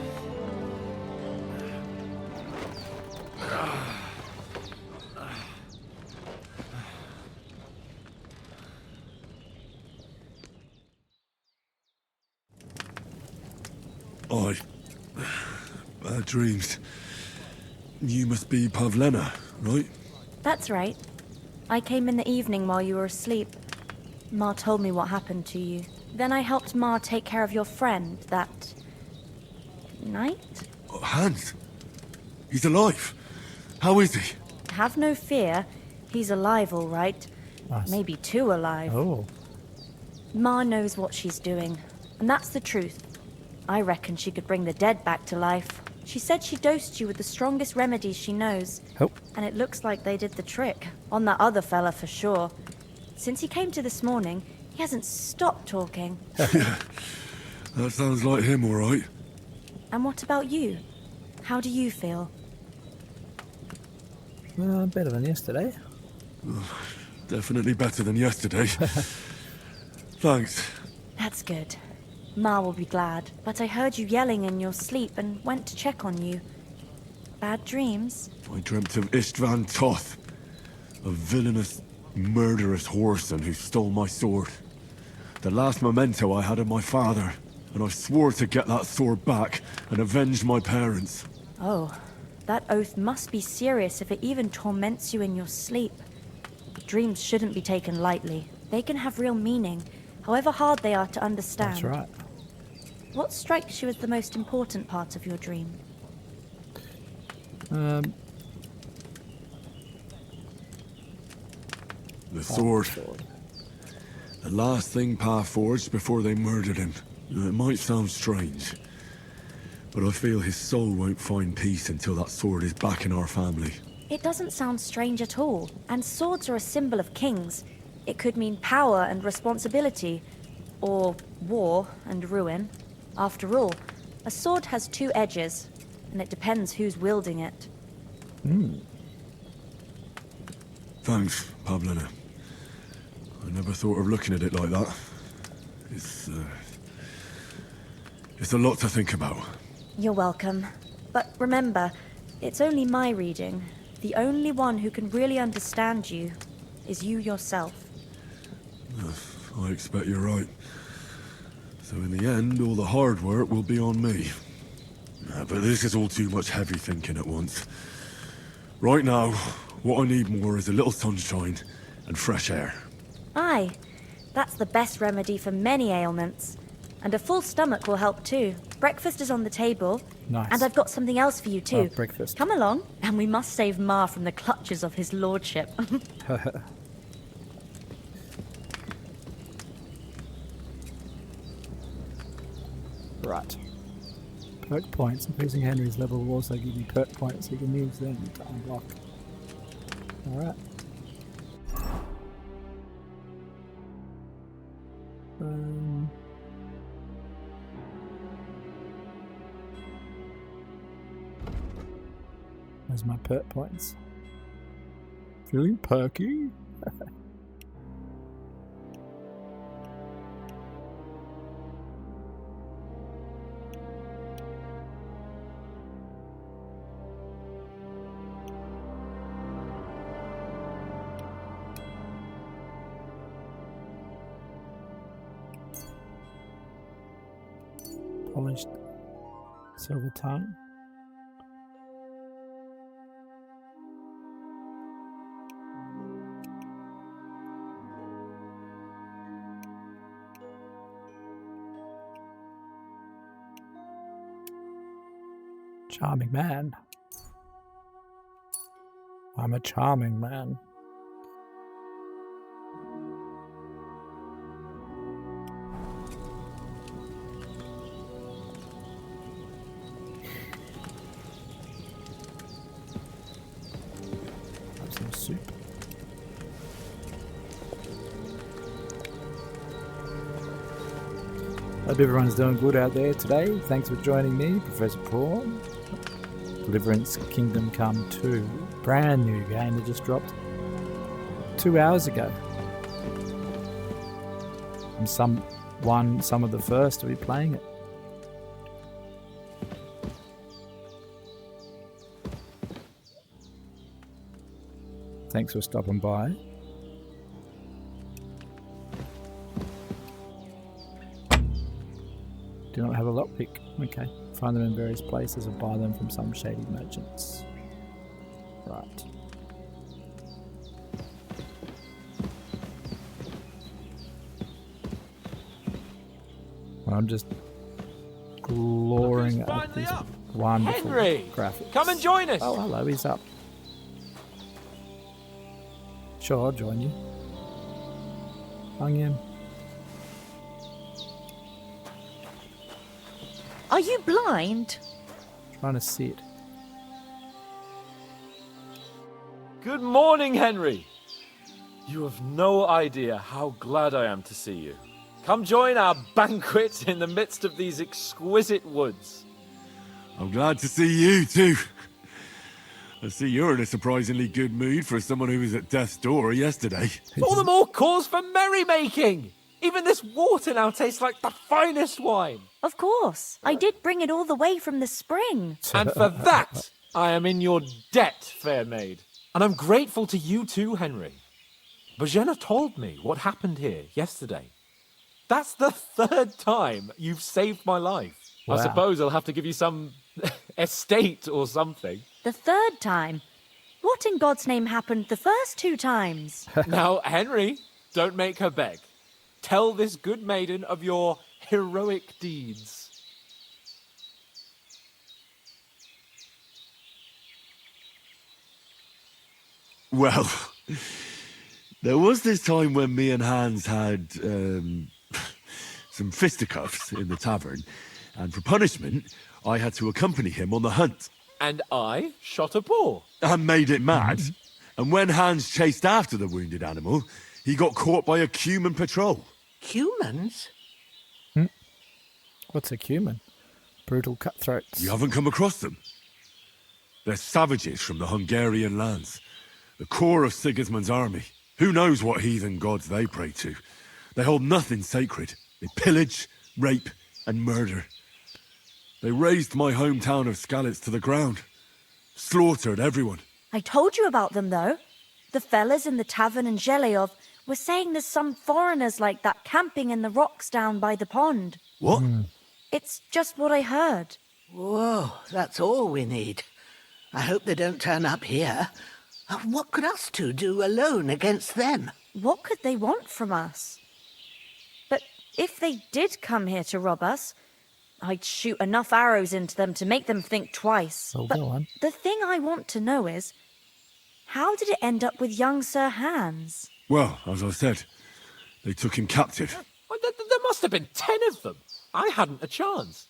Bad dreams. You must be Pavlena, right? That's right. I came in the evening while you were asleep. Ma told me what happened to you. Then I helped Ma take care of your friend that night? Oh, Hans! He's alive! How is he? Have no fear. He's alive, all right. Nice. Maybe too alive. Oh. Ma knows what she's doing, and that's the truth. I reckon she could bring the dead back to life. She said she dosed you with the strongest remedies she knows. Oh. And it looks like they did the trick. On that other fella for sure. Since he came to this morning, he hasn't stopped talking. Yeah, that sounds like him, all right. And what about you? How do you feel? Better than yesterday. Definitely better than yesterday. Thanks. That's good. Ma will be glad. But I heard you yelling in your sleep and went to check on you. Bad dreams? I dreamt of Istvan Toth, a villainous, murderous whoreson who stole my sword. The last memento I had of my father, and I swore to get that sword back and avenge my parents. Oh, That oath must be serious if it even torments you in your sleep. Dreams shouldn't be taken lightly. They can have real meaning, however hard they are to understand. That's right. What strikes you as the most important part of your dream? The sword. The last thing Pa forged before they murdered him. It might sound strange, but I feel his soul won't find peace until that sword is back in our family. It doesn't sound strange at all, and swords are a symbol of kings. It could mean power and responsibility, or war and ruin. After all, a sword has two edges, and it depends who's wielding it. Thanks, Pavlina. I never thought of looking at it like that. It's a lot to think about. You're welcome. But remember, it's only my reading. The only one who can really understand you is you yourself. I expect you're right. So in the end, all the hard work will be on me. But this is all too much heavy thinking at once. Right now, what I need more is a little sunshine and fresh air. Aye, that's the best remedy for many ailments. And a full stomach will help too. Breakfast is on the table. Nice. And I've got something else for you too. Breakfast. Come along, and we must save Ma from the clutches of his lordship. Right. Perk points. Increasing Henry's level will also give you perk points. You can use them to unlock. Alright. Where's my perk points? Feeling perky? Polished silver tongue. Charming man. I'm a charming man. Have some soup. Hope everyone's doing good out there today. Thanks for joining me, Professor Prawn. Deliverance Kingdom Come 2. Brand new game that just dropped 2 hours ago. I'm some of the first to be playing it. Thanks for stopping by. Do not have a lockpick. Okay. Find them in various places or buy them from some shady merchants. Right. Well, I'm just glorying at these wonderful Henry, graphics. come and join us. Oh, hello, he's up. Sure, I'll join you. Hung in. Are you blind? Trying to see it. Good morning, Henry. You have no idea how glad I am to see you. Come join our banquet in the midst of these exquisite woods. I'm glad to see you too. I see you're in a surprisingly good mood for someone who was at death's door yesterday. All the more cause for merrymaking. Even this water now tastes like the finest wine. Of course. I did bring it all the way from the spring. And for that, I am in your debt, fair maid. And I'm grateful to you too, Henry. Bojena told me what happened here yesterday. That's the 3rd time you've saved my life. Wow. I suppose I'll have to give you some estate or something. The third time? What in God's name happened the first 2 times? Now, Henry, don't make her beg. Tell this good maiden of your heroic deeds. Well, there was this time when me and Hans had some fisticuffs in the tavern, and for punishment, I had to accompany him on the hunt. And I shot a boar. And made it mad. And when Hans chased after the wounded animal, he got caught by a cuman patrol. Humans? What's a cuman? Brutal cutthroats. You haven't come across them? They're savages from the Hungarian lands. The core of Sigismund's army. Who knows what heathen gods they pray to? They hold nothing sacred. They pillage, rape, and murder. They razed my hometown of Skalitz to the ground. Slaughtered everyone. I told you about them, though. The fellas in the tavern in Zheleov were saying there's some foreigners like that camping in the rocks down by the pond. What? It's just what I heard. Whoa, that's all we need. I hope they don't turn up here. What could us two do alone against them? What could they want from us? But if they did come here to rob us, I'd shoot enough arrows into them to make them think twice. Oh, but go on. the thing I want to know is, how did it end up with young Sir Hans? Well, as I said, they took him captive. Well, there must have been 10 of them. I hadn't a chance.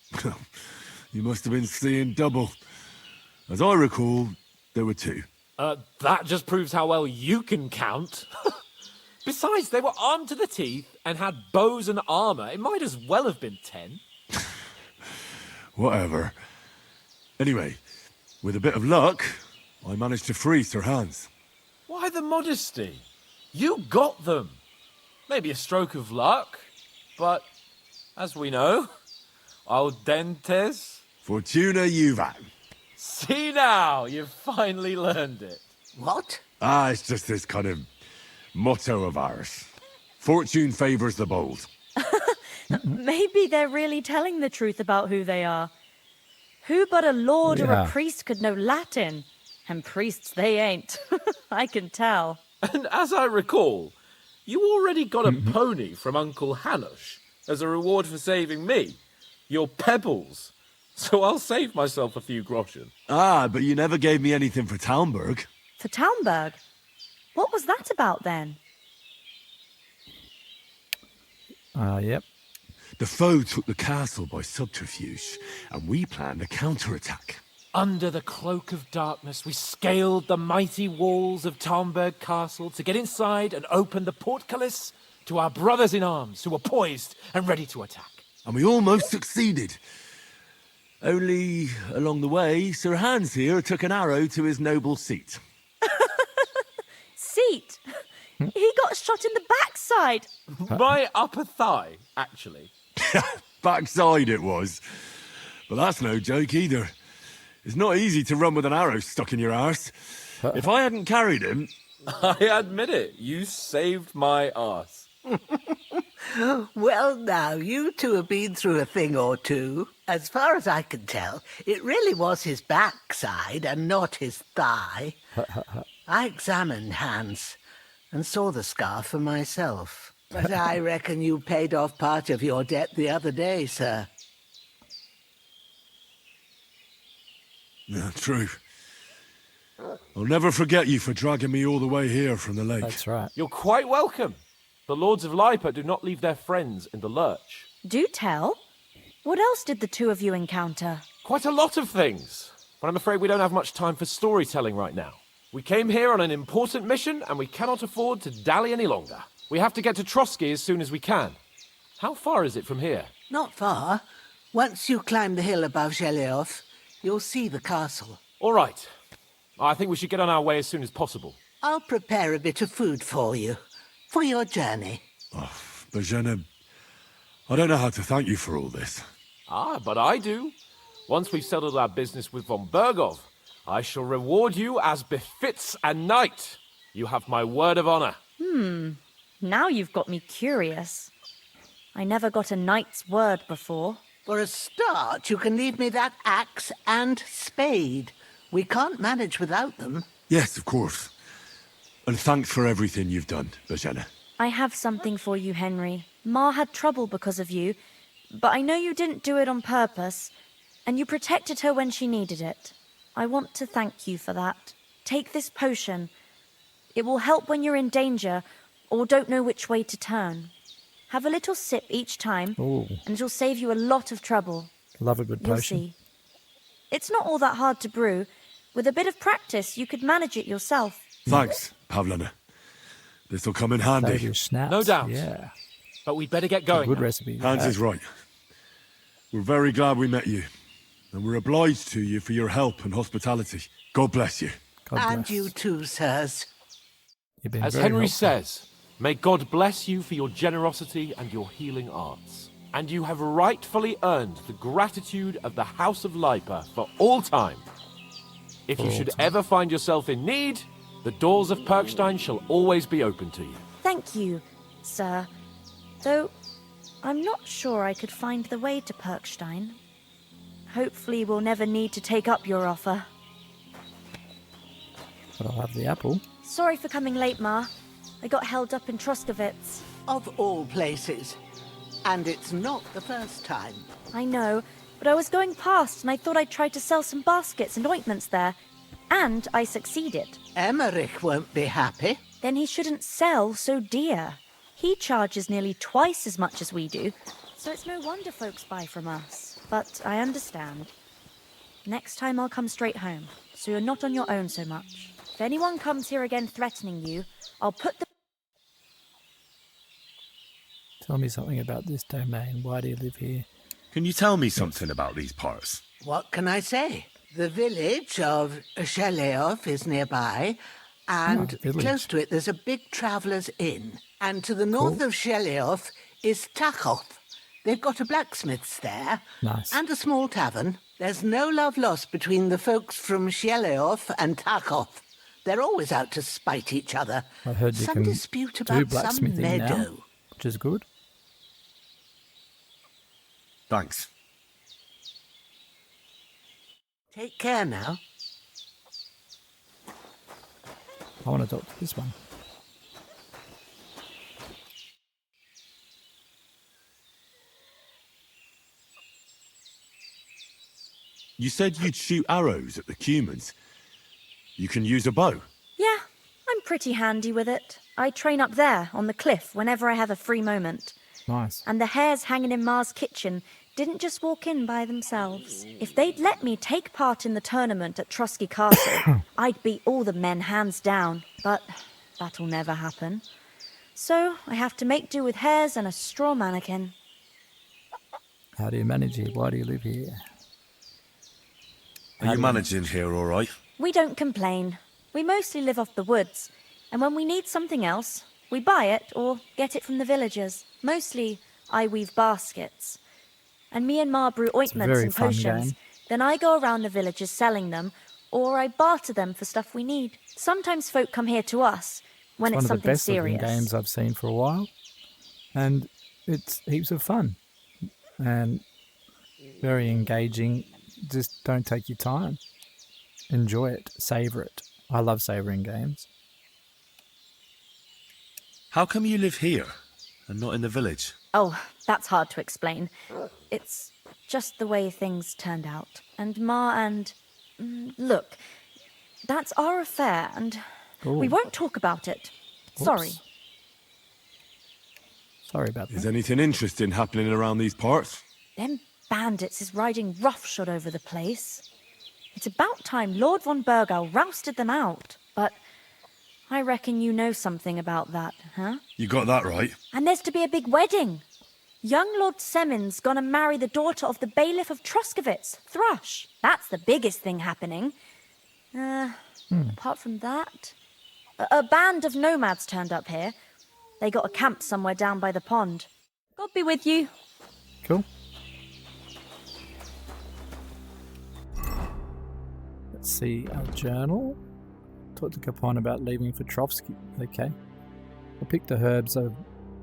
You must have been seeing double. As I recall, there were 2. That just proves how well you can count. Besides, they were armed to the teeth and had bows and armour. It might as well have been 10. Whatever. Anyway, with a bit of luck, I managed to free Sir Hans. Why the modesty? You got them. Maybe a stroke of luck, but as we know, al dentes. Fortuna juvat. See now, you've finally learned it. What? It's just this kind of motto of ours. Fortune favours the bold. Maybe they're really telling the truth about who they are. Who but a lord or a Yeah. priest could know Latin? And priests they ain't. I can tell. And as I recall, you already got a pony from Uncle Hanush as a reward for saving me. Your pebbles. So I'll save myself a few groschen. But you never gave me anything for Talmberg. For Talmberg? What was that about then? Yep. The foe took the castle by subterfuge, and we planned a counterattack. Under the cloak of darkness, we scaled the mighty walls of Talmberg Castle to get inside and open the portcullis to our brothers in arms who were poised and ready to attack. And we almost succeeded. Only, along the way, Sir Hans here took an arrow to his noble seat. Seat? He got shot in the backside. My upper thigh, actually. Backside it was. But that's no joke either. It's not easy to run with an arrow stuck in your arse. If I hadn't carried him... I admit it, you saved my arse. Well, now, you two have been through a thing or two. As far as I can tell, it really was his backside and not his thigh. I examined Hans and saw the scar for myself. But I reckon you paid off part of your debt the other day, sir. Yeah, true. I'll never forget you for dragging me all the way here from the lake. That's right. You're quite welcome. The Lords of Lipa do not leave their friends in the lurch. Do tell. What else did the two of you encounter? Quite a lot of things. But I'm afraid we don't have much time for storytelling right now. We came here on an important mission, and we cannot afford to dally any longer. We have to get to Trotsky as soon as we can. How far is it from here? Not far. Once you climb the hill above Zheleov, you'll see the castle. All right. I think we should get on our way as soon as possible. I'll prepare a bit of food for you, for your journey. Bozhena, I don't know how to thank you for all this. But I do. Once we've settled our business with von Bergov, I shall reward you as befits a knight. You have my word of honor. Now you've got me curious. I never got a knight's word before. For a start, you can leave me that axe and spade. We can't manage without them. Yes, of course. And thanks for everything you've done, Bajana. I have something for you, Henry. Ma had trouble because of you, but I know you didn't do it on purpose, and you protected her when she needed it. I want to thank you for that. Take this potion. It will help when you're in danger or don't know which way to turn. Have a little sip each time, and it'll save you a lot of trouble. Love a good You'll potion. see. It's not all that hard to brew. With a bit of practice, you could manage it yourself. Thanks, Pavlana. This'll come in handy. Save your snaps. No doubt. Yeah. But we'd better get going. Good now. recipe. Hans is right. We're very glad we met you. And we're obliged to you for your help and hospitality. God bless you. And you too, sirs. You've been As very Henry helpful. says, may God bless you for your generosity and your healing arts. And you have rightfully earned the gratitude of the House of Lipa for all time. If you should ever find yourself in need, the doors of Perkstein shall always be open to you. Thank you, sir. Though, I'm not sure I could find the way to Perkstein. Hopefully we'll never need to take up your offer. But I'll have the apple. Sorry for coming late, Ma. I got held up in Troskovitz. Of all places. And it's not the first time. I know, but I was going past and I thought I'd try to sell some baskets and ointments there. And I succeeded. Emmerich won't be happy. Then he shouldn't sell so dear. He charges nearly twice as much as we do, so it's no wonder folks buy from us. But I understand. Next time I'll come straight home, so you're not on your own so much. If anyone comes here again threatening you, I'll put the... Tell me something about this domain. Why do you live here? Can you tell me something about these parts? What can I say? The village of Sheleov is nearby, and close to it there's a big traveller's inn. And to the north of Sheleov is Takhov. They've got a blacksmith's there. Nice. And a small tavern. There's no love lost between the folks from Sheleov and Takhov. They're always out to spite each other. I heard you some can dispute do about some blacksmithing meadow. now, which is good. Thanks. Take care now. I want to talk to this one. You said you'd shoot arrows at the humans. You can use a bow. Yeah, I'm pretty handy with it. I train up there, on the cliff, whenever I have a free moment. Nice. And the hares hanging in Ma's kitchen didn't just walk in by themselves. If they'd let me take part in the tournament at Trusky Castle, I'd beat all the men hands down. But that'll never happen. So I have to make do with hares and a straw mannequin. How do you manage here? Why do you live here? Are you managing here all right? We don't complain. We mostly live off the woods. And when we need something else, we buy it or get it from the villagers. Mostly, I weave baskets. And me and Ma brew ointments and potions. Then I go around the villages selling them, or I barter them for stuff we need. Sometimes folk come here to us when it's something serious. It's one of the best looking games I've seen for a while. And it's heaps of fun. And very engaging. Just don't take your time. Enjoy it. Savour it. I love savouring games. How come you live here and not in the village? Oh, that's hard to explain. It's just the way things turned out. And Ma and... Look, that's our affair, and we won't talk about it. Sorry. Sorry about that. Is anything interesting happening around these parts? Them bandits is riding roughshod over the place. It's about time Lord von Burgau rousted them out. But I reckon you know something about that, huh? You got that right. And there's to be a big wedding. Young Lord Semin's gonna marry the daughter of the bailiff of Troskovitz, Thrush. That's the biggest thing happening. Apart from that, a band of nomads turned up here. They got a camp somewhere down by the pond. God be with you. Cool. Let's see, our journal. Talked to Capon about leaving for Trovsky. Okay. I picked the herbs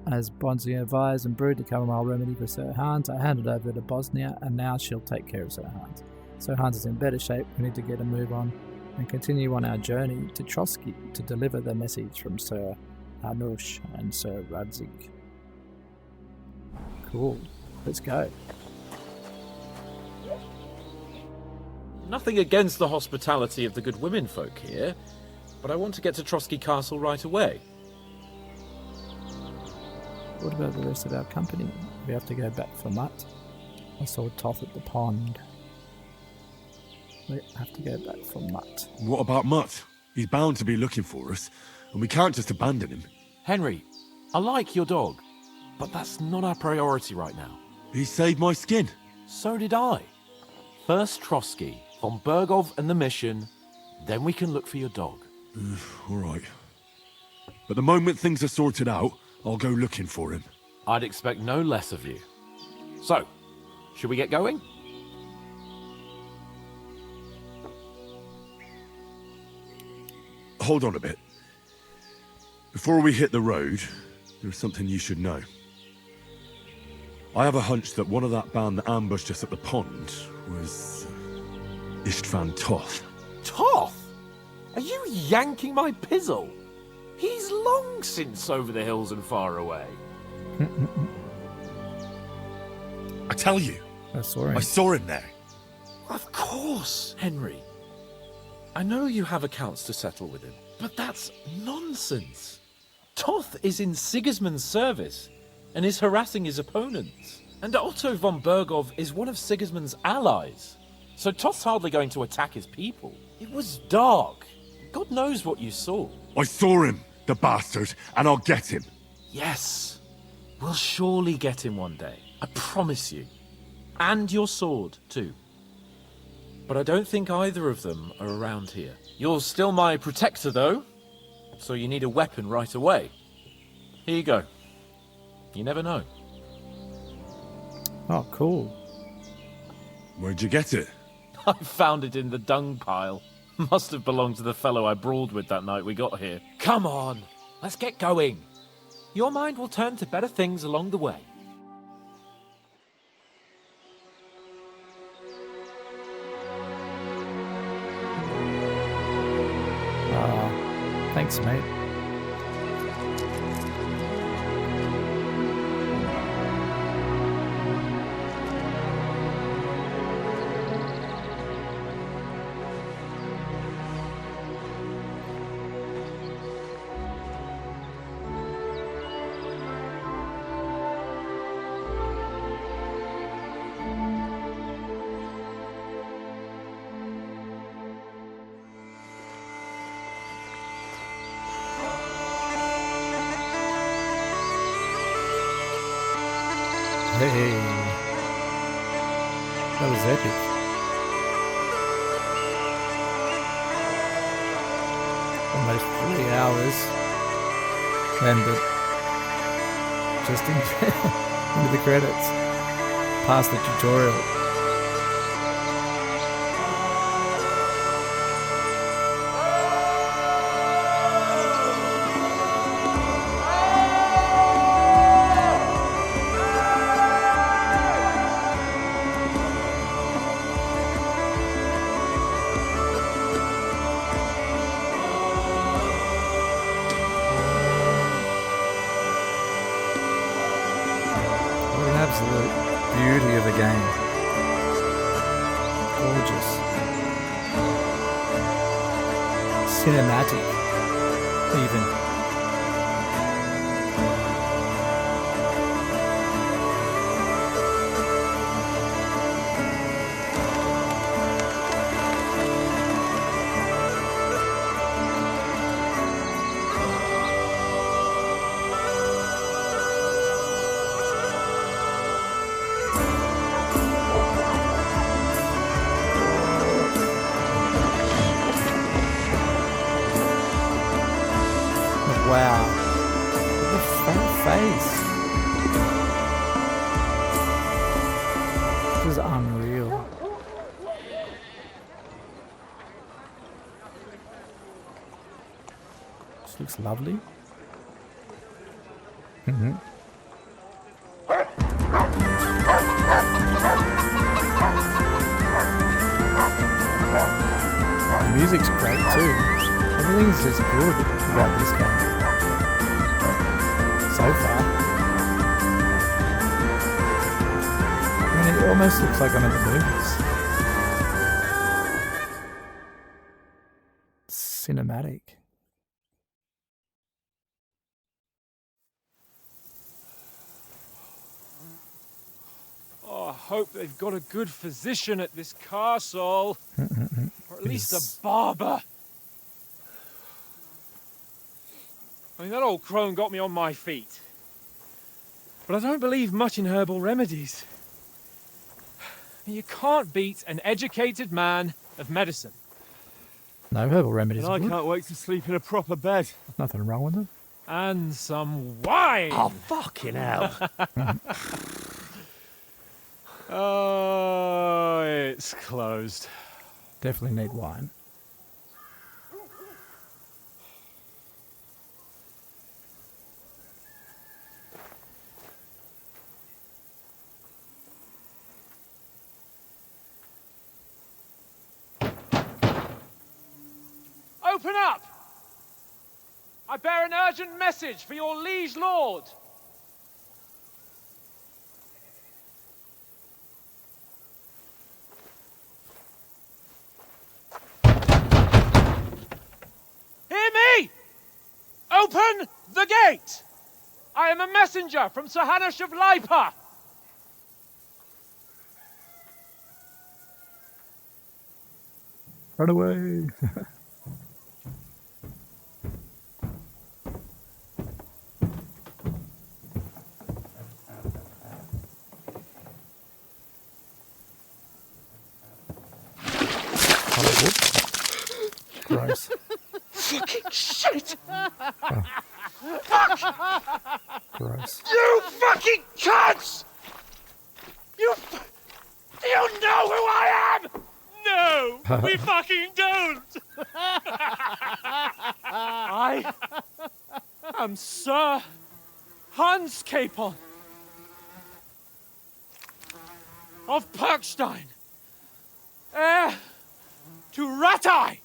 as Bosnia advised and brewed the chamomile remedy for Sir Hans. I handed over to Bosnia and now she'll take care of Sir Hans. So Hans is in better shape. We need to get a move on and continue on our journey to Trotsky to deliver the message from Sir Hanush and Sir Radzig. Cool. Let's go. Nothing against the hospitality of the good women folk here, but I want to get to Trotsky Castle right away. What about the rest of our company? We have to go back for Mutt. I saw Toth at the pond. We have to go back for Mutt. What about Mutt? He's bound to be looking for us, and we can't just abandon him. Henry, I like your dog, but that's not our priority right now. He saved my skin. So did I. First Trotsky, von Bergov and the mission, then we can look for your dog. All right. But the moment things are sorted out, I'll go looking for him. I'd expect no less of you. So, should we get going? Hold on a bit. Before we hit the road, there's something you should know. I have a hunch that one of that band that ambushed us at the pond was Istvan Toth. Toth? Are you yanking my pizzle? He's long since over the hills and far away. I tell you, I saw him. I saw him there. Of course, Henry. I know you have accounts to settle with him, but that's nonsense. Toth is in Sigismund's service and is harassing his opponents. And Otto von Bergov is one of Sigismund's allies. So Toth's hardly going to attack his people. It was dark. God knows what you saw. I saw him, the bastard, and I'll get him. Yes. We'll surely get him one day. I promise you. And your sword, too. But I don't think either of them are around here. You're still my protector, though. So you need a weapon right away. Here you go. You never know. Oh, cool. Where'd you get it? I found it in the dung pile. Must have belonged to the fellow I brawled with that night we got here. Come on, let's get going. Your mind will turn to better things along the way. Thanks, mate. Hey, that was epic. Almost 3 hours, and just into the credits, past the tutorial. Absolute beauty of a game. Gorgeous. Cinematic, even. Wow. Look at the front face. This is unreal. This looks lovely. music's great too. Everything's just good about this game. So far. I mean, it almost looks like I'm in the movies. Cinematic. Oh, I hope they've got a good physician at this castle. Or at least a barber. I mean, that old crone got me on my feet. But I don't believe much in herbal remedies. I mean, you can't beat an educated man of medicine. No herbal remedies. And I can't wait to sleep in a proper bed. Nothing wrong with them. And some wine! Oh, fucking hell. Oh, it's closed. Definitely need wine. Open up! I bear an urgent message for your liege lord. Hear me! Open the gate! I am a messenger from Sir Hanush of Lipa. Run away! Gross. Fucking shit! Oh. Fuck! Gross. You fucking cunts! You know who I am? No, we fucking don't. I am Sir Hans Capon of Perkstein, heir to Ratai.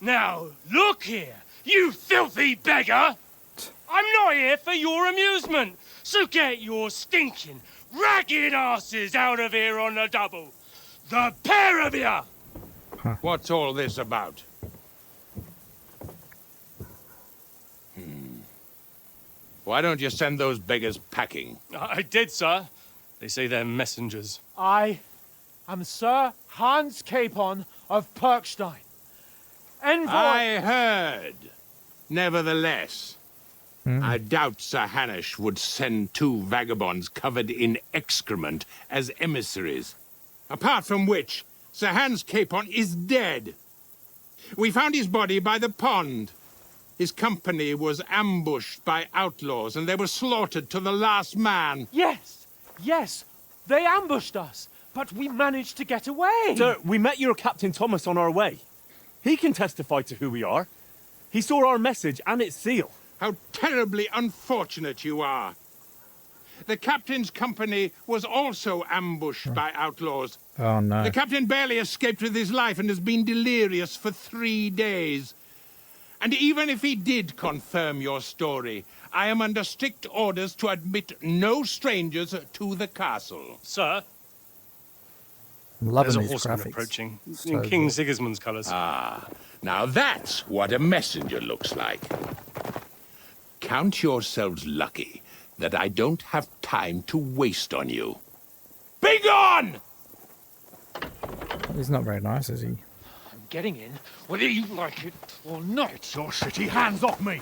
Now, look here, you filthy beggar! I'm not here for your amusement, so get your stinking, ragged asses out of here on the double. The pair of you! What's all this about? Why don't you send those beggars packing? I did, sir. They say they're messengers. I am Sir Hans Capon of Perkstein. Envoy. I heard. Nevertheless, I doubt Sir Hanush would send two vagabonds covered in excrement as emissaries. Apart from which, Sir Hans Capon is dead. We found his body by the pond. His company was ambushed by outlaws, and they were slaughtered to the last man. Yes, yes, they ambushed us, but we managed to get away. Sir, we met your Captain Thomas on our way. He can testify to who we are. He saw our message and its seal. How terribly unfortunate you are. The captain's company was also ambushed by outlaws. Oh no. The captain barely escaped with his life and has been delirious for 3 days. And even if he did confirm your story, I am under strict orders to admit no strangers to the castle. Sir? I'm loving There's a these horseman graphics. approaching, So in King good. Sigismund's colours. Ah, now that's what a messenger looks like. Count yourselves lucky that I don't have time to waste on you. Be gone! He's not very nice, is he? I'm getting in, whether you like it or not. Your shitty hands off me!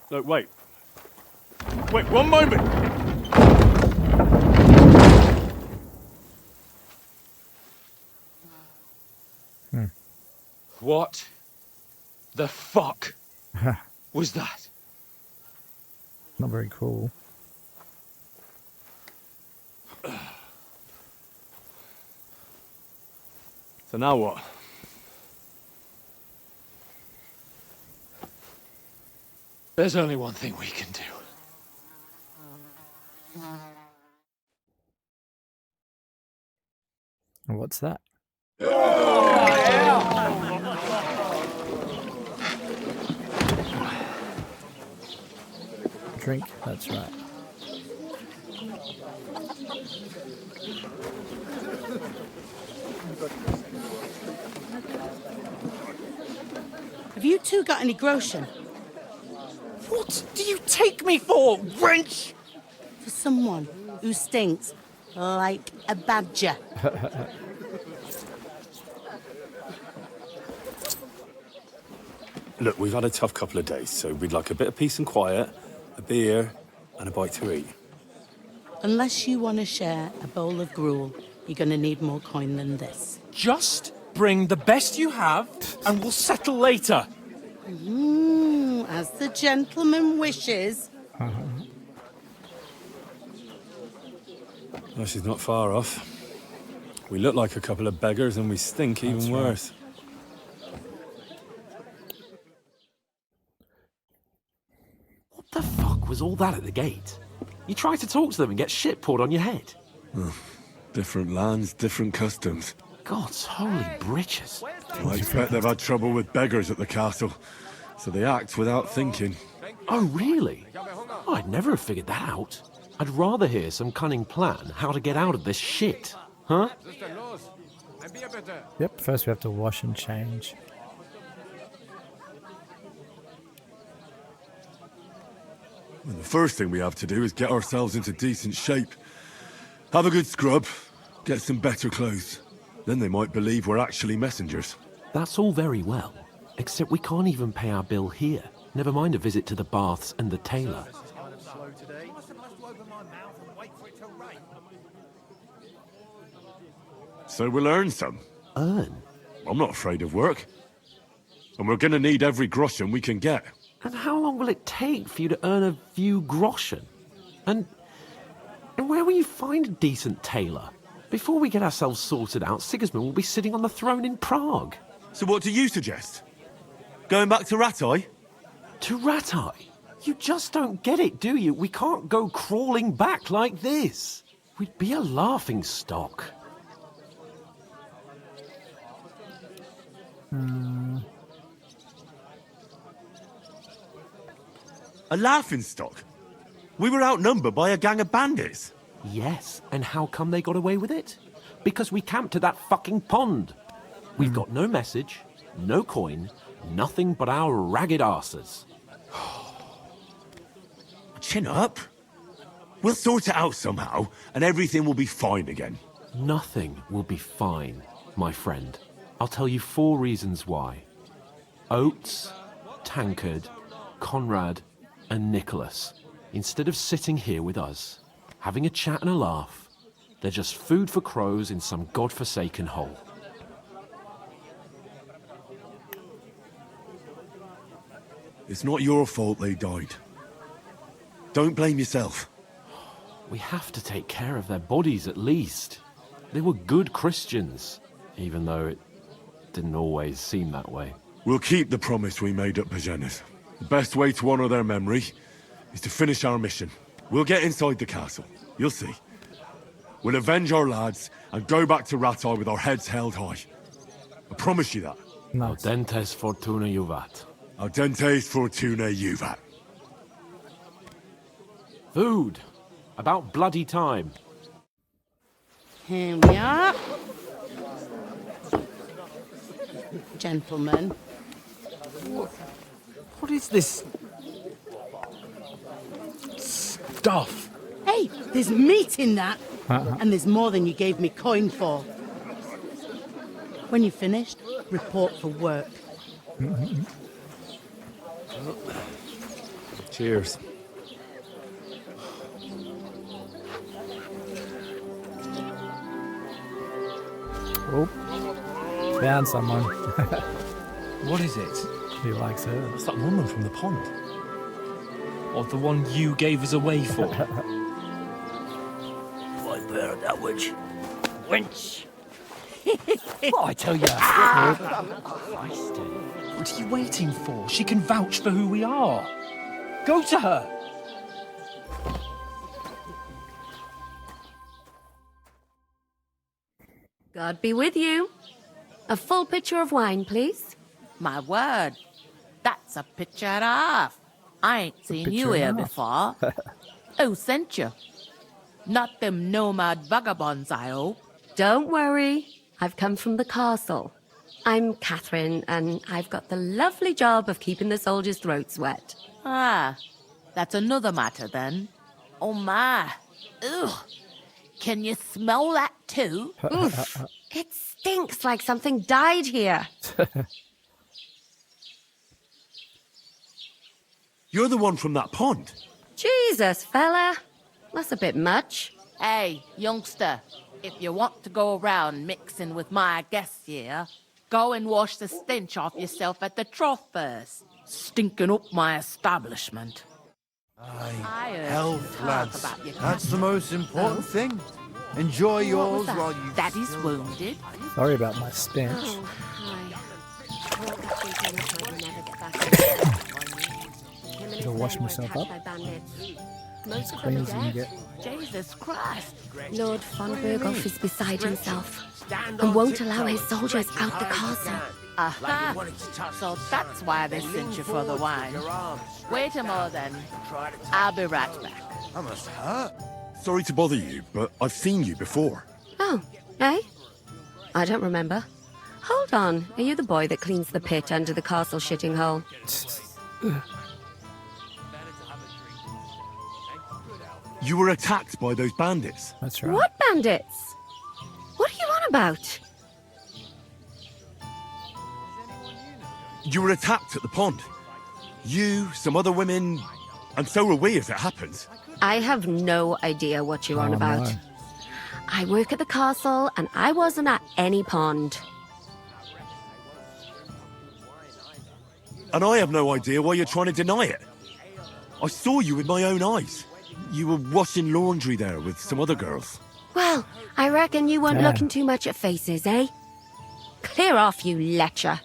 Look, wait. Wait, one moment! What the fuck was that? Not very cool. So now what? There's only one thing we can do. What's that? Drink, that's right. Have you two got any groschen? What do you take me for, wench? For someone who stinks like a badger. Look, we've had a tough couple of days, so we'd like a bit of peace and quiet, a beer, and a bite to eat. Unless you want to share a bowl of gruel, you're going to need more coin than this. Just bring the best you have, and we'll settle later. As the gentleman wishes. Well, she's not far off. We look like a couple of beggars, and we stink even worse. What the fuck was all that at the gate? You try to talk to them and get shit poured on your head. Different lands, different customs. God's holy britches. I expect they've had trouble with beggars at the castle, so they act without thinking. Oh, really? I'd never have figured that out. I'd rather hear some cunning plan how to get out of this shit. Huh? Yep, first we have to wash and change. Well, the first thing we have to do is get ourselves into decent shape. Have a good scrub, get some better clothes. Then they might believe we're actually messengers. That's all very well, except we can't even pay our bill here. Never mind a visit to the baths and the tailor. So we'll earn some. Earn? I'm not afraid of work. And we're gonna need every groschen we can get. And how long will it take for you to earn a few groschen? And where will you find a decent tailor? Before we get ourselves sorted out, Sigismund will be sitting on the throne in Prague. So what do you suggest? Going back to Rattay? To Rattay? You just don't get it, do you? We can't go crawling back like this. We'd be a laughing stock. A laughing stock? We were outnumbered by a gang of bandits. Yes, and how come they got away with it? Because we camped at that fucking pond. We've got no message, no coin, nothing but our ragged arses. Chin up. We'll sort it out somehow, and everything will be fine again. Nothing will be fine, my friend. I'll tell you 4 reasons why. Oates, Tankard, Conrad, and Nicholas, instead of sitting here with us, having a chat and a laugh, they're just food for crows in some godforsaken hole. It's not your fault they died. Don't blame yourself. We have to take care of their bodies at least. They were good Christians, even though it didn't always seem that way. We'll keep the promise we made at Pagenes. The best way to honor their memory is to finish our mission. We'll get inside the castle. You'll see. We'll avenge our lads and go back to Rattay with our heads held high. I promise you that. Nice. Audentes fortuna juvat. Audentes fortuna juvat. Food. About bloody time. Here we are. Gentlemen. What is this stuff? Hey, there's meat in that. And there's more than you gave me coin for. When you're finished, report for work. Cheers. Oh, found someone. What is it? He likes her. It's that woman from the pond. Or the one you gave us away for. I bear that witch. Wench. What I tell you. What are you waiting for? She can vouch for who we are. Go to her! God be with you. A full pitcher of wine, please. My word, that's a picture and a half. I ain't seen you here before. Who sent you? Not them nomad vagabonds, I hope. Don't worry. I've come from the castle. I'm Catherine, and I've got the lovely job of keeping the soldiers' throats wet. Ah, that's another matter then. Oh my. Ugh. Can you smell that too? Oof. It stinks like something died here. You're the one from that pond. Jesus, fella. That's a bit much. Hey, youngster, if you want to go around mixing with my guests here, go and wash the stench off yourself at the trough first. Stinking up my establishment. Health, lads. That's the most important thing. Enjoy yours while you... Daddy's wounded. Sorry about my stench. Oh, I'll wash myself up. Most As clean as you can get. Jesus Christ. Lord von Berghoff is beside himself and won't allow his soldiers out the castle. Aha! So that's why they sent you for the wine. Wait a moment then. I'll be right back. That must hurt. Sorry to bother you, but I've seen you before. Oh, eh? I don't remember. Hold on. Are you the boy that cleans the pit under the castle shitting hole? You were attacked by those bandits. That's right. What bandits? What are you on about? You were attacked at the pond. You, some other women, and so were we, as it happens. I have no idea what you're on about. No. I work at the castle, and I wasn't at any pond. And I have no idea why you're trying to deny it. I saw you with my own eyes. You were washing laundry there with some other girls. Well, I reckon you weren't looking too much at faces, eh? Clear off, you lecher.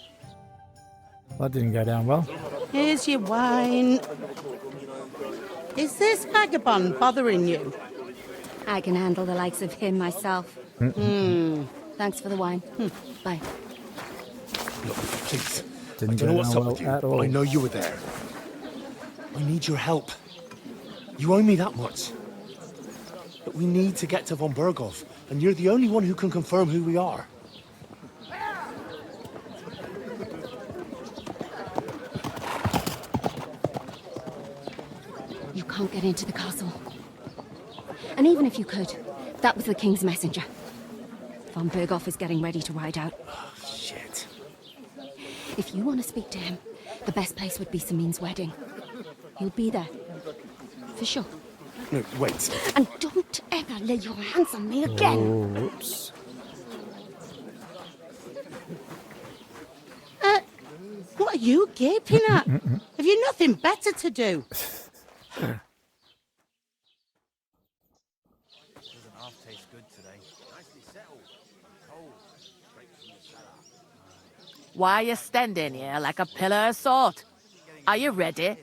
That didn't go down well. Here's your wine. Is this vagabond bothering you? I can handle the likes of him myself. Thanks for the wine. Bye. Look, please. Didn't I don't know go what's down up with well at you. all. I know you were there. I need your help. You owe me that much. But we need to get to von Berghoff, and you're the only one who can confirm who we are. You can't get into the castle. And even if you could, that was the king's messenger. Von Berghoff is getting ready to ride out. Oh, shit. If you want to speak to him, the best place would be Samin's wedding. He'll be there. For sure. No, wait. And don't ever lay your hands on me again. Oh, whoops. What are you gaping at? Have you nothing better to do? Why are you standing here like a pillar of salt? Are you ready?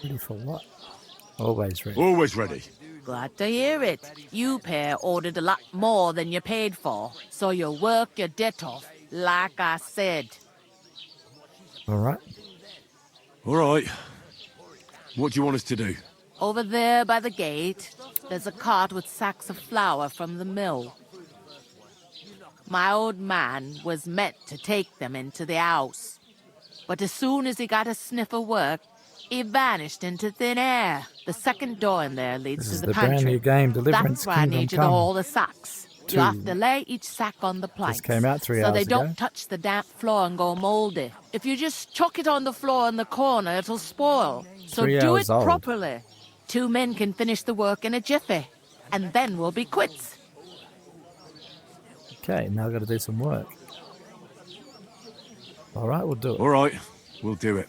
Ready for what? Always ready. Always ready. Glad to hear it. You pair ordered a lot more than you paid for, so you work your debt off, like I said. All right. All right. What do you want us to do? Over there by the gate, there's a cart with sacks of flour from the mill. My old man was meant to take them into the house. But as soon as he got a sniff of work, he vanished into thin air. The second door in there leads This to is the the brand pantry. new game, Deliverance, That's where I Kingdom need you to Come. hold the sacks. You have to lay each sack on the planks came out 3 so they hours don't ago. touch the damp floor and go moldy. If you just chuck it on the floor in the corner, it'll spoil. So 3 do hours it old. properly. 2 men can finish the work in a jiffy, and then we'll be quits. Okay, now I've got to do some work. All right, we'll do it. All right, we'll do it.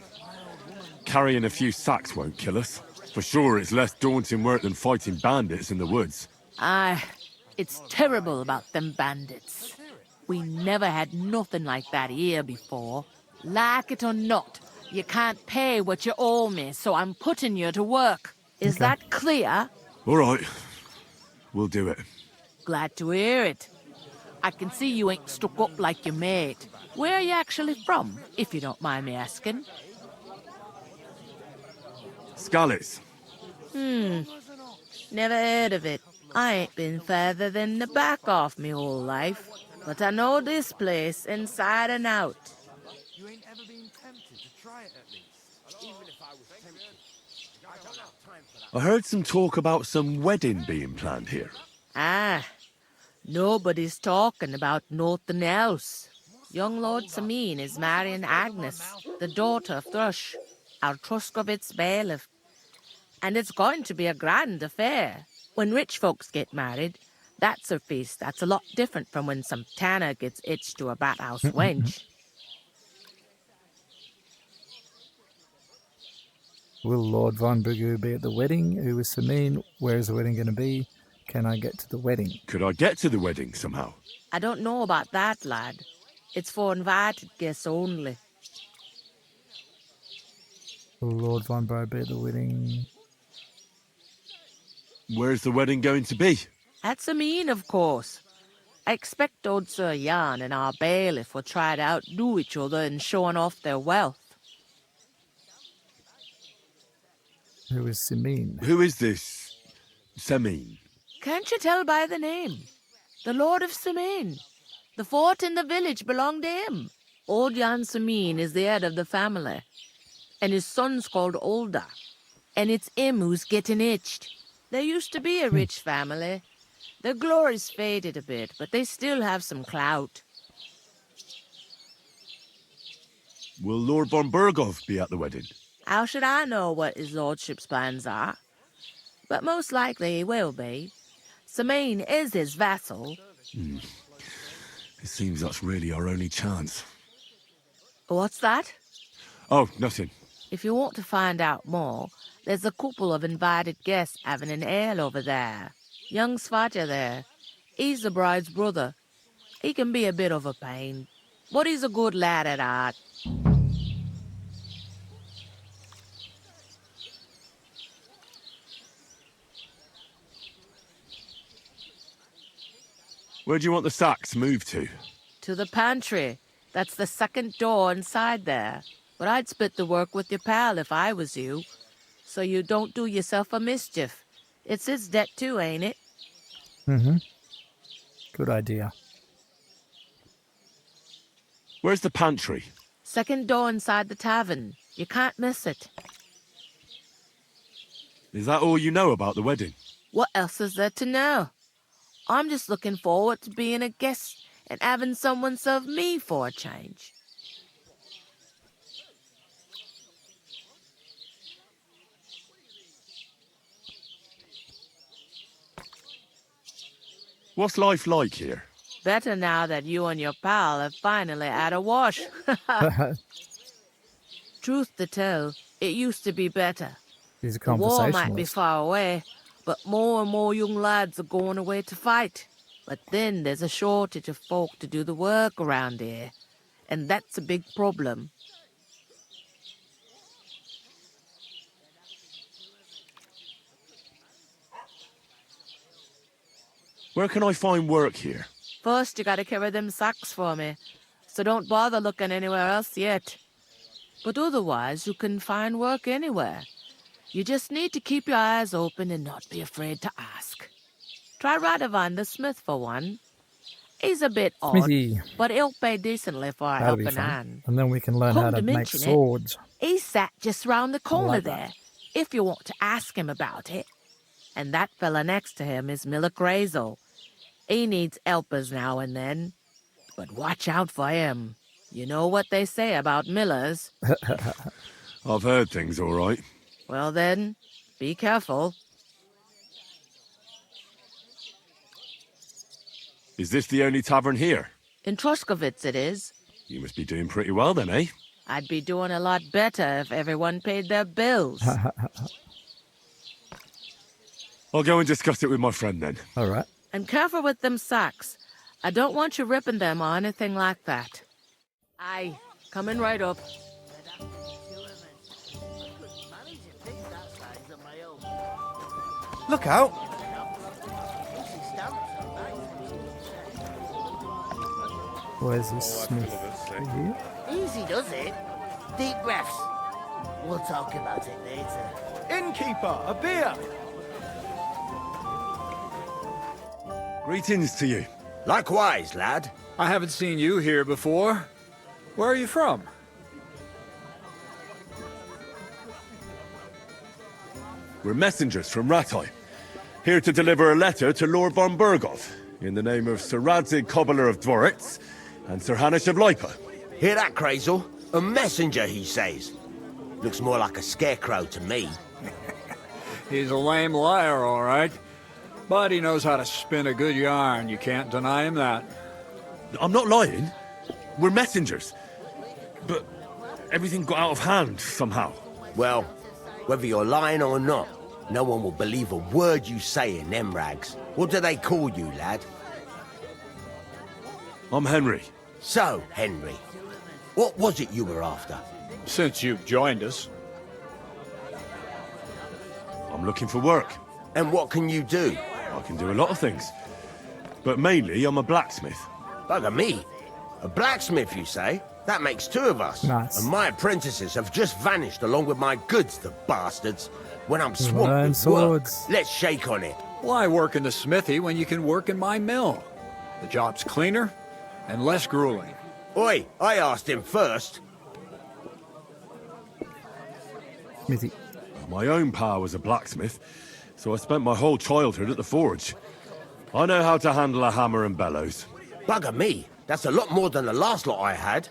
Carrying a few sacks won't kill us. For sure, it's less daunting work than fighting bandits in the woods. Aye, it's terrible about them bandits. We never had nothing like that here before. Like it or not, You can't pay what you owe me, so I'm putting you to work. Is Okay. that clear? All right. We'll do it. Glad to hear it. I can see you ain't stuck up like your mate. Where are you actually from, if you don't mind me asking? Skalitz. Never heard of it. I ain't been further than the back off me whole life. But I know this place inside and out. You ain't ever been tempted to try it at least? Even if I was tempted. I don't have time for that. I heard some talk about some wedding being planned here. Ah, nobody's talking about nothing else. Young Lord Samin is marrying Agnes, the daughter of Thrush, our Truscovitz bailiff. And it's going to be a grand affair. When rich folks get married, that's a feast that's a lot different from when some tanner gets hitched to a bathouse wench. Will Lord Von Bugu be at the wedding? Who is Samin? Where is the wedding going to be? Can I get to the wedding? Could I get to the wedding somehow? I don't know about that, lad. It's for invited guests only. Will Lord Von Bugu be at the wedding? Where's the wedding going to be? At Samin, of course. I expect old Sir Jan and our bailiff will try to outdo each other in showing off their wealth. Who is Samin? Who is this Samin? Can't you tell by the name? The Lord of Samin. The fort and the village belong to him. Old Jan Samin is the head of the family, and his son's called Olda, and it's him who's getting itched. There used to be a rich family. Their glory's faded a bit, but they still have some clout. Will Lord von Burgov be at the wedding? How should I know what his lordship's plans are? But most likely he will be. Samin is his vassal. It seems that's really our only chance. What's that? Oh, nothing. If you want to find out more, there's a couple of invited guests having an ale over there. Young Svaja there. He's the bride's brother. He can be a bit of a pain, but he's a good lad at heart. Where do you want the sacks moved to? To the pantry. That's the second door inside there. But I'd split the work with your pal if I was you, so you don't do yourself a mischief. It's his debt too, ain't it? Good idea. Where's the pantry? Second door inside the tavern. You can't miss it. Is that all you know about the wedding? What else is there to know? I'm just looking forward to being a guest and having someone serve me for a change. What's life like here? Better now that you and your pal have finally had a wash. Truth to tell, it used to be better. He's a The war might be conversationalist. far away, but more and more young lads are going away to fight. But then there's a shortage of folk to do the work around here, and that's a big problem. Where can I find work here? First, you gotta carry them sacks for me, so don't bother looking anywhere else yet. But otherwise, you can find work anywhere. You just need to keep your eyes open and not be afraid to ask. Try Radovan the smith for one. He's a bit odd, Smithy. but he'll pay decently for a That'll be helping fun. hand. And then we can learn how Come to make mention it, swords. He sat just round the corner like there, that. if you want to ask him about it. And that fella next to him is Miller Crazel. He needs helpers now and then. But watch out for him. You know what they say about Millers. I've heard things all right. Well then, be careful. Is this the only tavern here? In Troskovitz it is. You must be doing pretty well then, eh? I'd be doing a lot better if everyone paid their bills. I'll go and discuss it with my friend then. All right. And careful with them sacks. I don't want you ripping them or anything like that. Aye, coming right up. Look out! Where's this smith? Here? Easy does it. Deep breaths. We'll talk about it later. Innkeeper, a beer! Greetings to you. Likewise, lad. I haven't seen you here before. Where are you from? We're messengers from Rattay, here to deliver a letter to Lord von Burgov, in the name of Sir Radzig Cobbler of Dworitz and Sir Hanush of Lipa. Hear that, Crazel? A messenger, he says. Looks more like a scarecrow to me. He's a lame liar, all right. But he knows how to spin a good yarn. You can't deny him that. I'm not lying. We're messengers. But everything got out of hand somehow. Well, whether you're lying or not, no one will believe a word you say in them rags. What do they call you, lad? I'm Henry. So, Henry, what was it you were after? Since you've joined us. I'm looking for work. And what can you do? I can do a lot of things. But mainly, I'm a blacksmith. Bugger me. A blacksmith, you say? That makes two of us. Nice. And my apprentices have just vanished along with my goods, the bastards. When I'm swamped Learn with work, swords. let's shake on it. Why work in the smithy when you can work in my mill? The job's cleaner and less grueling. Oi, I asked him first. Smithy. My own pa was a blacksmith, so I spent my whole childhood at the forge. I know how to handle a hammer and bellows. Bugger me, that's a lot more than the last lot I had.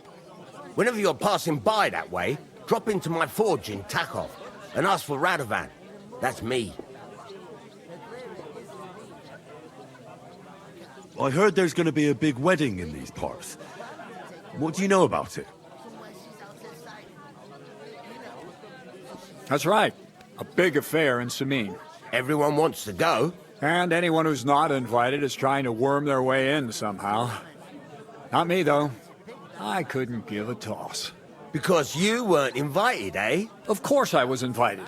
Whenever you're passing by that way, drop into my forge in Takov and ask for Radovan. That's me. I heard there's going to be a big wedding in these parts. What do you know about it? That's right. A big affair in Samin. Everyone wants to go. And anyone who's not invited is trying to worm their way in somehow. Not me, though. I couldn't give a toss. Because you weren't invited, eh? Of course I was invited.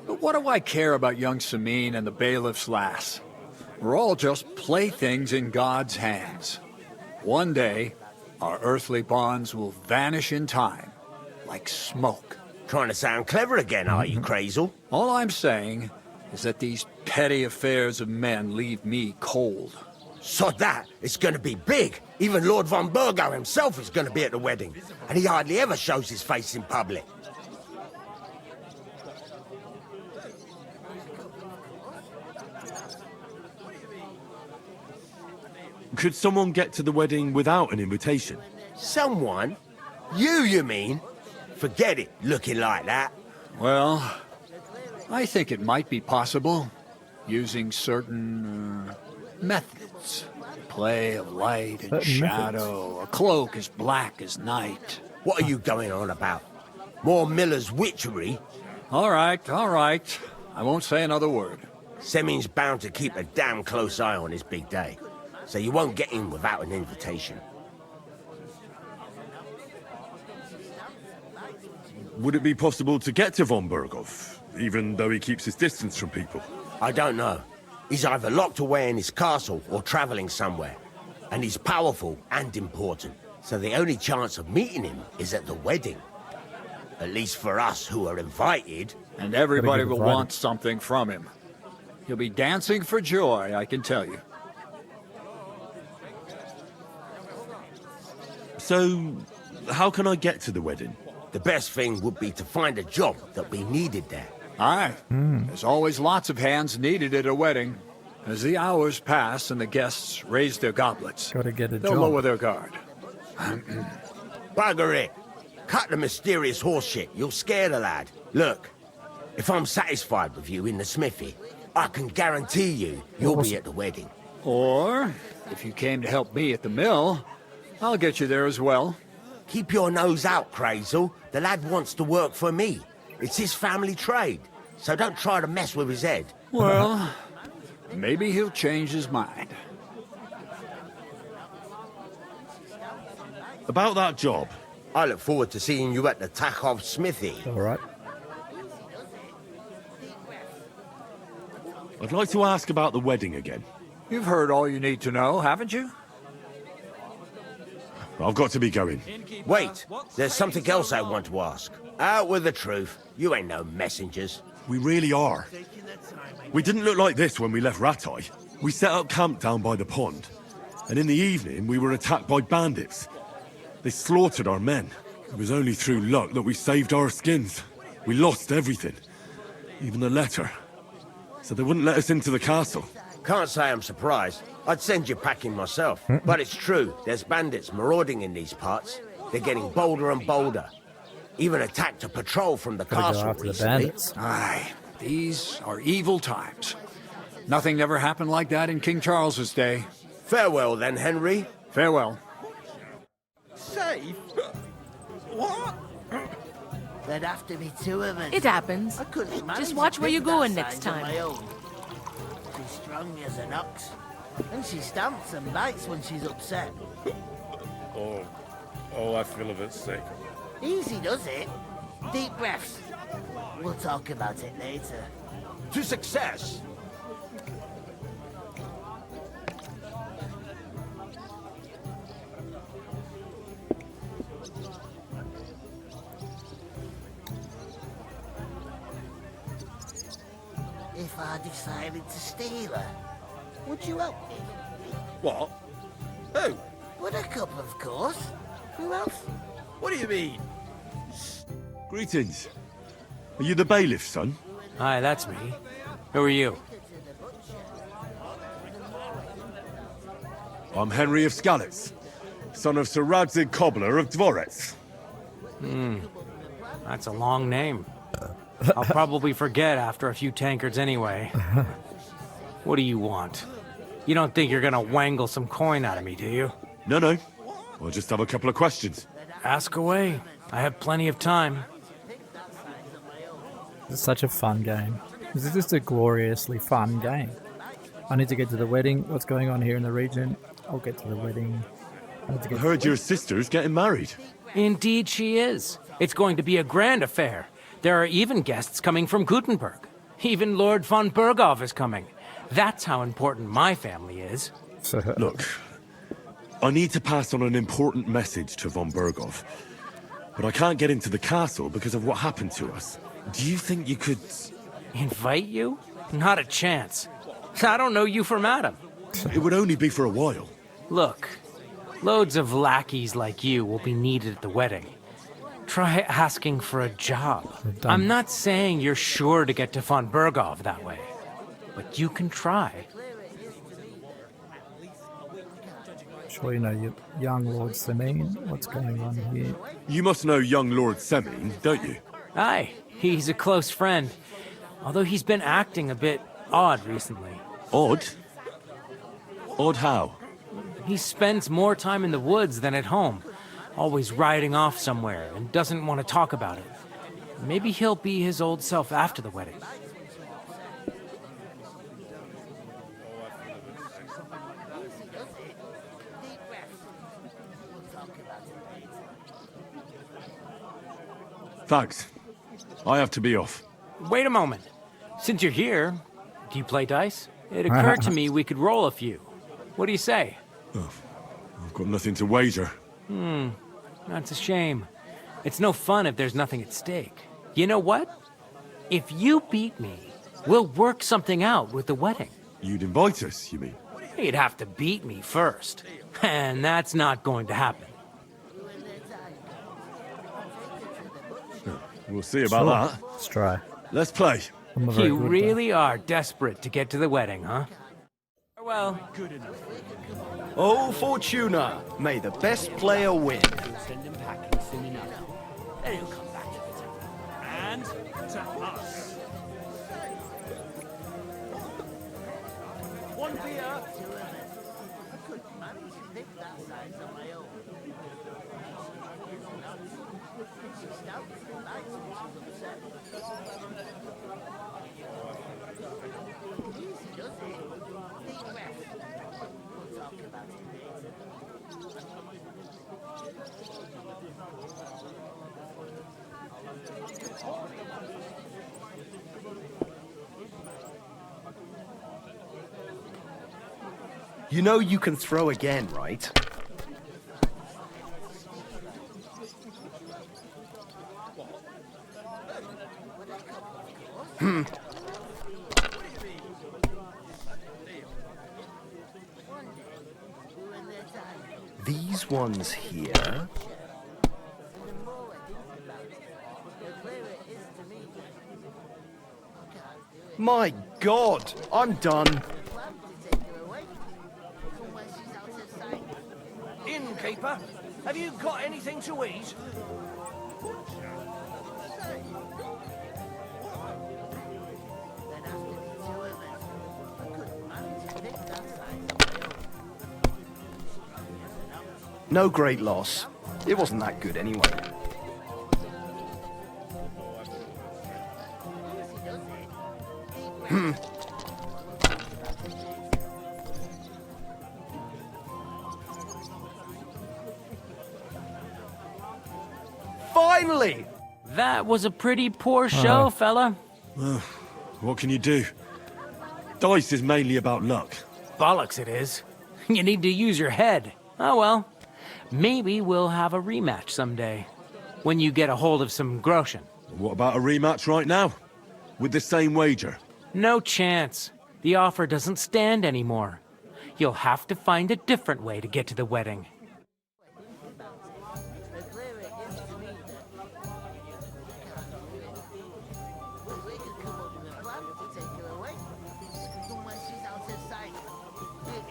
But what do I care about young Samin and the bailiff's lass? We're all just playthings in God's hands. One day, our earthly bonds will vanish in time, like smoke. Trying to sound clever again, are you, Crazel? All I'm saying is that these petty affairs of men leave me cold. Sod that, it's gonna be big. Even Lord von Burgo himself is gonna be at the wedding. And he hardly ever shows his face in public. Could someone get to the wedding without an invitation? Someone? You mean? Forget it, looking like that. Well, I think it might be possible, using certain methods. Play of light and shadow, a cloak as black as night. What are you going on about? More Miller's witchery? All right. I won't say another word. Semin's bound to keep a damn close eye on his big day, so you won't get in without an invitation. Would it be possible to get to von Burgov, even though he keeps his distance from people? I don't know. He's either locked away in his castle or traveling somewhere. And he's powerful and important, so the only chance of meeting him is at the wedding. At least for us who are invited. And everybody will want something from him. He'll be dancing for joy, I can tell you. So, how can I get to the wedding? The best thing would be to find a job that we needed there. Aye. There's always lots of hands needed at a wedding. As the hours pass and the guests raise their goblets, Gotta get a they'll job. lower their guard. Bugger it. Cut the mysterious horse shit. You'll scare the lad. Look, if I'm satisfied with you in the smithy, I can guarantee you'll be at the wedding. Or, if you came to help me at the mill, I'll get you there as well. Keep your nose out, Crazel. The lad wants to work for me. It's his family trade, so don't try to mess with his head. Well, maybe he'll change his mind. About that job. I look forward to seeing you at the Takov smithy. All right. I'd like to ask about the wedding again. You've heard all you need to know, haven't you? I've got to be going. Wait, there's something else I want to ask. Out with the truth. You ain't no messengers. We really are. We didn't look like this when we left Ratai. We set up camp down by the pond. And in the evening, we were attacked by bandits. They slaughtered our men. It was only through luck that we saved our skins. We lost everything. Even the letter. So they wouldn't let us into the castle. Can't say I'm surprised. I'd send you packing myself. But it's true, there's bandits marauding in these parts. They're getting bolder and bolder. Even attacked a patrol from the castle recently. Aye, these are evil times. Nothing ever happened like that in King Charles's day. Farewell then, Henry. Farewell. Safe? What? There'd have to be two of us. It happens. I couldn't manage Just watch to where you're pick that going next size on time. my own. She's strong as an ox. And she stamps and bites when she's upset. Oh, I feel a bit sick. Easy does it. Deep breaths. We'll talk about it later. To success! If I decided to steal her, would you help me? What? Who? Buttercup, of course. Who else? What do you mean? Greetings. Are you the bailiff, son? Hi, that's me. Who are you? I'm Henry of Skalitz, son of Sir Radzig Cobbler of Dvorets. That's a long name. I'll probably forget after a few tankards anyway. What do you want? You don't think you're gonna wangle some coin out of me, do you? No. I'll just have a couple of questions. Ask away. I have plenty of time. It's such a fun game. This is just a gloriously fun game. I need to get to the wedding. What's going on here in the region? I'll get to the wedding. I heard your sister's getting married. Indeed she is. It's going to be a grand affair. There are even guests coming from Gutenberg. Even Lord von Berghoff is coming. That's how important my family is. Look, I need to pass on an important message to von Berghoff. But I can't get into the castle because of what happened to us. Do you think you could... Invite you? Not a chance. I don't know you from Adam. It would only be for a while. Look, loads of lackeys like you will be needed at the wedding. Try asking for a job. I'm not saying you're sure to get to von Berghoff that way, but you can try. Sure you know you young Lord Semine. What's going on here? You must know young Lord Semine, don't you? Aye, he's a close friend. Although he's been acting a bit odd recently. Odd? Odd how? He spends more time in the woods than at home. Always riding off somewhere and doesn't want to talk about it. Maybe he'll be his old self after the wedding. Thanks. I have to be off. Wait a moment. Since you're here, do you play dice? It occurred to me we could roll a few. What do you say? Oh, I've got nothing to wager. That's a shame. It's no fun if there's nothing at stake. You know what? If you beat me, we'll work something out with the wedding. You'd invite us, you mean? You'd have to beat me first. And that's not going to happen. We'll see about that. Let's try. Let's play. You really are desperate to get to the wedding, huh? Well, Oh, Fortuna, may the best player win. And to us. One beer. I couldn't manage to pick that size on my own. She stamps and bites when she's upset. Easy does it. Deep breaths. We'll talk about it later. You know you can throw again, right? These ones here. My God, I'm done. Innkeeper, have you got anything to eat? No great loss. It wasn't that good anyway. Finally! That was a pretty poor show, fella. Well, what can you do? Dice is mainly about luck. Bollocks it is. You need to use your head. Oh well. Maybe we'll have a rematch someday. When you get a hold of some groschen. What about a rematch right now? With the same wager? No chance. The offer doesn't stand anymore. You'll have to find a different way to get to the wedding.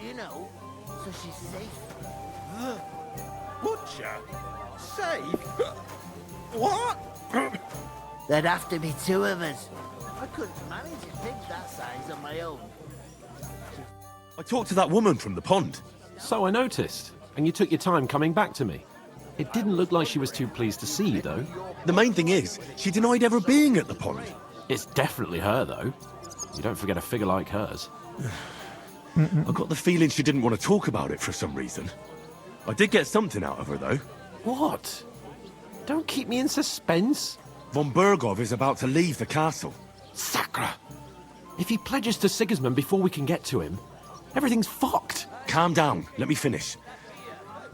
You know, so she's safe. Butcher? Safe? What? There'd have to be two of us. I couldn't manage a pig that size on my own. I talked to that woman from the pond. So I noticed, and you took your time coming back to me. It didn't look like she was too pleased to see you, though. The main thing is, she denied ever being at the pond. It's definitely her, though. You don't forget a figure like hers. I got the feeling she didn't want to talk about it for some reason. I did get something out of her, though. What? Don't keep me in suspense. Von Bergov is about to leave the castle. Sacre! If he pledges to Sigismund before we can get to him, everything's fucked. Calm down, let me finish.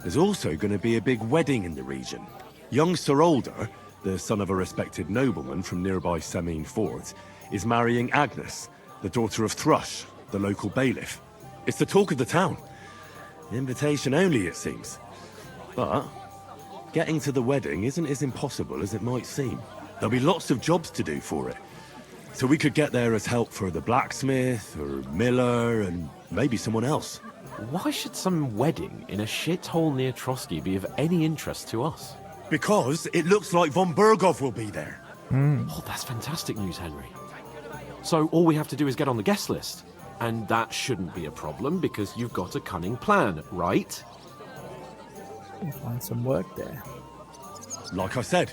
There's also going to be a big wedding in the region. Young Sir Older, the son of a respected nobleman from nearby Semine Fort, is marrying Agnes, the daughter of Thrush, the local bailiff. It's the talk of the town. Invitation only, it seems. But getting to the wedding isn't as impossible as it might seem. There'll be lots of jobs to do for it. So we could get there as help for the blacksmith, or miller, and maybe someone else. Why should some wedding in a shithole near Trotsky be of any interest to us? Because it looks like Von Bergov will be there. Oh, that's fantastic news, Henry. So all we have to do is get on the guest list. And that shouldn't be a problem because you've got a cunning plan, right? We'll find some work there. Like I said,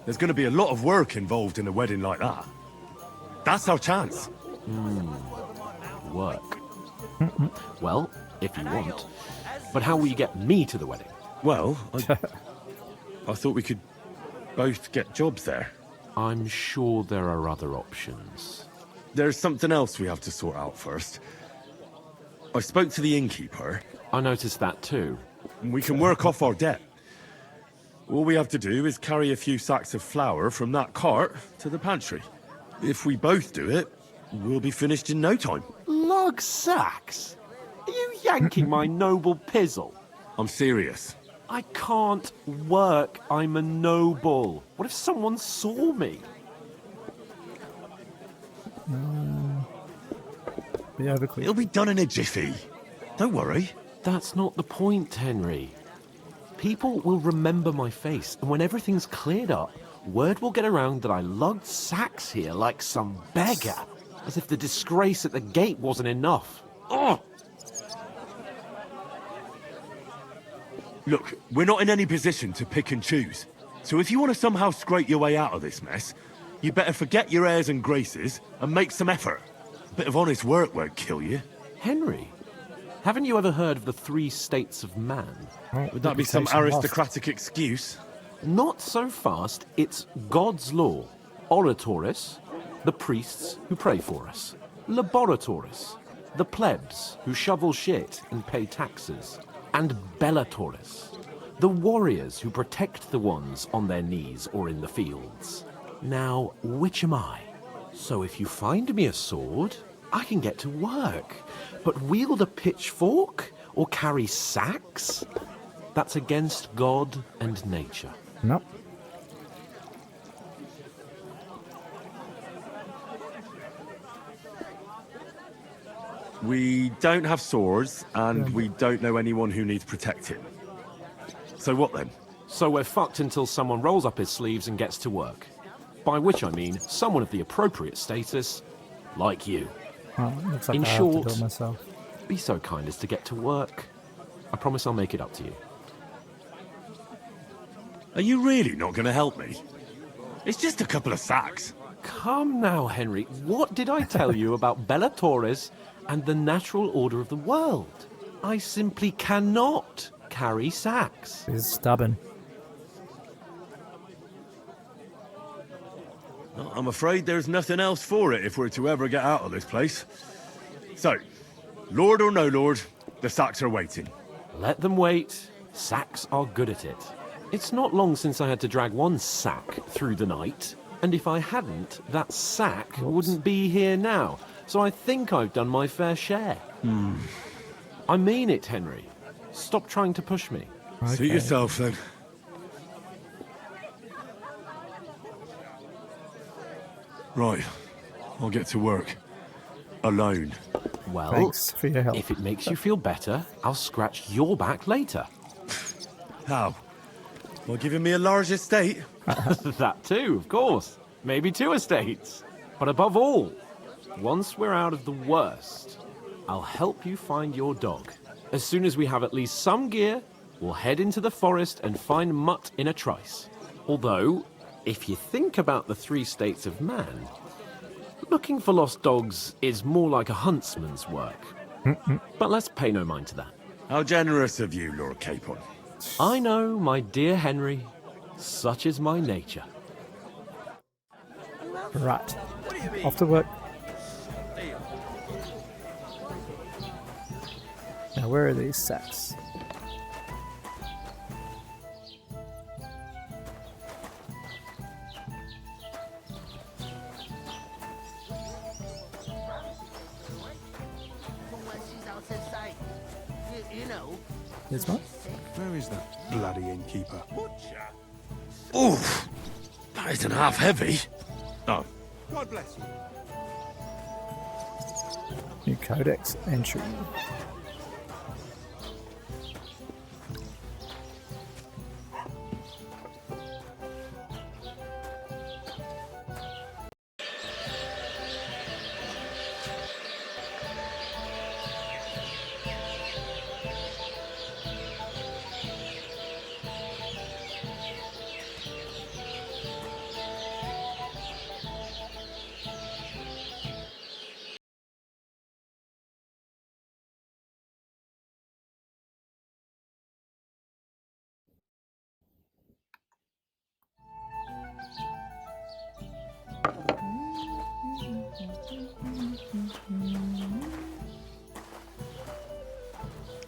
there's going to be a lot of work involved in a wedding like that. That's our chance. Work. Well, if you want. But how will you get me to the wedding? Well, I thought we could both get jobs there. I'm sure there are other options. There's something else we have to sort out first. I spoke to the innkeeper. I noticed that too. We can work off our debt. All we have to do is carry a few sacks of flour from that cart to the pantry. If we both do it, we'll be finished in no time. Lug sacks? Are you yanking my noble pizzle? I'm serious. I can't work. I'm a noble. What if someone saw me? Be over quick. It'll be done in a jiffy. Don't worry. That's not the point, Henry. People will remember my face, and when everything's cleared up, word will get around that I lugged sacks here like some beggar, as if the disgrace at the gate wasn't enough. Ugh! Look, we're not in any position to pick and choose. So if you want to somehow scrape your way out of this mess, you better forget your airs and graces and make some effort. A bit of honest work won't kill you. Henry, haven't you ever heard of the 3 states of man? Would that be some aristocratic excuse? Not so fast. It's God's law. Oratoris, the priests who pray for us. Laboratoris, the plebs who shovel shit and pay taxes, and Bellatores, the warriors who protect the ones on their knees or in the fields. Now, which am I? So if you find me a sword, I can get to work. But wield a pitchfork or carry sacks? That's against God and nature. Nope. We don't have swords, and we don't know anyone who needs protecting. So what then? So we're fucked until someone rolls up his sleeves and gets to work. By which I mean someone of the appropriate status, like you. Oh, looks like In I have to do short, it myself. be so kind as to get to work. I promise I'll make it up to you. Are you really not going to help me? It's just a couple of sacks. Come now, Henry. What did I tell you about Bellatores and the natural order of the world? I simply cannot carry sacks. He's stubborn. Well, I'm afraid there's nothing else for it if we're to ever get out of this place. So, Lord or no Lord, the sacks are waiting. Let them wait. Sacks are good at it. It's not long since I had to drag one sack through the night, and if I hadn't, that sack wouldn't be here now. So I think I've done my fair share. I mean it, Henry. Stop trying to push me. Okay. Suit yourself, then. Right. I'll get to work. Alone. Well, thanks for your help. If it makes you feel better, I'll scratch your back later. How? Well, giving me a large estate? That too, of course. Maybe 2 estates. But above all, once we're out of the worst, I'll help you find your dog. As soon as we have at least some gear, we'll head into the forest and find Mutt in a trice. Although, if you think about the 3 states of man, looking for lost dogs is more like a huntsman's work. But let's pay no mind to that. How generous of you, Lord Capon. I know, my dear Henry. Such is my nature. Right. Off to work. Now, where are these sacks? There's one. Where is that bloody innkeeper? Oof! That isn't half heavy. Oh. God bless you. New codex entry.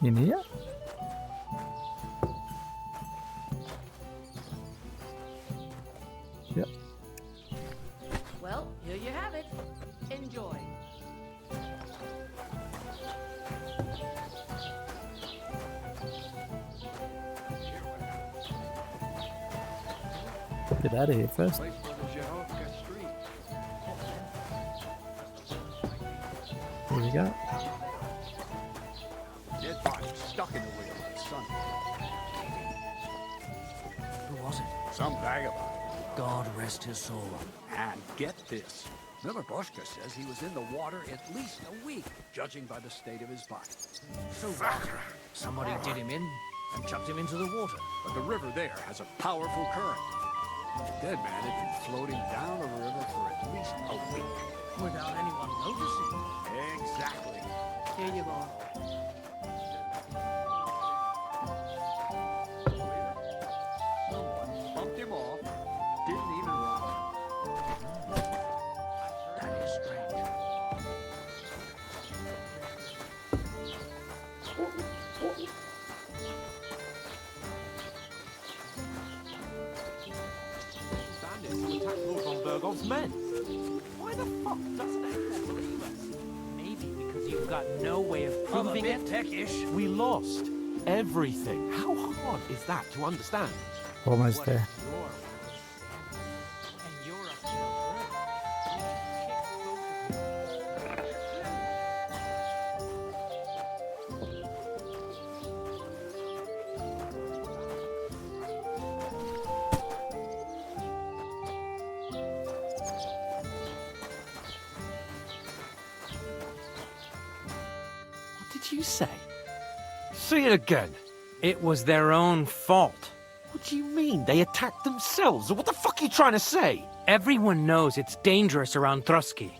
In here? Yep. Well, here you have it. Enjoy. Get out of here first. Here we go. Dead body stuck in the wheel of the sun. Who was it? Some vagabond. God rest his soul. And get this. Miliboshka says he was in the water at least a week, judging by the state of his body. So what? Somebody did him in and chucked him into the water. But the river there has a powerful current. The dead man had been floating down the river for at least a week. Without anyone noticing. Exactly. Here you go. Someone bumped him off, didn't even run. That is strange. Bergov's men. Why the fuck doesn't anyone believe us? Maybe because you've got no way of proving it. Peckish. We lost everything. How hard is that to understand? Almost there. What did you say? Say it again. It was their own fault. What do you mean? They attacked themselves? What the fuck are you trying to say? Everyone knows it's dangerous around Trotsky.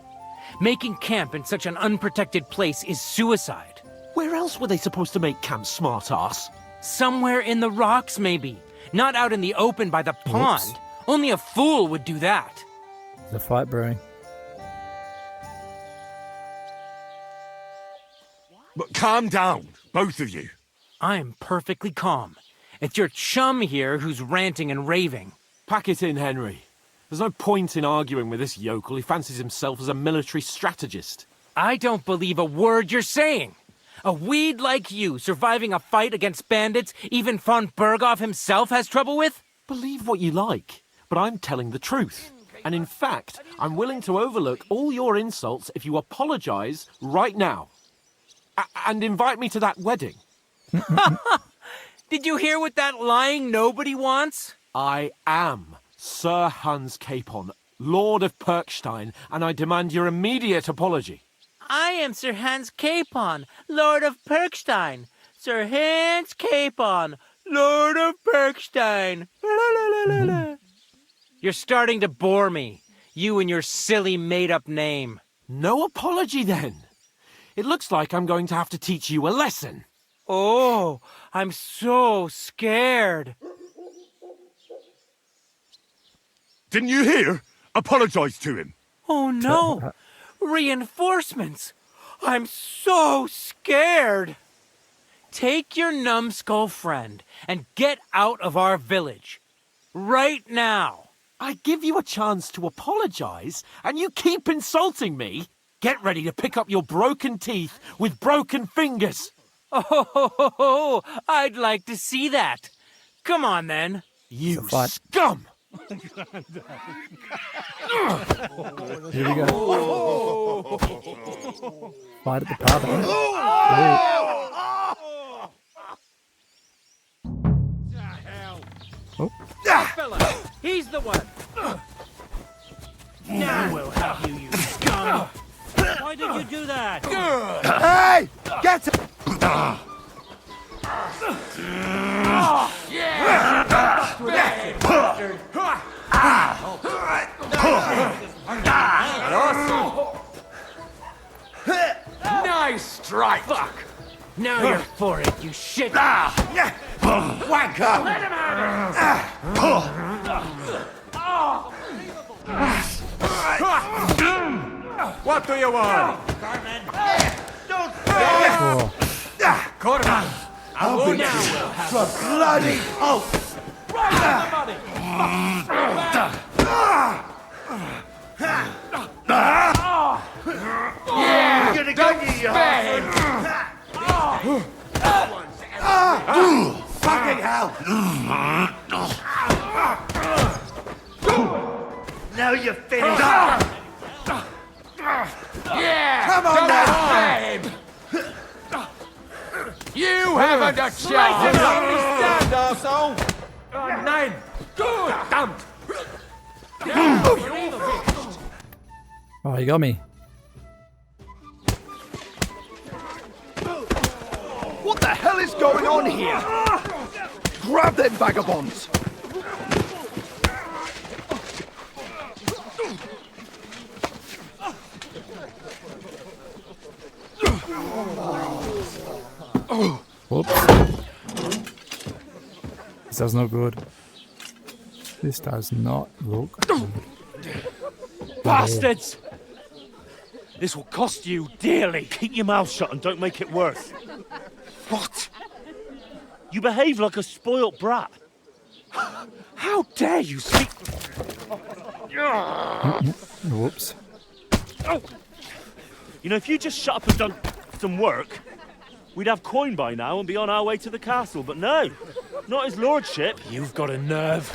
Making camp in such an unprotected place is suicide. Where else were they supposed to make camp, smartass? Somewhere in the rocks, maybe. Not out in the open by the pond. Oops. Only a fool would do that. There's a fight brewing. But calm down, both of you. I'm perfectly calm. It's your chum here who's ranting and raving. Pack it in, Henry. There's no point in arguing with this yokel. He fancies himself as a military strategist. I don't believe a word you're saying. A weed like you surviving a fight against bandits even von Berghoff himself has trouble with? Believe what you like, but I'm telling the truth. And in fact, I'm willing to overlook all your insults if you apologize right now. And invite me to that wedding. Did you hear what that lying nobody wants? I am Sir Hans Capon, Lord of Perkstein, and I demand your immediate apology. I am Sir Hans Capon, Lord of Perkstein. Sir Hans Capon, Lord of Perkstein. You're starting to bore me. You and your silly made-up name. No apology, then. It looks like I'm going to have to teach you a lesson. Oh, I'm so scared. Didn't you hear? Apologize to him. Oh no! Reinforcements! I'm so scared! Take your numbskull friend and get out of our village. Right now! I give you a chance to apologize, and you keep insulting me? Get ready to pick up your broken teeth with broken fingers. Oh, I'd like to see that. Come on, then. You scum! Here we go. Fight at the pub. Oh. That fella, he's the one. Now we'll have you, you scum. Why did you do that? Hey! Get him! Nice strike! Fuck! Now you're for it, you shit! Wanker! Let him What do you want? Don't Corman! I'll be for bloody oath! Yeah! You're gonna get you, fucking hell! Now you're finished! Yeah! Come on now! You haven't a chance! Stand, arsehole! Nein! Verdammt! Oh, you got me. What the hell is going on here? Grab them vagabonds! Whoops. This does not good. This does not look good. Bastards! This will cost you dearly. Keep your mouth shut and don't make it worse. What? You behave like a spoilt brat. How dare you speak... Whoops. Oh. You know, if you just shut up and done some work, we'd have coin by now and be on our way to the castle. But no, not his lordship. You've got a nerve.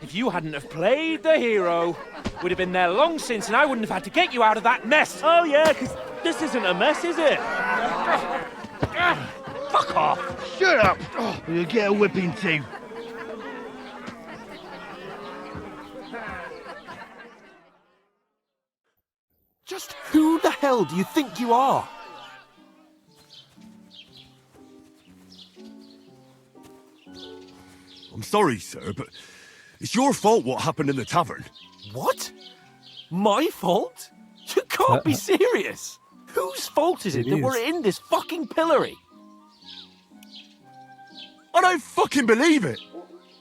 If you hadn't have played the hero, we'd have been there long since, and I wouldn't have had to get you out of that mess. Oh yeah, because this isn't a mess, is it? Fuck off! Shut up! You'll get a whipping too. Just who the hell do you think you are? I'm sorry, sir, but it's your fault what happened in the tavern. What? My fault? You can't be serious. Whose fault is it that we're in this fucking pillory? I don't fucking believe it.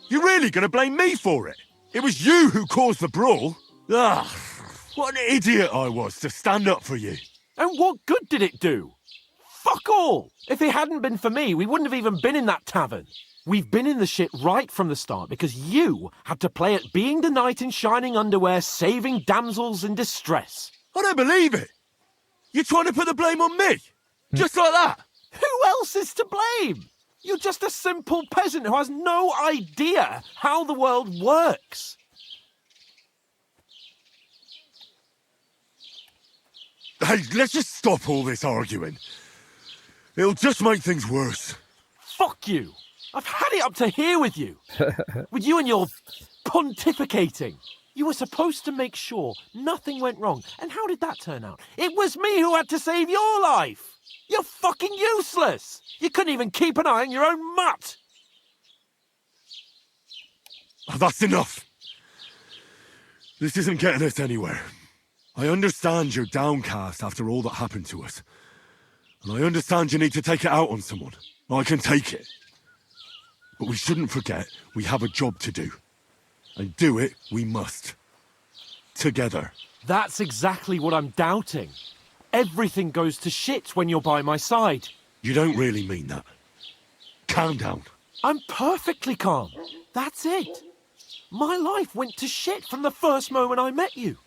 You're really gonna blame me for it? It was you who caused the brawl. Ah, what an idiot I was to stand up for you. And what good did it do? Fuck all! If it hadn't been for me, we wouldn't have even been in that tavern. We've been in the shit right from the start because you had to play at being the knight in shining underwear, saving damsels in distress. I don't believe it. You're trying to put the blame on me? Just like that? Who else is to blame? You're just a simple peasant who has no idea how the world works. Hey, let's just stop all this arguing. It'll just make things worse. Fuck you. I've had it up to here with you. With you and your pontificating. You were supposed to make sure nothing went wrong. And how did that turn out? It was me who had to save your life. You're fucking useless. You couldn't even keep an eye on your own mutt. Oh, that's enough. This isn't getting us anywhere. I understand you're downcast after all that happened to us. And I understand you need to take it out on someone. I can take it. But we shouldn't forget we have a job to do. And do it we must. Together. That's exactly what I'm doubting. Everything goes to shit when you're by my side. You don't really mean that. Calm down. I'm perfectly calm. That's it. My life went to shit from the first moment I met you.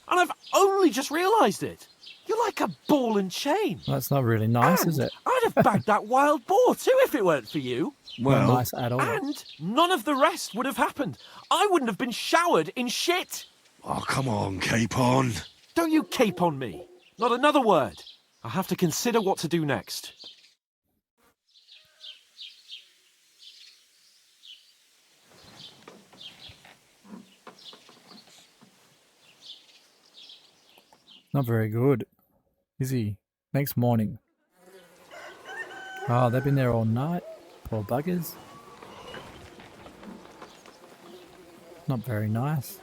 And I've only just realised it. You're like a ball and chain. That's not really nice, is it? I'd have bagged that wild boar too if it weren't for you. Well, not nice at all. And none of the rest would have happened. I wouldn't have been showered in shit. Oh, come on, Capon. Don't you cape on me. Not another word. I'll have to consider what to do next. Not very good, is he? Next morning. Oh, they've been there all night. Poor buggers. Not very nice.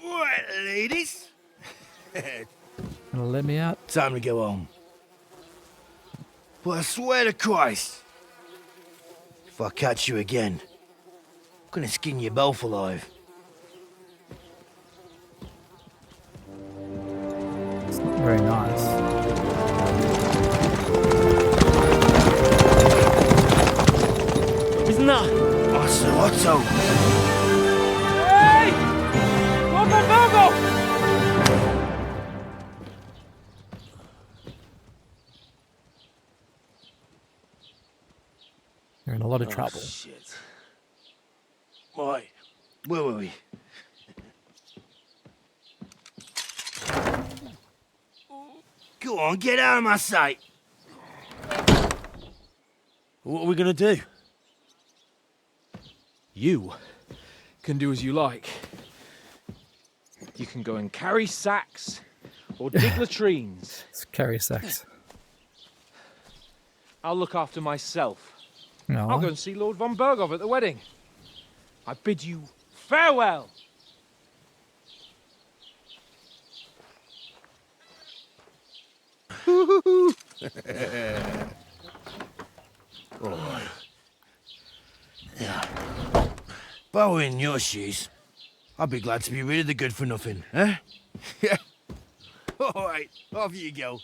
Right, ladies. Gonna let me out? Time to go home. But I swear to Christ, if I catch you again, I'm gonna skin you both alive. It's not very nice. Isn't that? Otto. Hey! Lord Montalvo! You're in a lot of trouble. Shit. Right, where were we? Go on, get out of my sight. What are we gonna do? You can do as you like. You can go and carry sacks or dig latrines. Let's carry sacks. I'll look after myself. No. I'll go and see Lord von Berghoff at the wedding. I bid you farewell. Alright. Yeah. If I were in your shoes, I'd be glad to be rid of the good for nothing, eh? Yeah. Alright, off you go.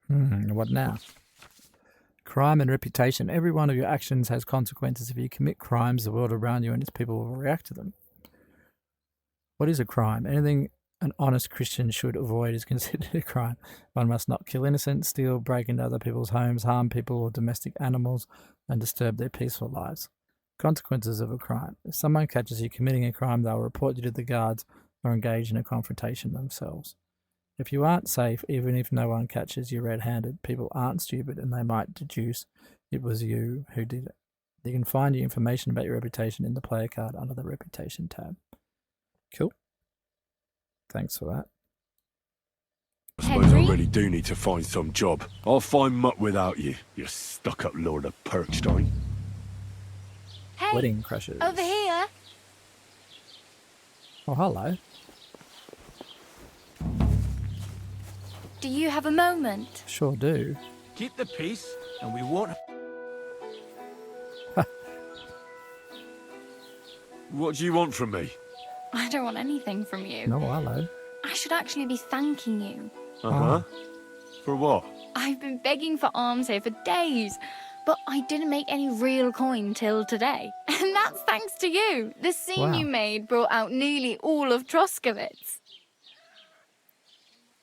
What now? Crime and reputation. Every one of your actions has consequences. If you commit crimes, the world around you and its people will react to them. What is a crime? Anything an honest Christian should avoid is considered a crime. One must not kill innocents, steal, break into other people's homes, harm people or domestic animals, and disturb their peaceful lives. Consequences of a crime. If someone catches you committing a crime, they'll report you to the guards or engage in a confrontation themselves. If you aren't safe, even if no one catches you red-handed, people aren't stupid and they might deduce it was you who did it. You can find your information about your reputation in the player card under the Reputation tab. Cool. Thanks for that. I suppose I really do need to find some job. I'll find mutt without you, you stuck-up Lord of Perkstein. Hey, Wedding crashes. over here. Oh, hello. Do you have a moment? Sure do. Keep the peace, and we won't... What do you want from me? I don't want anything from you. No, hello. I should actually be thanking you. Uh-huh. For what? I've been begging for alms here for days, but I didn't make any real coin till today. And that's thanks to you. The scene you made brought out nearly all of Troskowitz.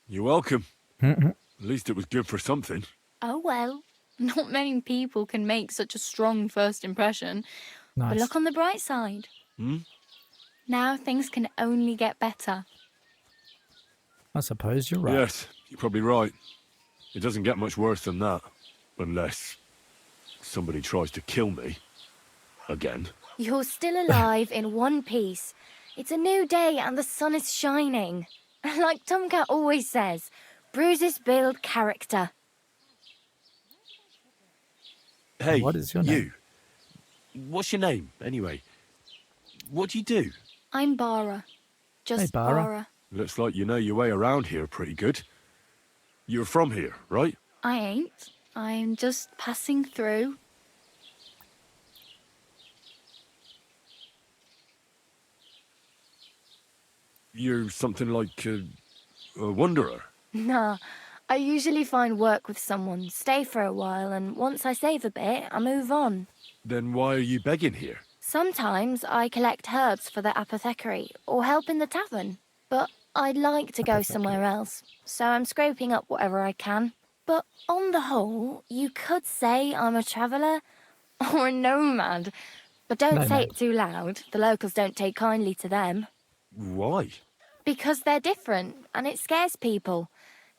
You're welcome. At least it was good for something. Oh well, not many people can make such a strong first impression. Nice. But look on the bright side. Now things can only get better. I suppose you're right. Yes, you're probably right. It doesn't get much worse than that. Unless somebody tries to kill me. Again. You're still alive in one piece. It's a new day and the sun is shining. Like Tomcat always says, bruises build character. Hey, what is your name? What's your name, anyway? What do you do? I'm Bara. Just Hey, Bara. Bara. Looks like you know your way around here pretty good. You're from here, right? I ain't. I'm just passing through. You're something like a wanderer. Nah, I usually find work with someone, stay for a while, and once I save a bit, I move on. Then why are you begging here? Sometimes I collect herbs for the apothecary or help in the tavern, but I'd like to go somewhere else, so I'm scraping up whatever I can. But on the whole, you could say I'm a traveller or a nomad, but don't say it too loud. The locals don't take kindly to them. Why? Because they're different, and it scares people.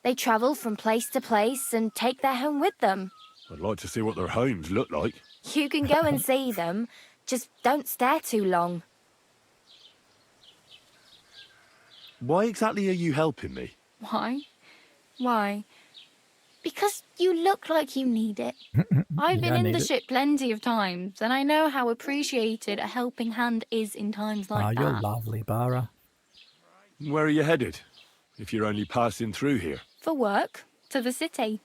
They travel from place to place and take their home with them. I'd like to see what their homes look like. You can go and see them, just don't stare too long. Why exactly are you helping me? Why? Why? Because you look like you need it. I've been in the ship plenty of times, and I know how appreciated a helping hand is in times like that. You're lovely, Bara. Where are you headed? If you're only passing through here. For work, to the city.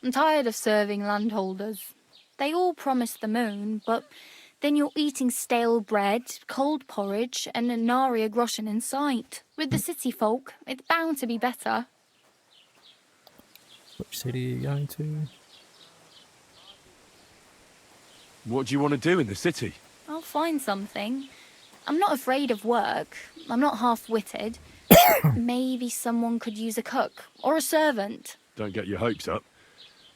I'm tired of serving landholders. They all promise the moon, but then you're eating stale bread, cold porridge, and a nary a groschen in sight. With the city folk, it's bound to be better. Which city are you going to? What do you want to do in the city? I'll find something. I'm not afraid of work. I'm not half-witted. Maybe someone could use a cook or a servant. Don't get your hopes up.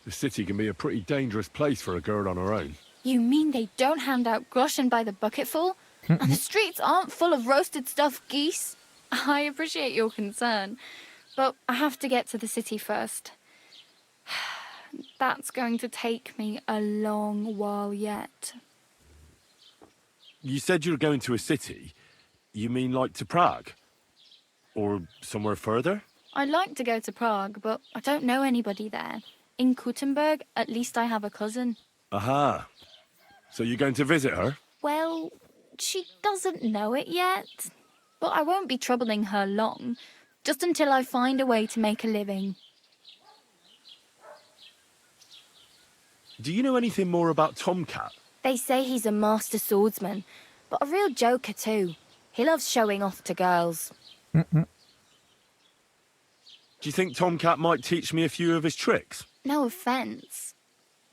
The city can be a pretty dangerous place for a girl on her own. You mean they don't hand out groschen by the bucketful? And the streets aren't full of roasted stuffed geese? I appreciate your concern, but I have to get to the city first. That's going to take me a long while yet. You said you're going to a city. You mean like to Prague? Or somewhere further? I'd like to go to Prague, but I don't know anybody there. In Kuttenberg, at least I have a cousin. Aha. So you're going to visit her? Well, she doesn't know it yet. But I won't be troubling her long, just until I find a way to make a living. Do you know anything more about Tomcat? They say he's a master swordsman, but a real joker too. He loves showing off to girls. Do you think Tomcat might teach me a few of his tricks? No offence,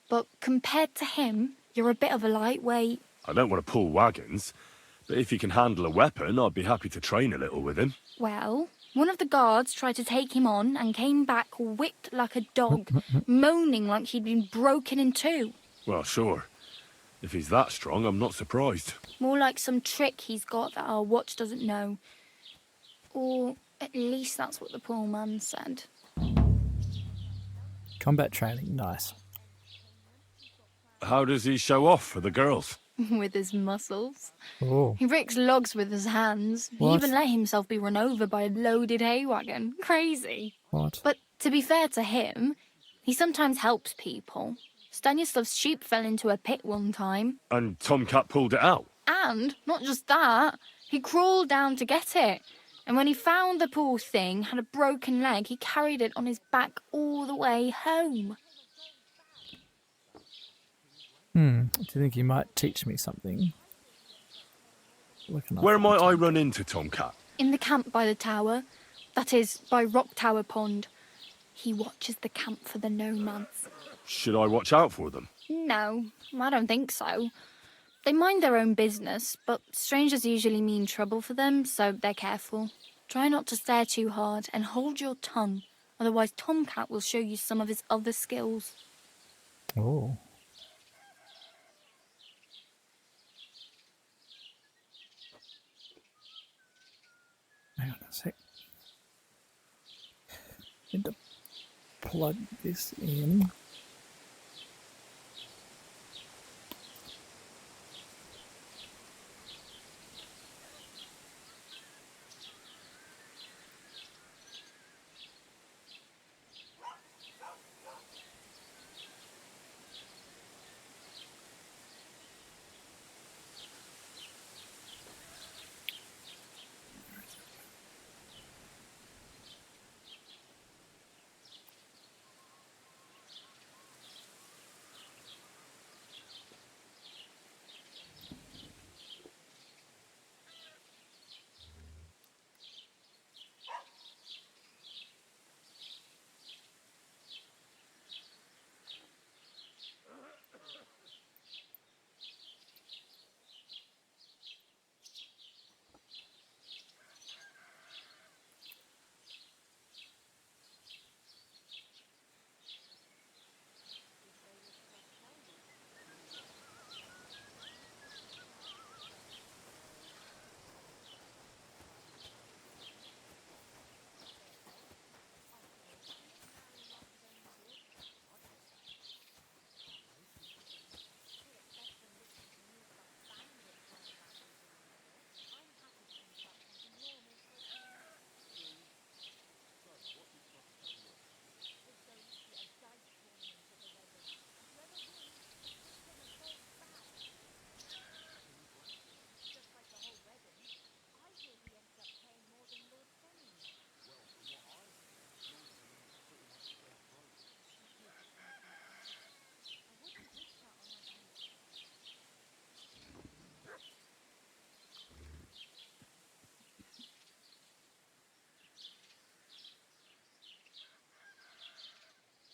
but compared to him, you're a bit of a lightweight. I don't want to pull wagons, but if he can handle a weapon, I'd be happy to train a little with him. Well, one of the guards tried to take him on and came back whipped like a dog, moaning like he'd been broken in two. Well, sure. If he's that strong, I'm not surprised. More like some trick he's got that our watch doesn't know. Or at least that's what the poor man said. Combat training, nice. How does he show off for the girls? With his muscles. Oh. He ricks logs with his hands. What? He even let himself be run over by a loaded hay wagon. Crazy. What? But to be fair to him, he sometimes helps people. Stanislav's sheep fell into a pit one time. And Tomcat pulled it out? And, not just that, he crawled down to get it. And when he found the poor thing had a broken leg, he carried it on his back all the way home. Do you think he might teach me something? Where might I run into Tomcat? In the camp by the tower. That is, by Rock Tower Pond. He watches the camp for the nomads. Should I watch out for them? No, I don't think so. They mind their own business, but strangers usually mean trouble for them, so they're careful. Try not to stare too hard and hold your tongue, otherwise Tomcat will show you some of his other skills. Oh. Hang on a sec. Need to plug this in.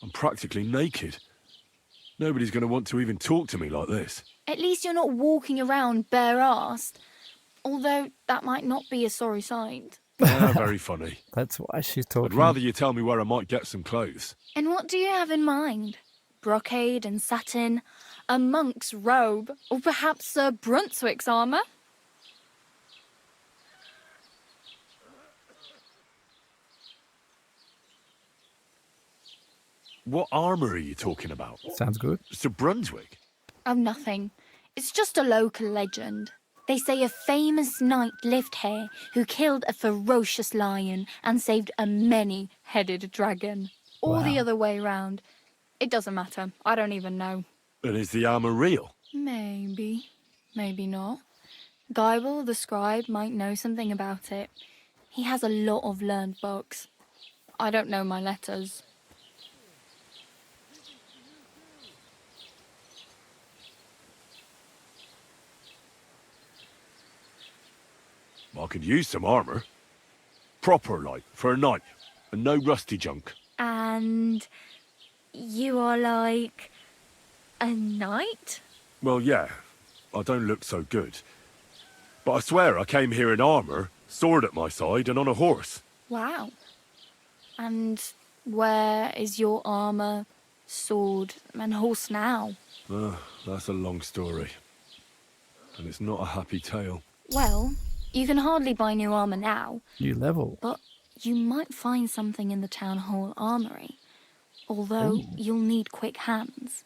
I'm practically naked. Nobody's going to want to even talk to me like this. At least you're not walking around bare-assed. Although that might not be a sorry sight. Very funny. That's why she's talking. I'd rather you tell me where I might get some clothes. And what do you have in mind? Brocade and satin? A monk's robe? Or perhaps Sir Brunswick's armour? What armour are you talking about? Sounds good. Sir Brunswick? Oh, nothing. It's just a local legend. They say a famous knight lived here who killed a ferocious lion and saved a many-headed dragon. Or the other way round. It doesn't matter. I don't even know. And is the armour real? Maybe. Maybe not. Geibel, the scribe, might know something about it. He has a lot of learned books. I don't know my letters. I could use some armour. Proper, like, for a knight. And no rusty junk. And You are like a knight? Well, yeah. I don't look so good. But I swear I came here in armor, sword at my side, and on a horse. Wow. And where is your armor, sword, and horse now? That's a long story. And it's not a happy tale. Well, you can hardly buy new armor now. New level. But you might find something in the town hall armory. Although you'll need quick hands.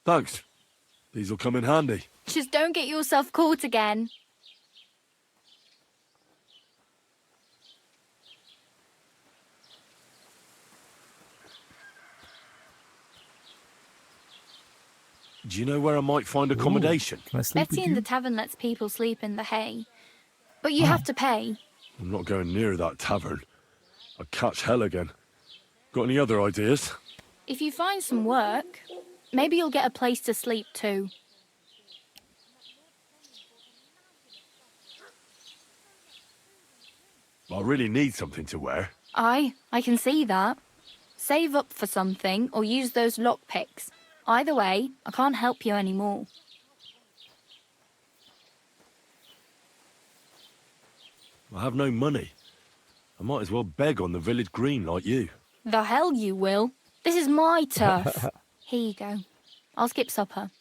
Thanks. These'll come in handy. Just don't get yourself caught again. Do you know where I might find accommodation? Can I sleep Betty with in the you? tavern lets people sleep in the hay. But you have to pay. I'm not going near that tavern. I'd catch hell again. Got any other ideas? If you find some work, maybe you'll get a place to sleep too. I really need something to wear. I can see that. Save up for something or use those lockpicks. Either way, I can't help you anymore. I have no money. I might as well beg on the village green like you. The hell you will. This is my turf. Here you go. I'll skip supper.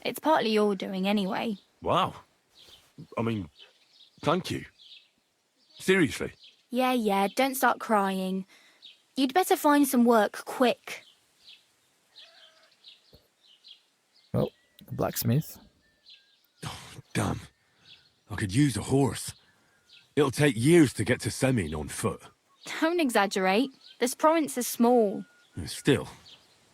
It's partly your doing anyway. Wow. I mean, thank you. Seriously. Yeah, don't start crying. You'd better find some work quick. Well, the blacksmith. Damn. I could use a horse. It'll take years to get to Semin on foot. Don't exaggerate. This province is small. Still,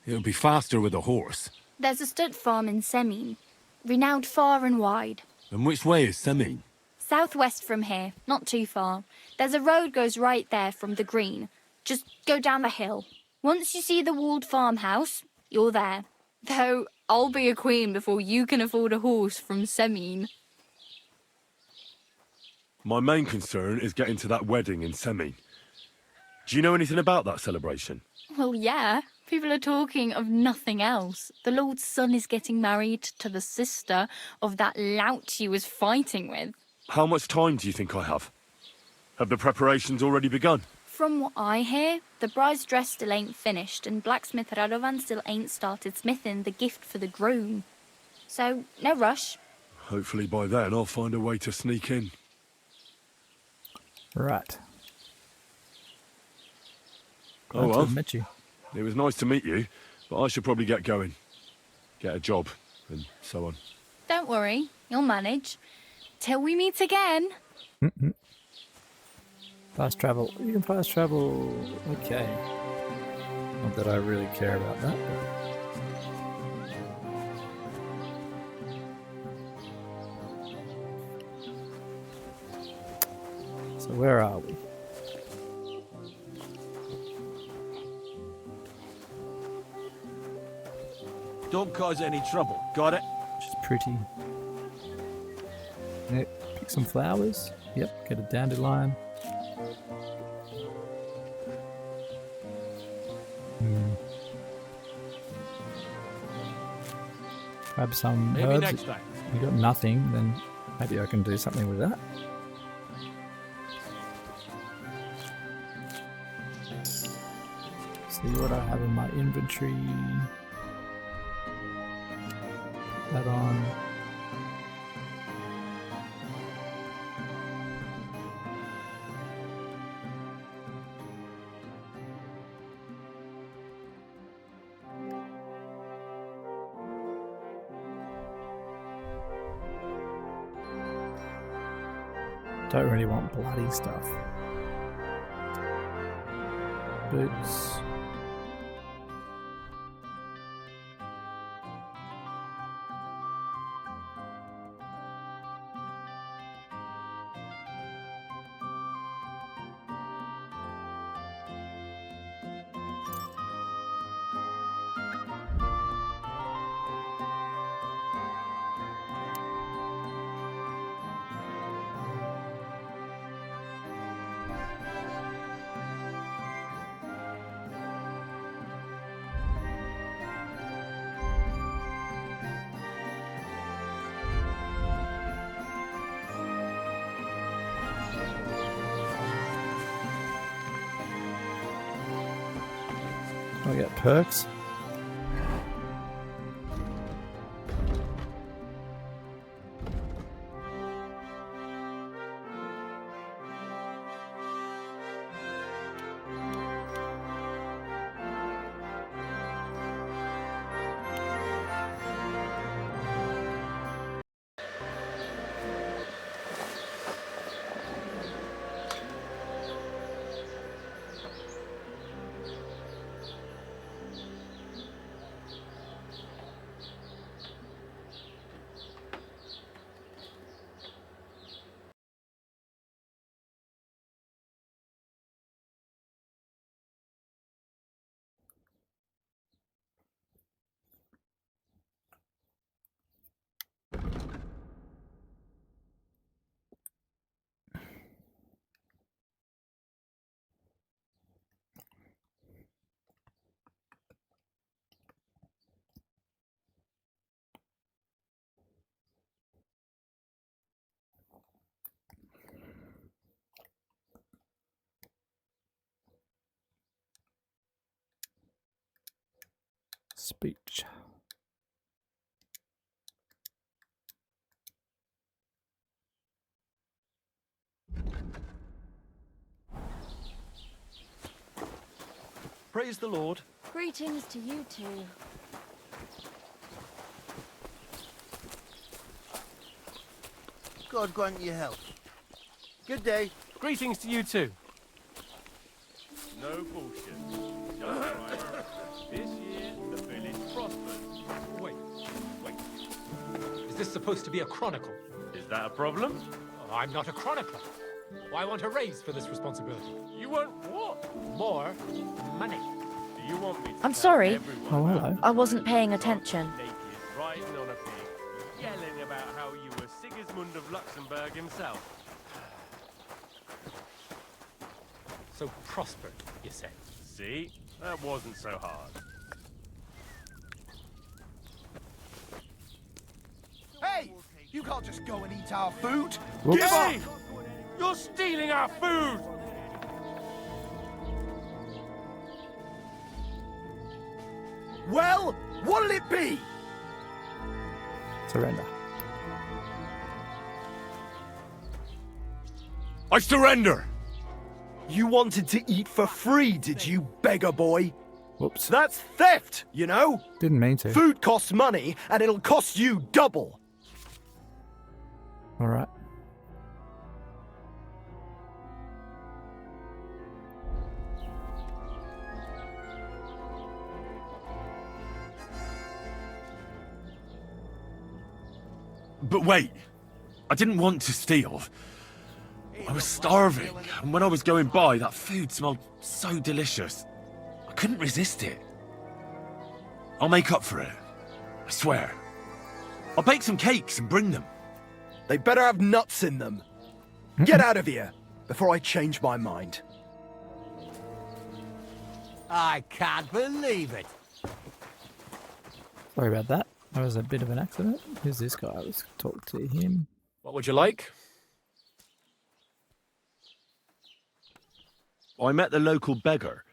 it'll be faster with a horse. There's a stud farm in Semin, renowned far and wide. And which way is Semin? Southwest from here, not too far. There's a road goes right there from the green. Just go down the hill. Once you see the walled farmhouse, you're there. Though I'll be a queen before you can afford a horse from Semin. My main concern is getting to that wedding in Semin. Do you know anything about that celebration? Well, yeah. People are talking of nothing else. The Lord's son is getting married to the sister of that lout he was fighting with. How much time do you think I have? Have the preparations already begun? From what I hear, the bride's dress still ain't finished, and blacksmith Radovan still ain't started smithing the gift for the groom. So, no rush. Hopefully by then I'll find a way to sneak in. Right. Oh well. Met you. It was nice to meet you, but I should probably get going. Get a job, and so on. Don't worry, you'll manage. Till we meet again. Fast travel. You can fast travel. Okay. Not that I really care about that. So where are we? Don't cause any trouble. Got it? Which is pretty. Yep. Pick some flowers. Yep. Get a dandelion. Grab some Maybe herbs. next time. You got nothing, then maybe I can do something with that. See what I have in my inventory. Put that on. Don't really want bloody stuff. Boots. I get perks. Speech. Praise the Lord. Greetings to you two. God grant you health. Good day. Greetings to you too. No bullshit. Just right. This year, the village prospered. Wait. Is this supposed to be a chronicle? Is that a problem? Oh, I'm not a chronicler. Well, I want a raise for this responsibility. You want what? More money. Do you want me to I'm tell sorry. everyone Oh, about hello. I wasn't paying attention. naked riding on a pig, yelling about how you were Sigismund of Luxembourg himself? So prospered, you say? See? That wasn't so hard. Hey! You can't just go and eat our food. Whoops. Give up! Hey! You're stealing our food! Well, what'll it be? Surrender. I surrender! You wanted to eat for free, did you, beggar boy? Whoops. That's theft, you know? Didn't mean to. Food costs money, and it'll cost you double. All right. But wait, I didn't want to steal. I was starving, and when I was going by, that food smelled so delicious. I couldn't resist it. I'll make up for it. I swear. I'll bake some cakes and bring them. They better have nuts in them. Get out of here, before I change my mind. I can't believe it. Sorry about that. That was a bit of an accident. Who's this guy? Let's talk to him. What would you like? I met the local beggar.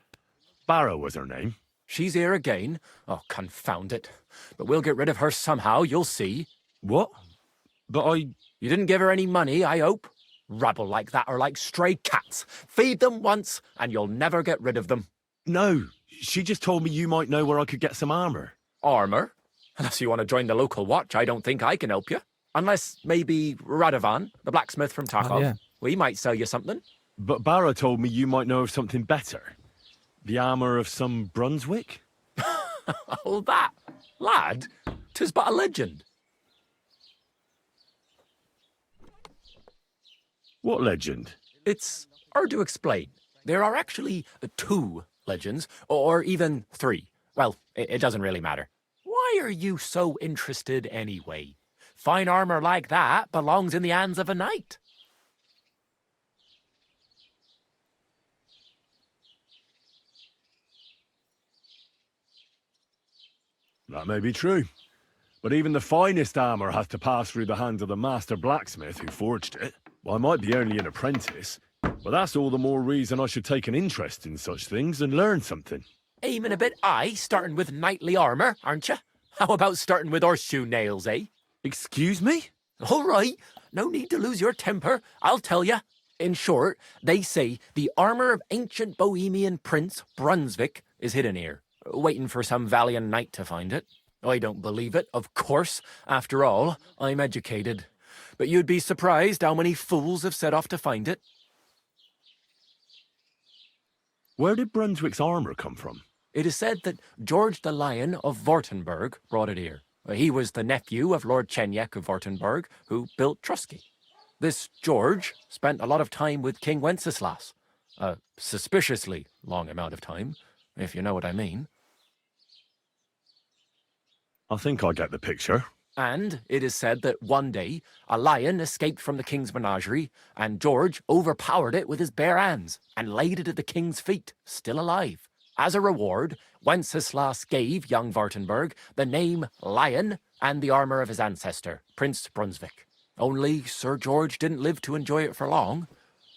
Barrow was her name. She's here again. Oh, confound it. But we'll get rid of her somehow, you'll see. What? But I... You didn't give her any money, I hope? Rabble like that are like stray cats. Feed them once, and you'll never get rid of them. No, she just told me you might know where I could get some armor. Armor? Unless you want to join the local watch, I don't think I can help you. Unless maybe Radovan, the blacksmith from Tarkov. yeah. We might sell you something. But Barrow told me you might know of something better. The armor of some Brunswick? Oh, that. Lad, 'tis but a legend. What legend? It's hard to explain. There are actually 2 legends, or even 3. Well, it doesn't really matter. Why are you so interested anyway? Fine armor like that belongs in the hands of a knight. That may be true. But even the finest armor has to pass through the hands of the master blacksmith who forged it. Well, I might be only an apprentice, but that's all the more reason I should take an interest in such things and learn something. Aiming a bit high, starting with knightly armour, aren't you? How about starting with horseshoe nails, eh? Excuse me? All right, no need to lose your temper, I'll tell you. In short, they say the armour of ancient Bohemian Prince Brunswick is hidden here, waiting for some valiant knight to find it. I don't believe it, of course. After all, I'm educated. But you'd be surprised how many fools have set off to find it. Where did Brunswick's armour come from? It is said that George the Lion of Württemberg brought it here. He was the nephew of Lord Chenyek of Württemberg, who built Trusky. This George spent a lot of time with King Wenceslas. A suspiciously long amount of time, if you know what I mean. I think I get the picture. And it is said that one day, a lion escaped from the king's menagerie, and George overpowered it with his bare hands and laid it at the king's feet, still alive. As a reward, Wenceslas gave young Württemberg the name Lion and the armour of his ancestor, Prince Brunswick. Only Sir George didn't live to enjoy it for long.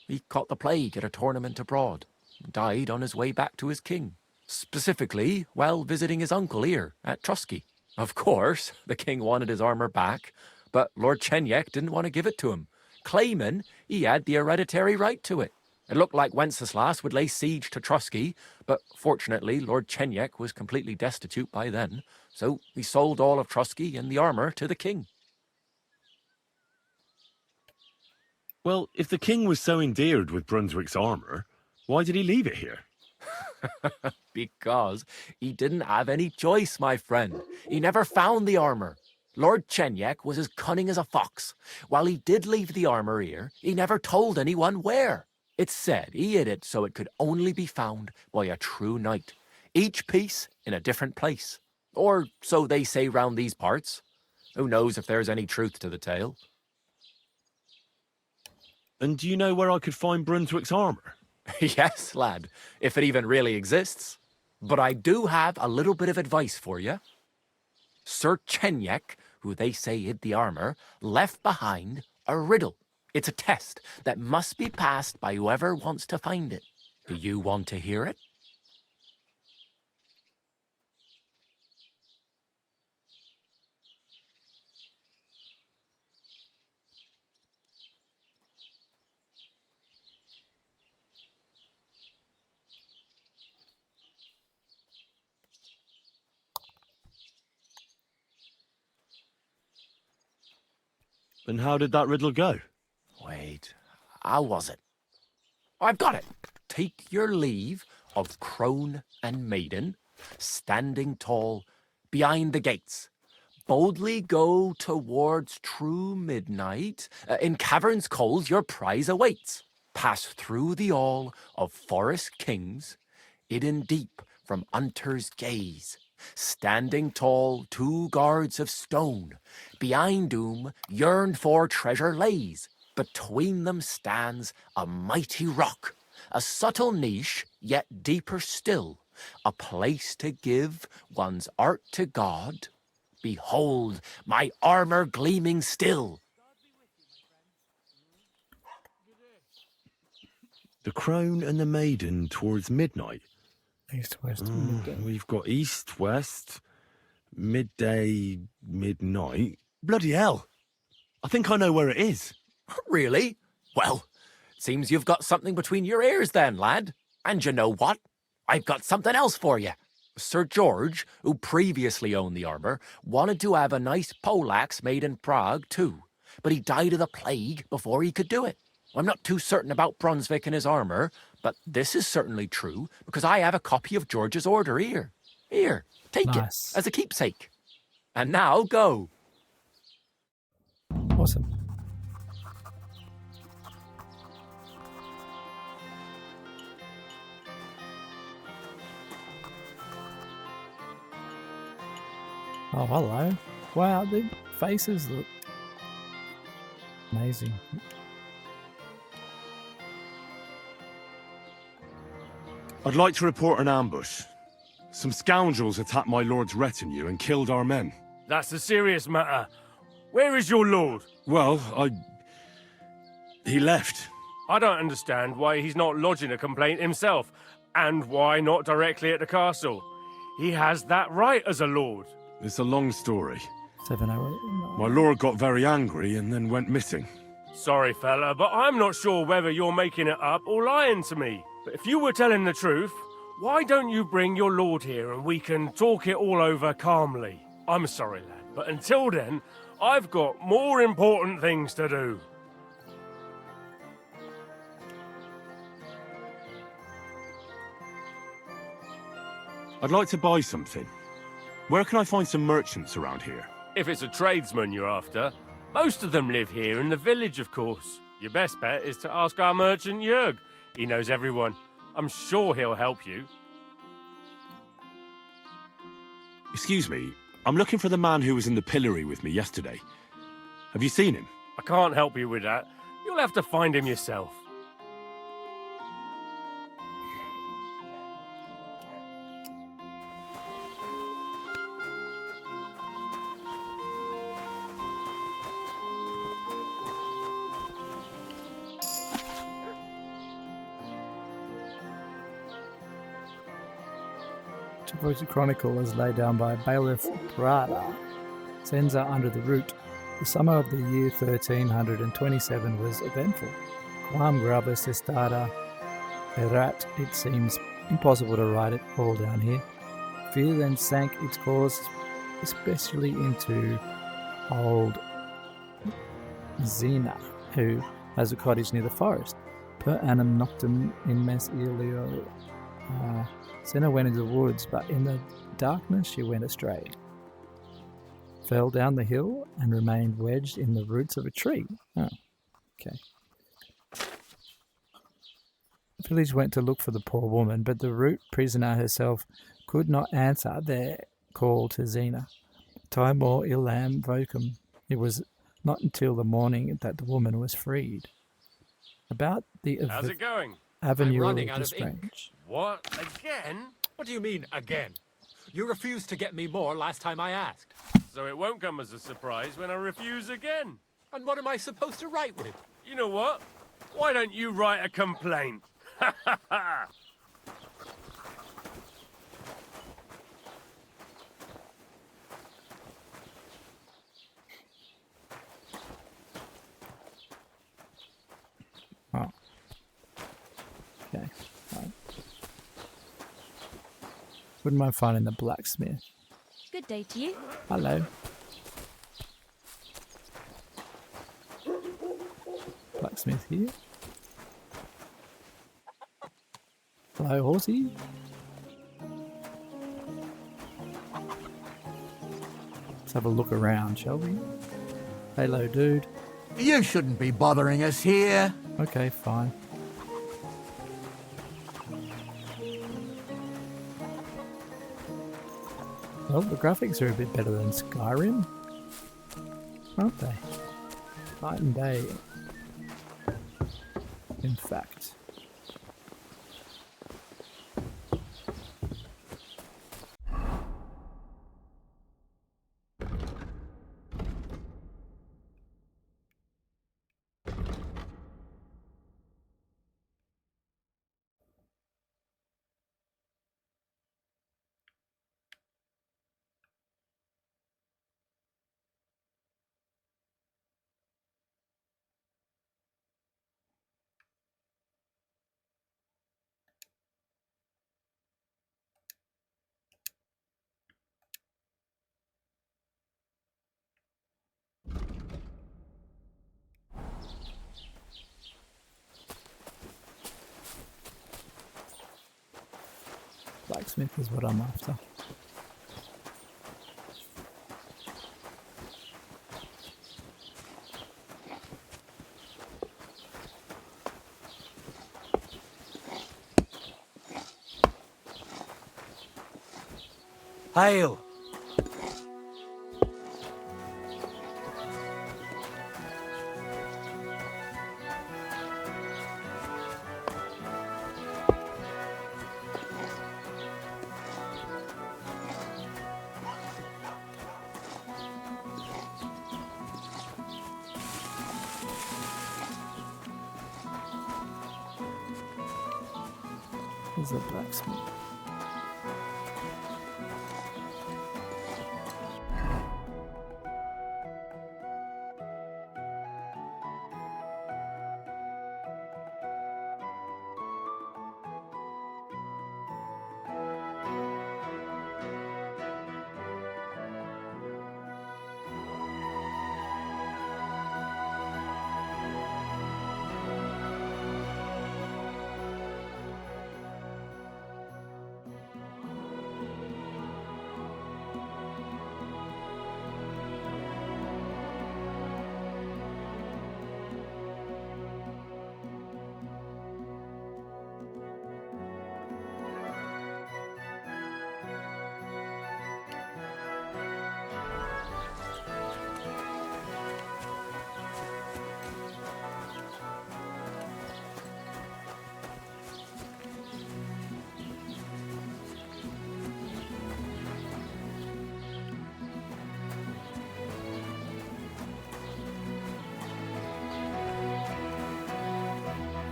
He caught the plague at a tournament abroad, and died on his way back to his king, specifically while visiting his uncle here at Trusky. Of course, the king wanted his armour back, but Lord Chenyek didn't want to give it to him, claiming he had the hereditary right to it. It looked like Wenceslas would lay siege to Trusky, but fortunately Lord Chenyek was completely destitute by then, so he sold all of Trusky and the armour to the king. Well, if the king was so endeared with Brunswick's armour, why did he leave it here? Because he didn't have any choice, my friend. He never found the armour. Lord Chenyek was as cunning as a fox. While he did leave the armour here, he never told anyone where. It's said he hid it so it could only be found by a true knight, each piece in a different place. Or so they say round these parts. Who knows if there's any truth to the tale? And do you know where I could find Brunswick's armour? Yes, lad, if it even really exists. But I do have a little bit of advice for you. Sir Chenyek, who they say hid the armour, left behind a riddle. It's a test that must be passed by whoever wants to find it. Do you want to hear it? And how did that riddle go? Wait, how was it? I've got it. Take your leave of crone and maiden, standing tall behind the gates. Boldly go towards true midnight. In caverns cold your prize awaits. Pass through the all of forest kings, hidden deep from hunter's gaze. Standing tall, 2 guards of stone, behind whom yearned for treasure lays. Between them stands a mighty rock, a subtle niche, yet deeper still, a place to give one's art to God. Behold, my armour gleaming still. The crone and the maiden towards midnight. East, west, midday. We've got east, west, midday, midnight. Bloody hell. I think I know where it is. Really? Well, seems you've got something between your ears then, lad. And you know what? I've got something else for you. Sir George, who previously owned the armour, wanted to have a nice poleaxe made in Prague too, but he died of the plague before he could do it. I'm not too certain about Brunswick and his armour, but this is certainly true because I have a copy of George's order here. Here, take it as a keepsake. And now go. Awesome. Oh, hello. Wow, the faces look amazing. I'd like to report an ambush. Some scoundrels attacked my lord's retinue and killed our men. That's a serious matter. Where is your lord? Well, he left. I don't understand why he's not lodging a complaint himself. And why not directly at the castle? He has that right as a lord. It's a long story. 708. My lord got very angry and then went missing. Sorry, fella, but I'm not sure whether you're making it up or lying to me. But if you were telling the truth, why don't you bring your lord here and we can talk it all over calmly? I'm sorry, lad, but until then, I've got more important things to do. I'd like to buy something. Where can I find some merchants around here? If it's a tradesman you're after, most of them live here in the village, of course. Your best bet is to ask our merchant Jörg. He knows everyone. I'm sure he'll help you. Excuse me, I'm looking for the man who was in the pillory with me yesterday. Have you seen him? I can't help you with that. You'll have to find him yourself. The Chronicle is laid down by Bailiff Prada. Senza under the root. The summer of the year 1327 was eventful. Quam grabus estata erat. It seems impossible to write it all down here. Fear then sank its course, especially into old Zena, who has a cottage near the forest. Per annum noctem in mes ilio. Senna went into the woods, but in the darkness she went astray. Fell down the hill and remained wedged in the roots of a tree. Oh, okay. The village went to look for the poor woman, but the root prisoner herself could not answer their call to Zena. Timor illam vocum. It was not until the morning that the woman was freed. About the How's it going? Avenue I'm running of out the of ink. Strange. What? Again? What do you mean, again? You refused to get me more last time I asked. So it won't come as a surprise when I refuse again. And what am I supposed to write with? You know what? Why don't you write a complaint? Ha ha ha! Oh. Okay. Right. Wouldn't mind finding the blacksmith. Good day to you. Hello. Blacksmith here. Hello, horsey. Let's have a look around, shall we? Hello, dude. You shouldn't be bothering us here. Okay, fine. Well, the graphics are a bit better than Skyrim, aren't they? Night and day, in fact. Blacksmith is what I'm after. Hail! Here's the blacksmith.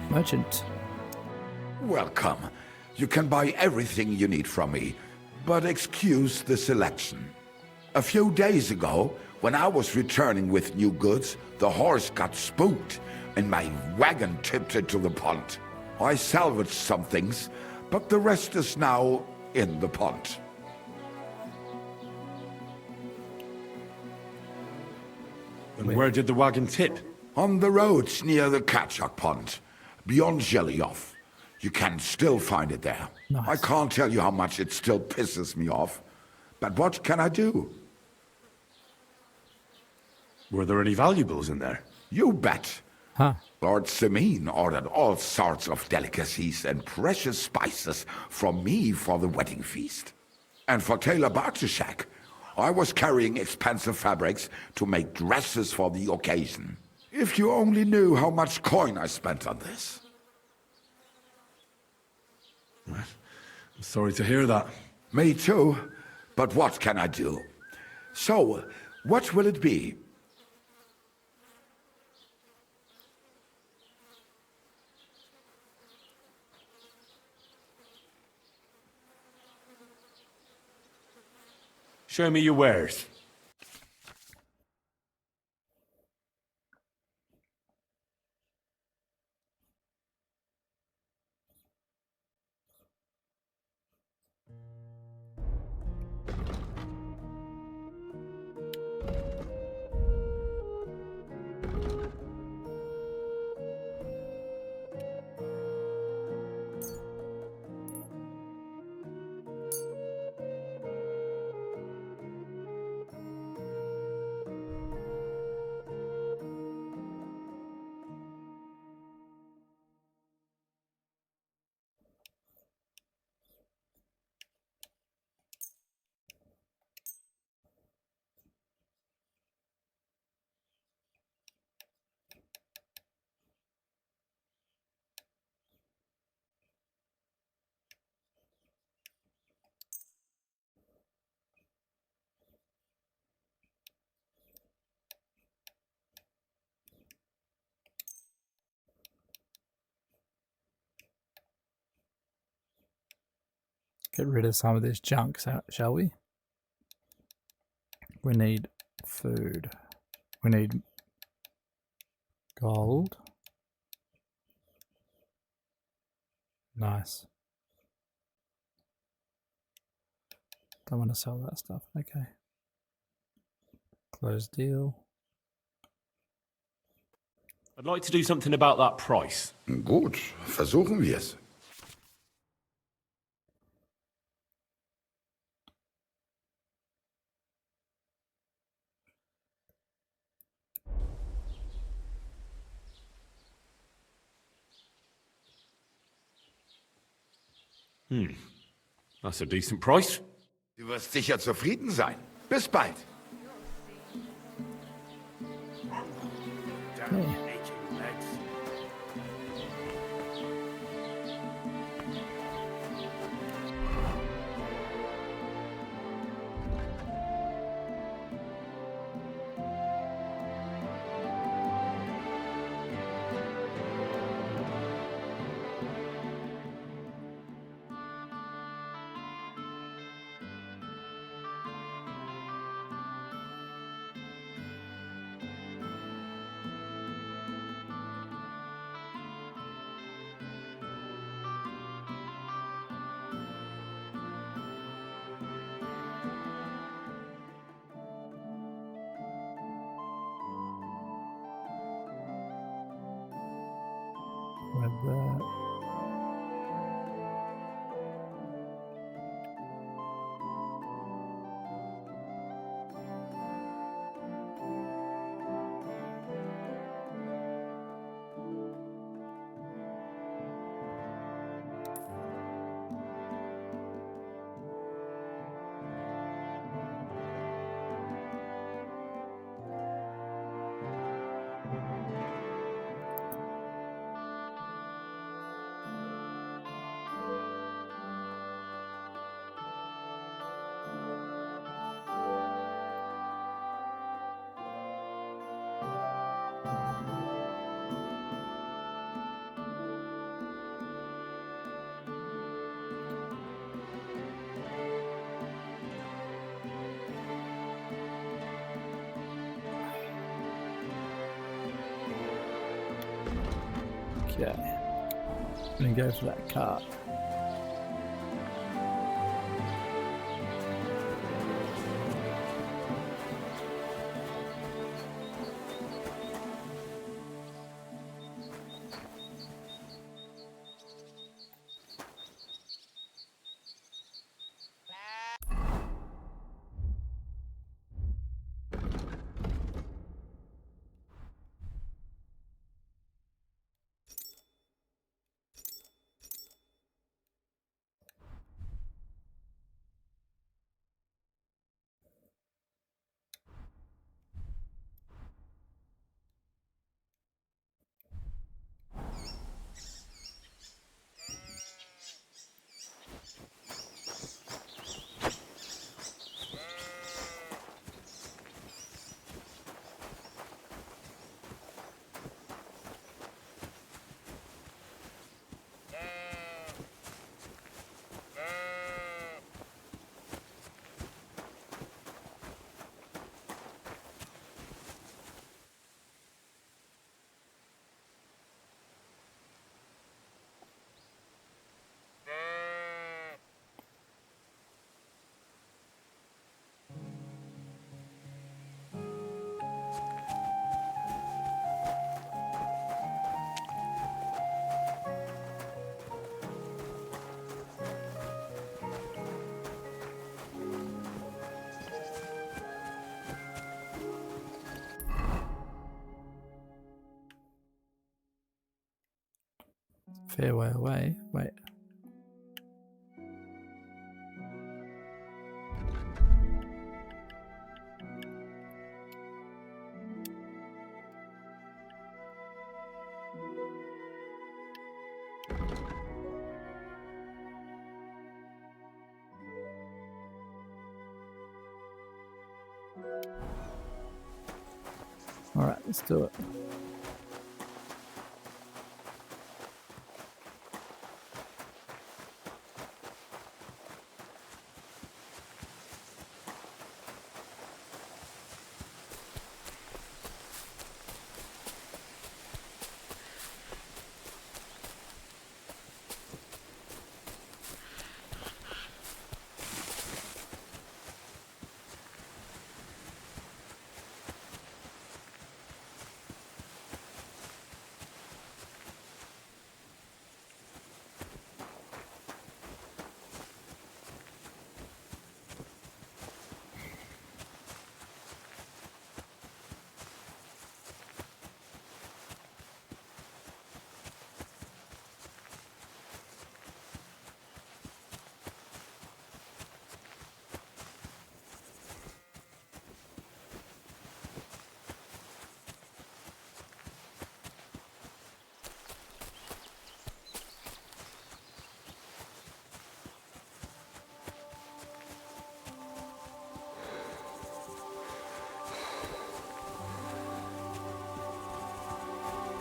Merchant. Welcome. You can buy everything you need from me, but excuse the selection. A few days ago, when I was returning with new goods, the horse got spooked and my wagon tipped into the pond. I salvaged some things, but the rest is now in the pond. And where did the wagon tip? On the roads near the Katchak Pond, beyond Jelioff. You can still find it there. Nice. I can't tell you how much it still pisses me off, but what can I do? Were there any valuables in there? You bet. Huh. Lord Semin ordered all sorts of delicacies and precious spices from me for the wedding feast. And for Taylor Bartushak, I was carrying expensive fabrics to make dresses for the occasion. If you only knew how much coin I spent on this. I'm sorry to hear that. Me too, but what can I do? So, what will it be? Show me your wares. Get rid of some of this junk, shall we? We need food. We need gold. Nice. Don't want to sell that stuff. Okay. Close deal. I'd like to do something about that price. Gut, versuchen wir es. That's a decent price. Du wirst sicher zufrieden sein. Bis bald. Grab that. Okay, I'm gonna go for that cart. Fair way away. Wait. All right, let's do it.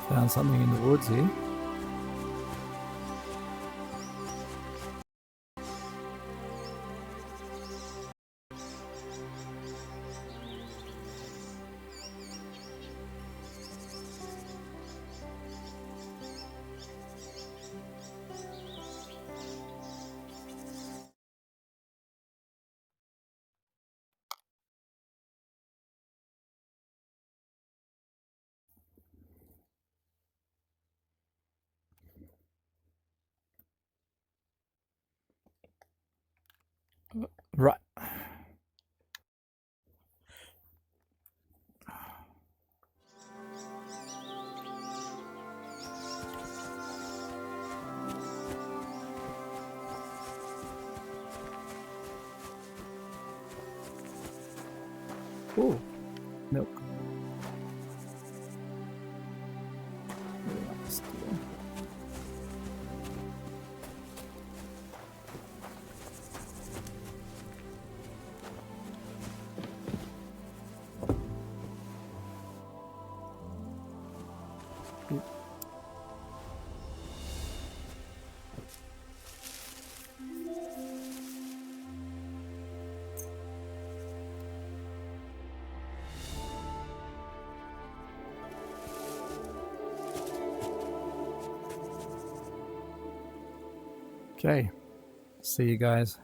Found something in the woods here. Right. Ooh, milk. Okay, see you guys.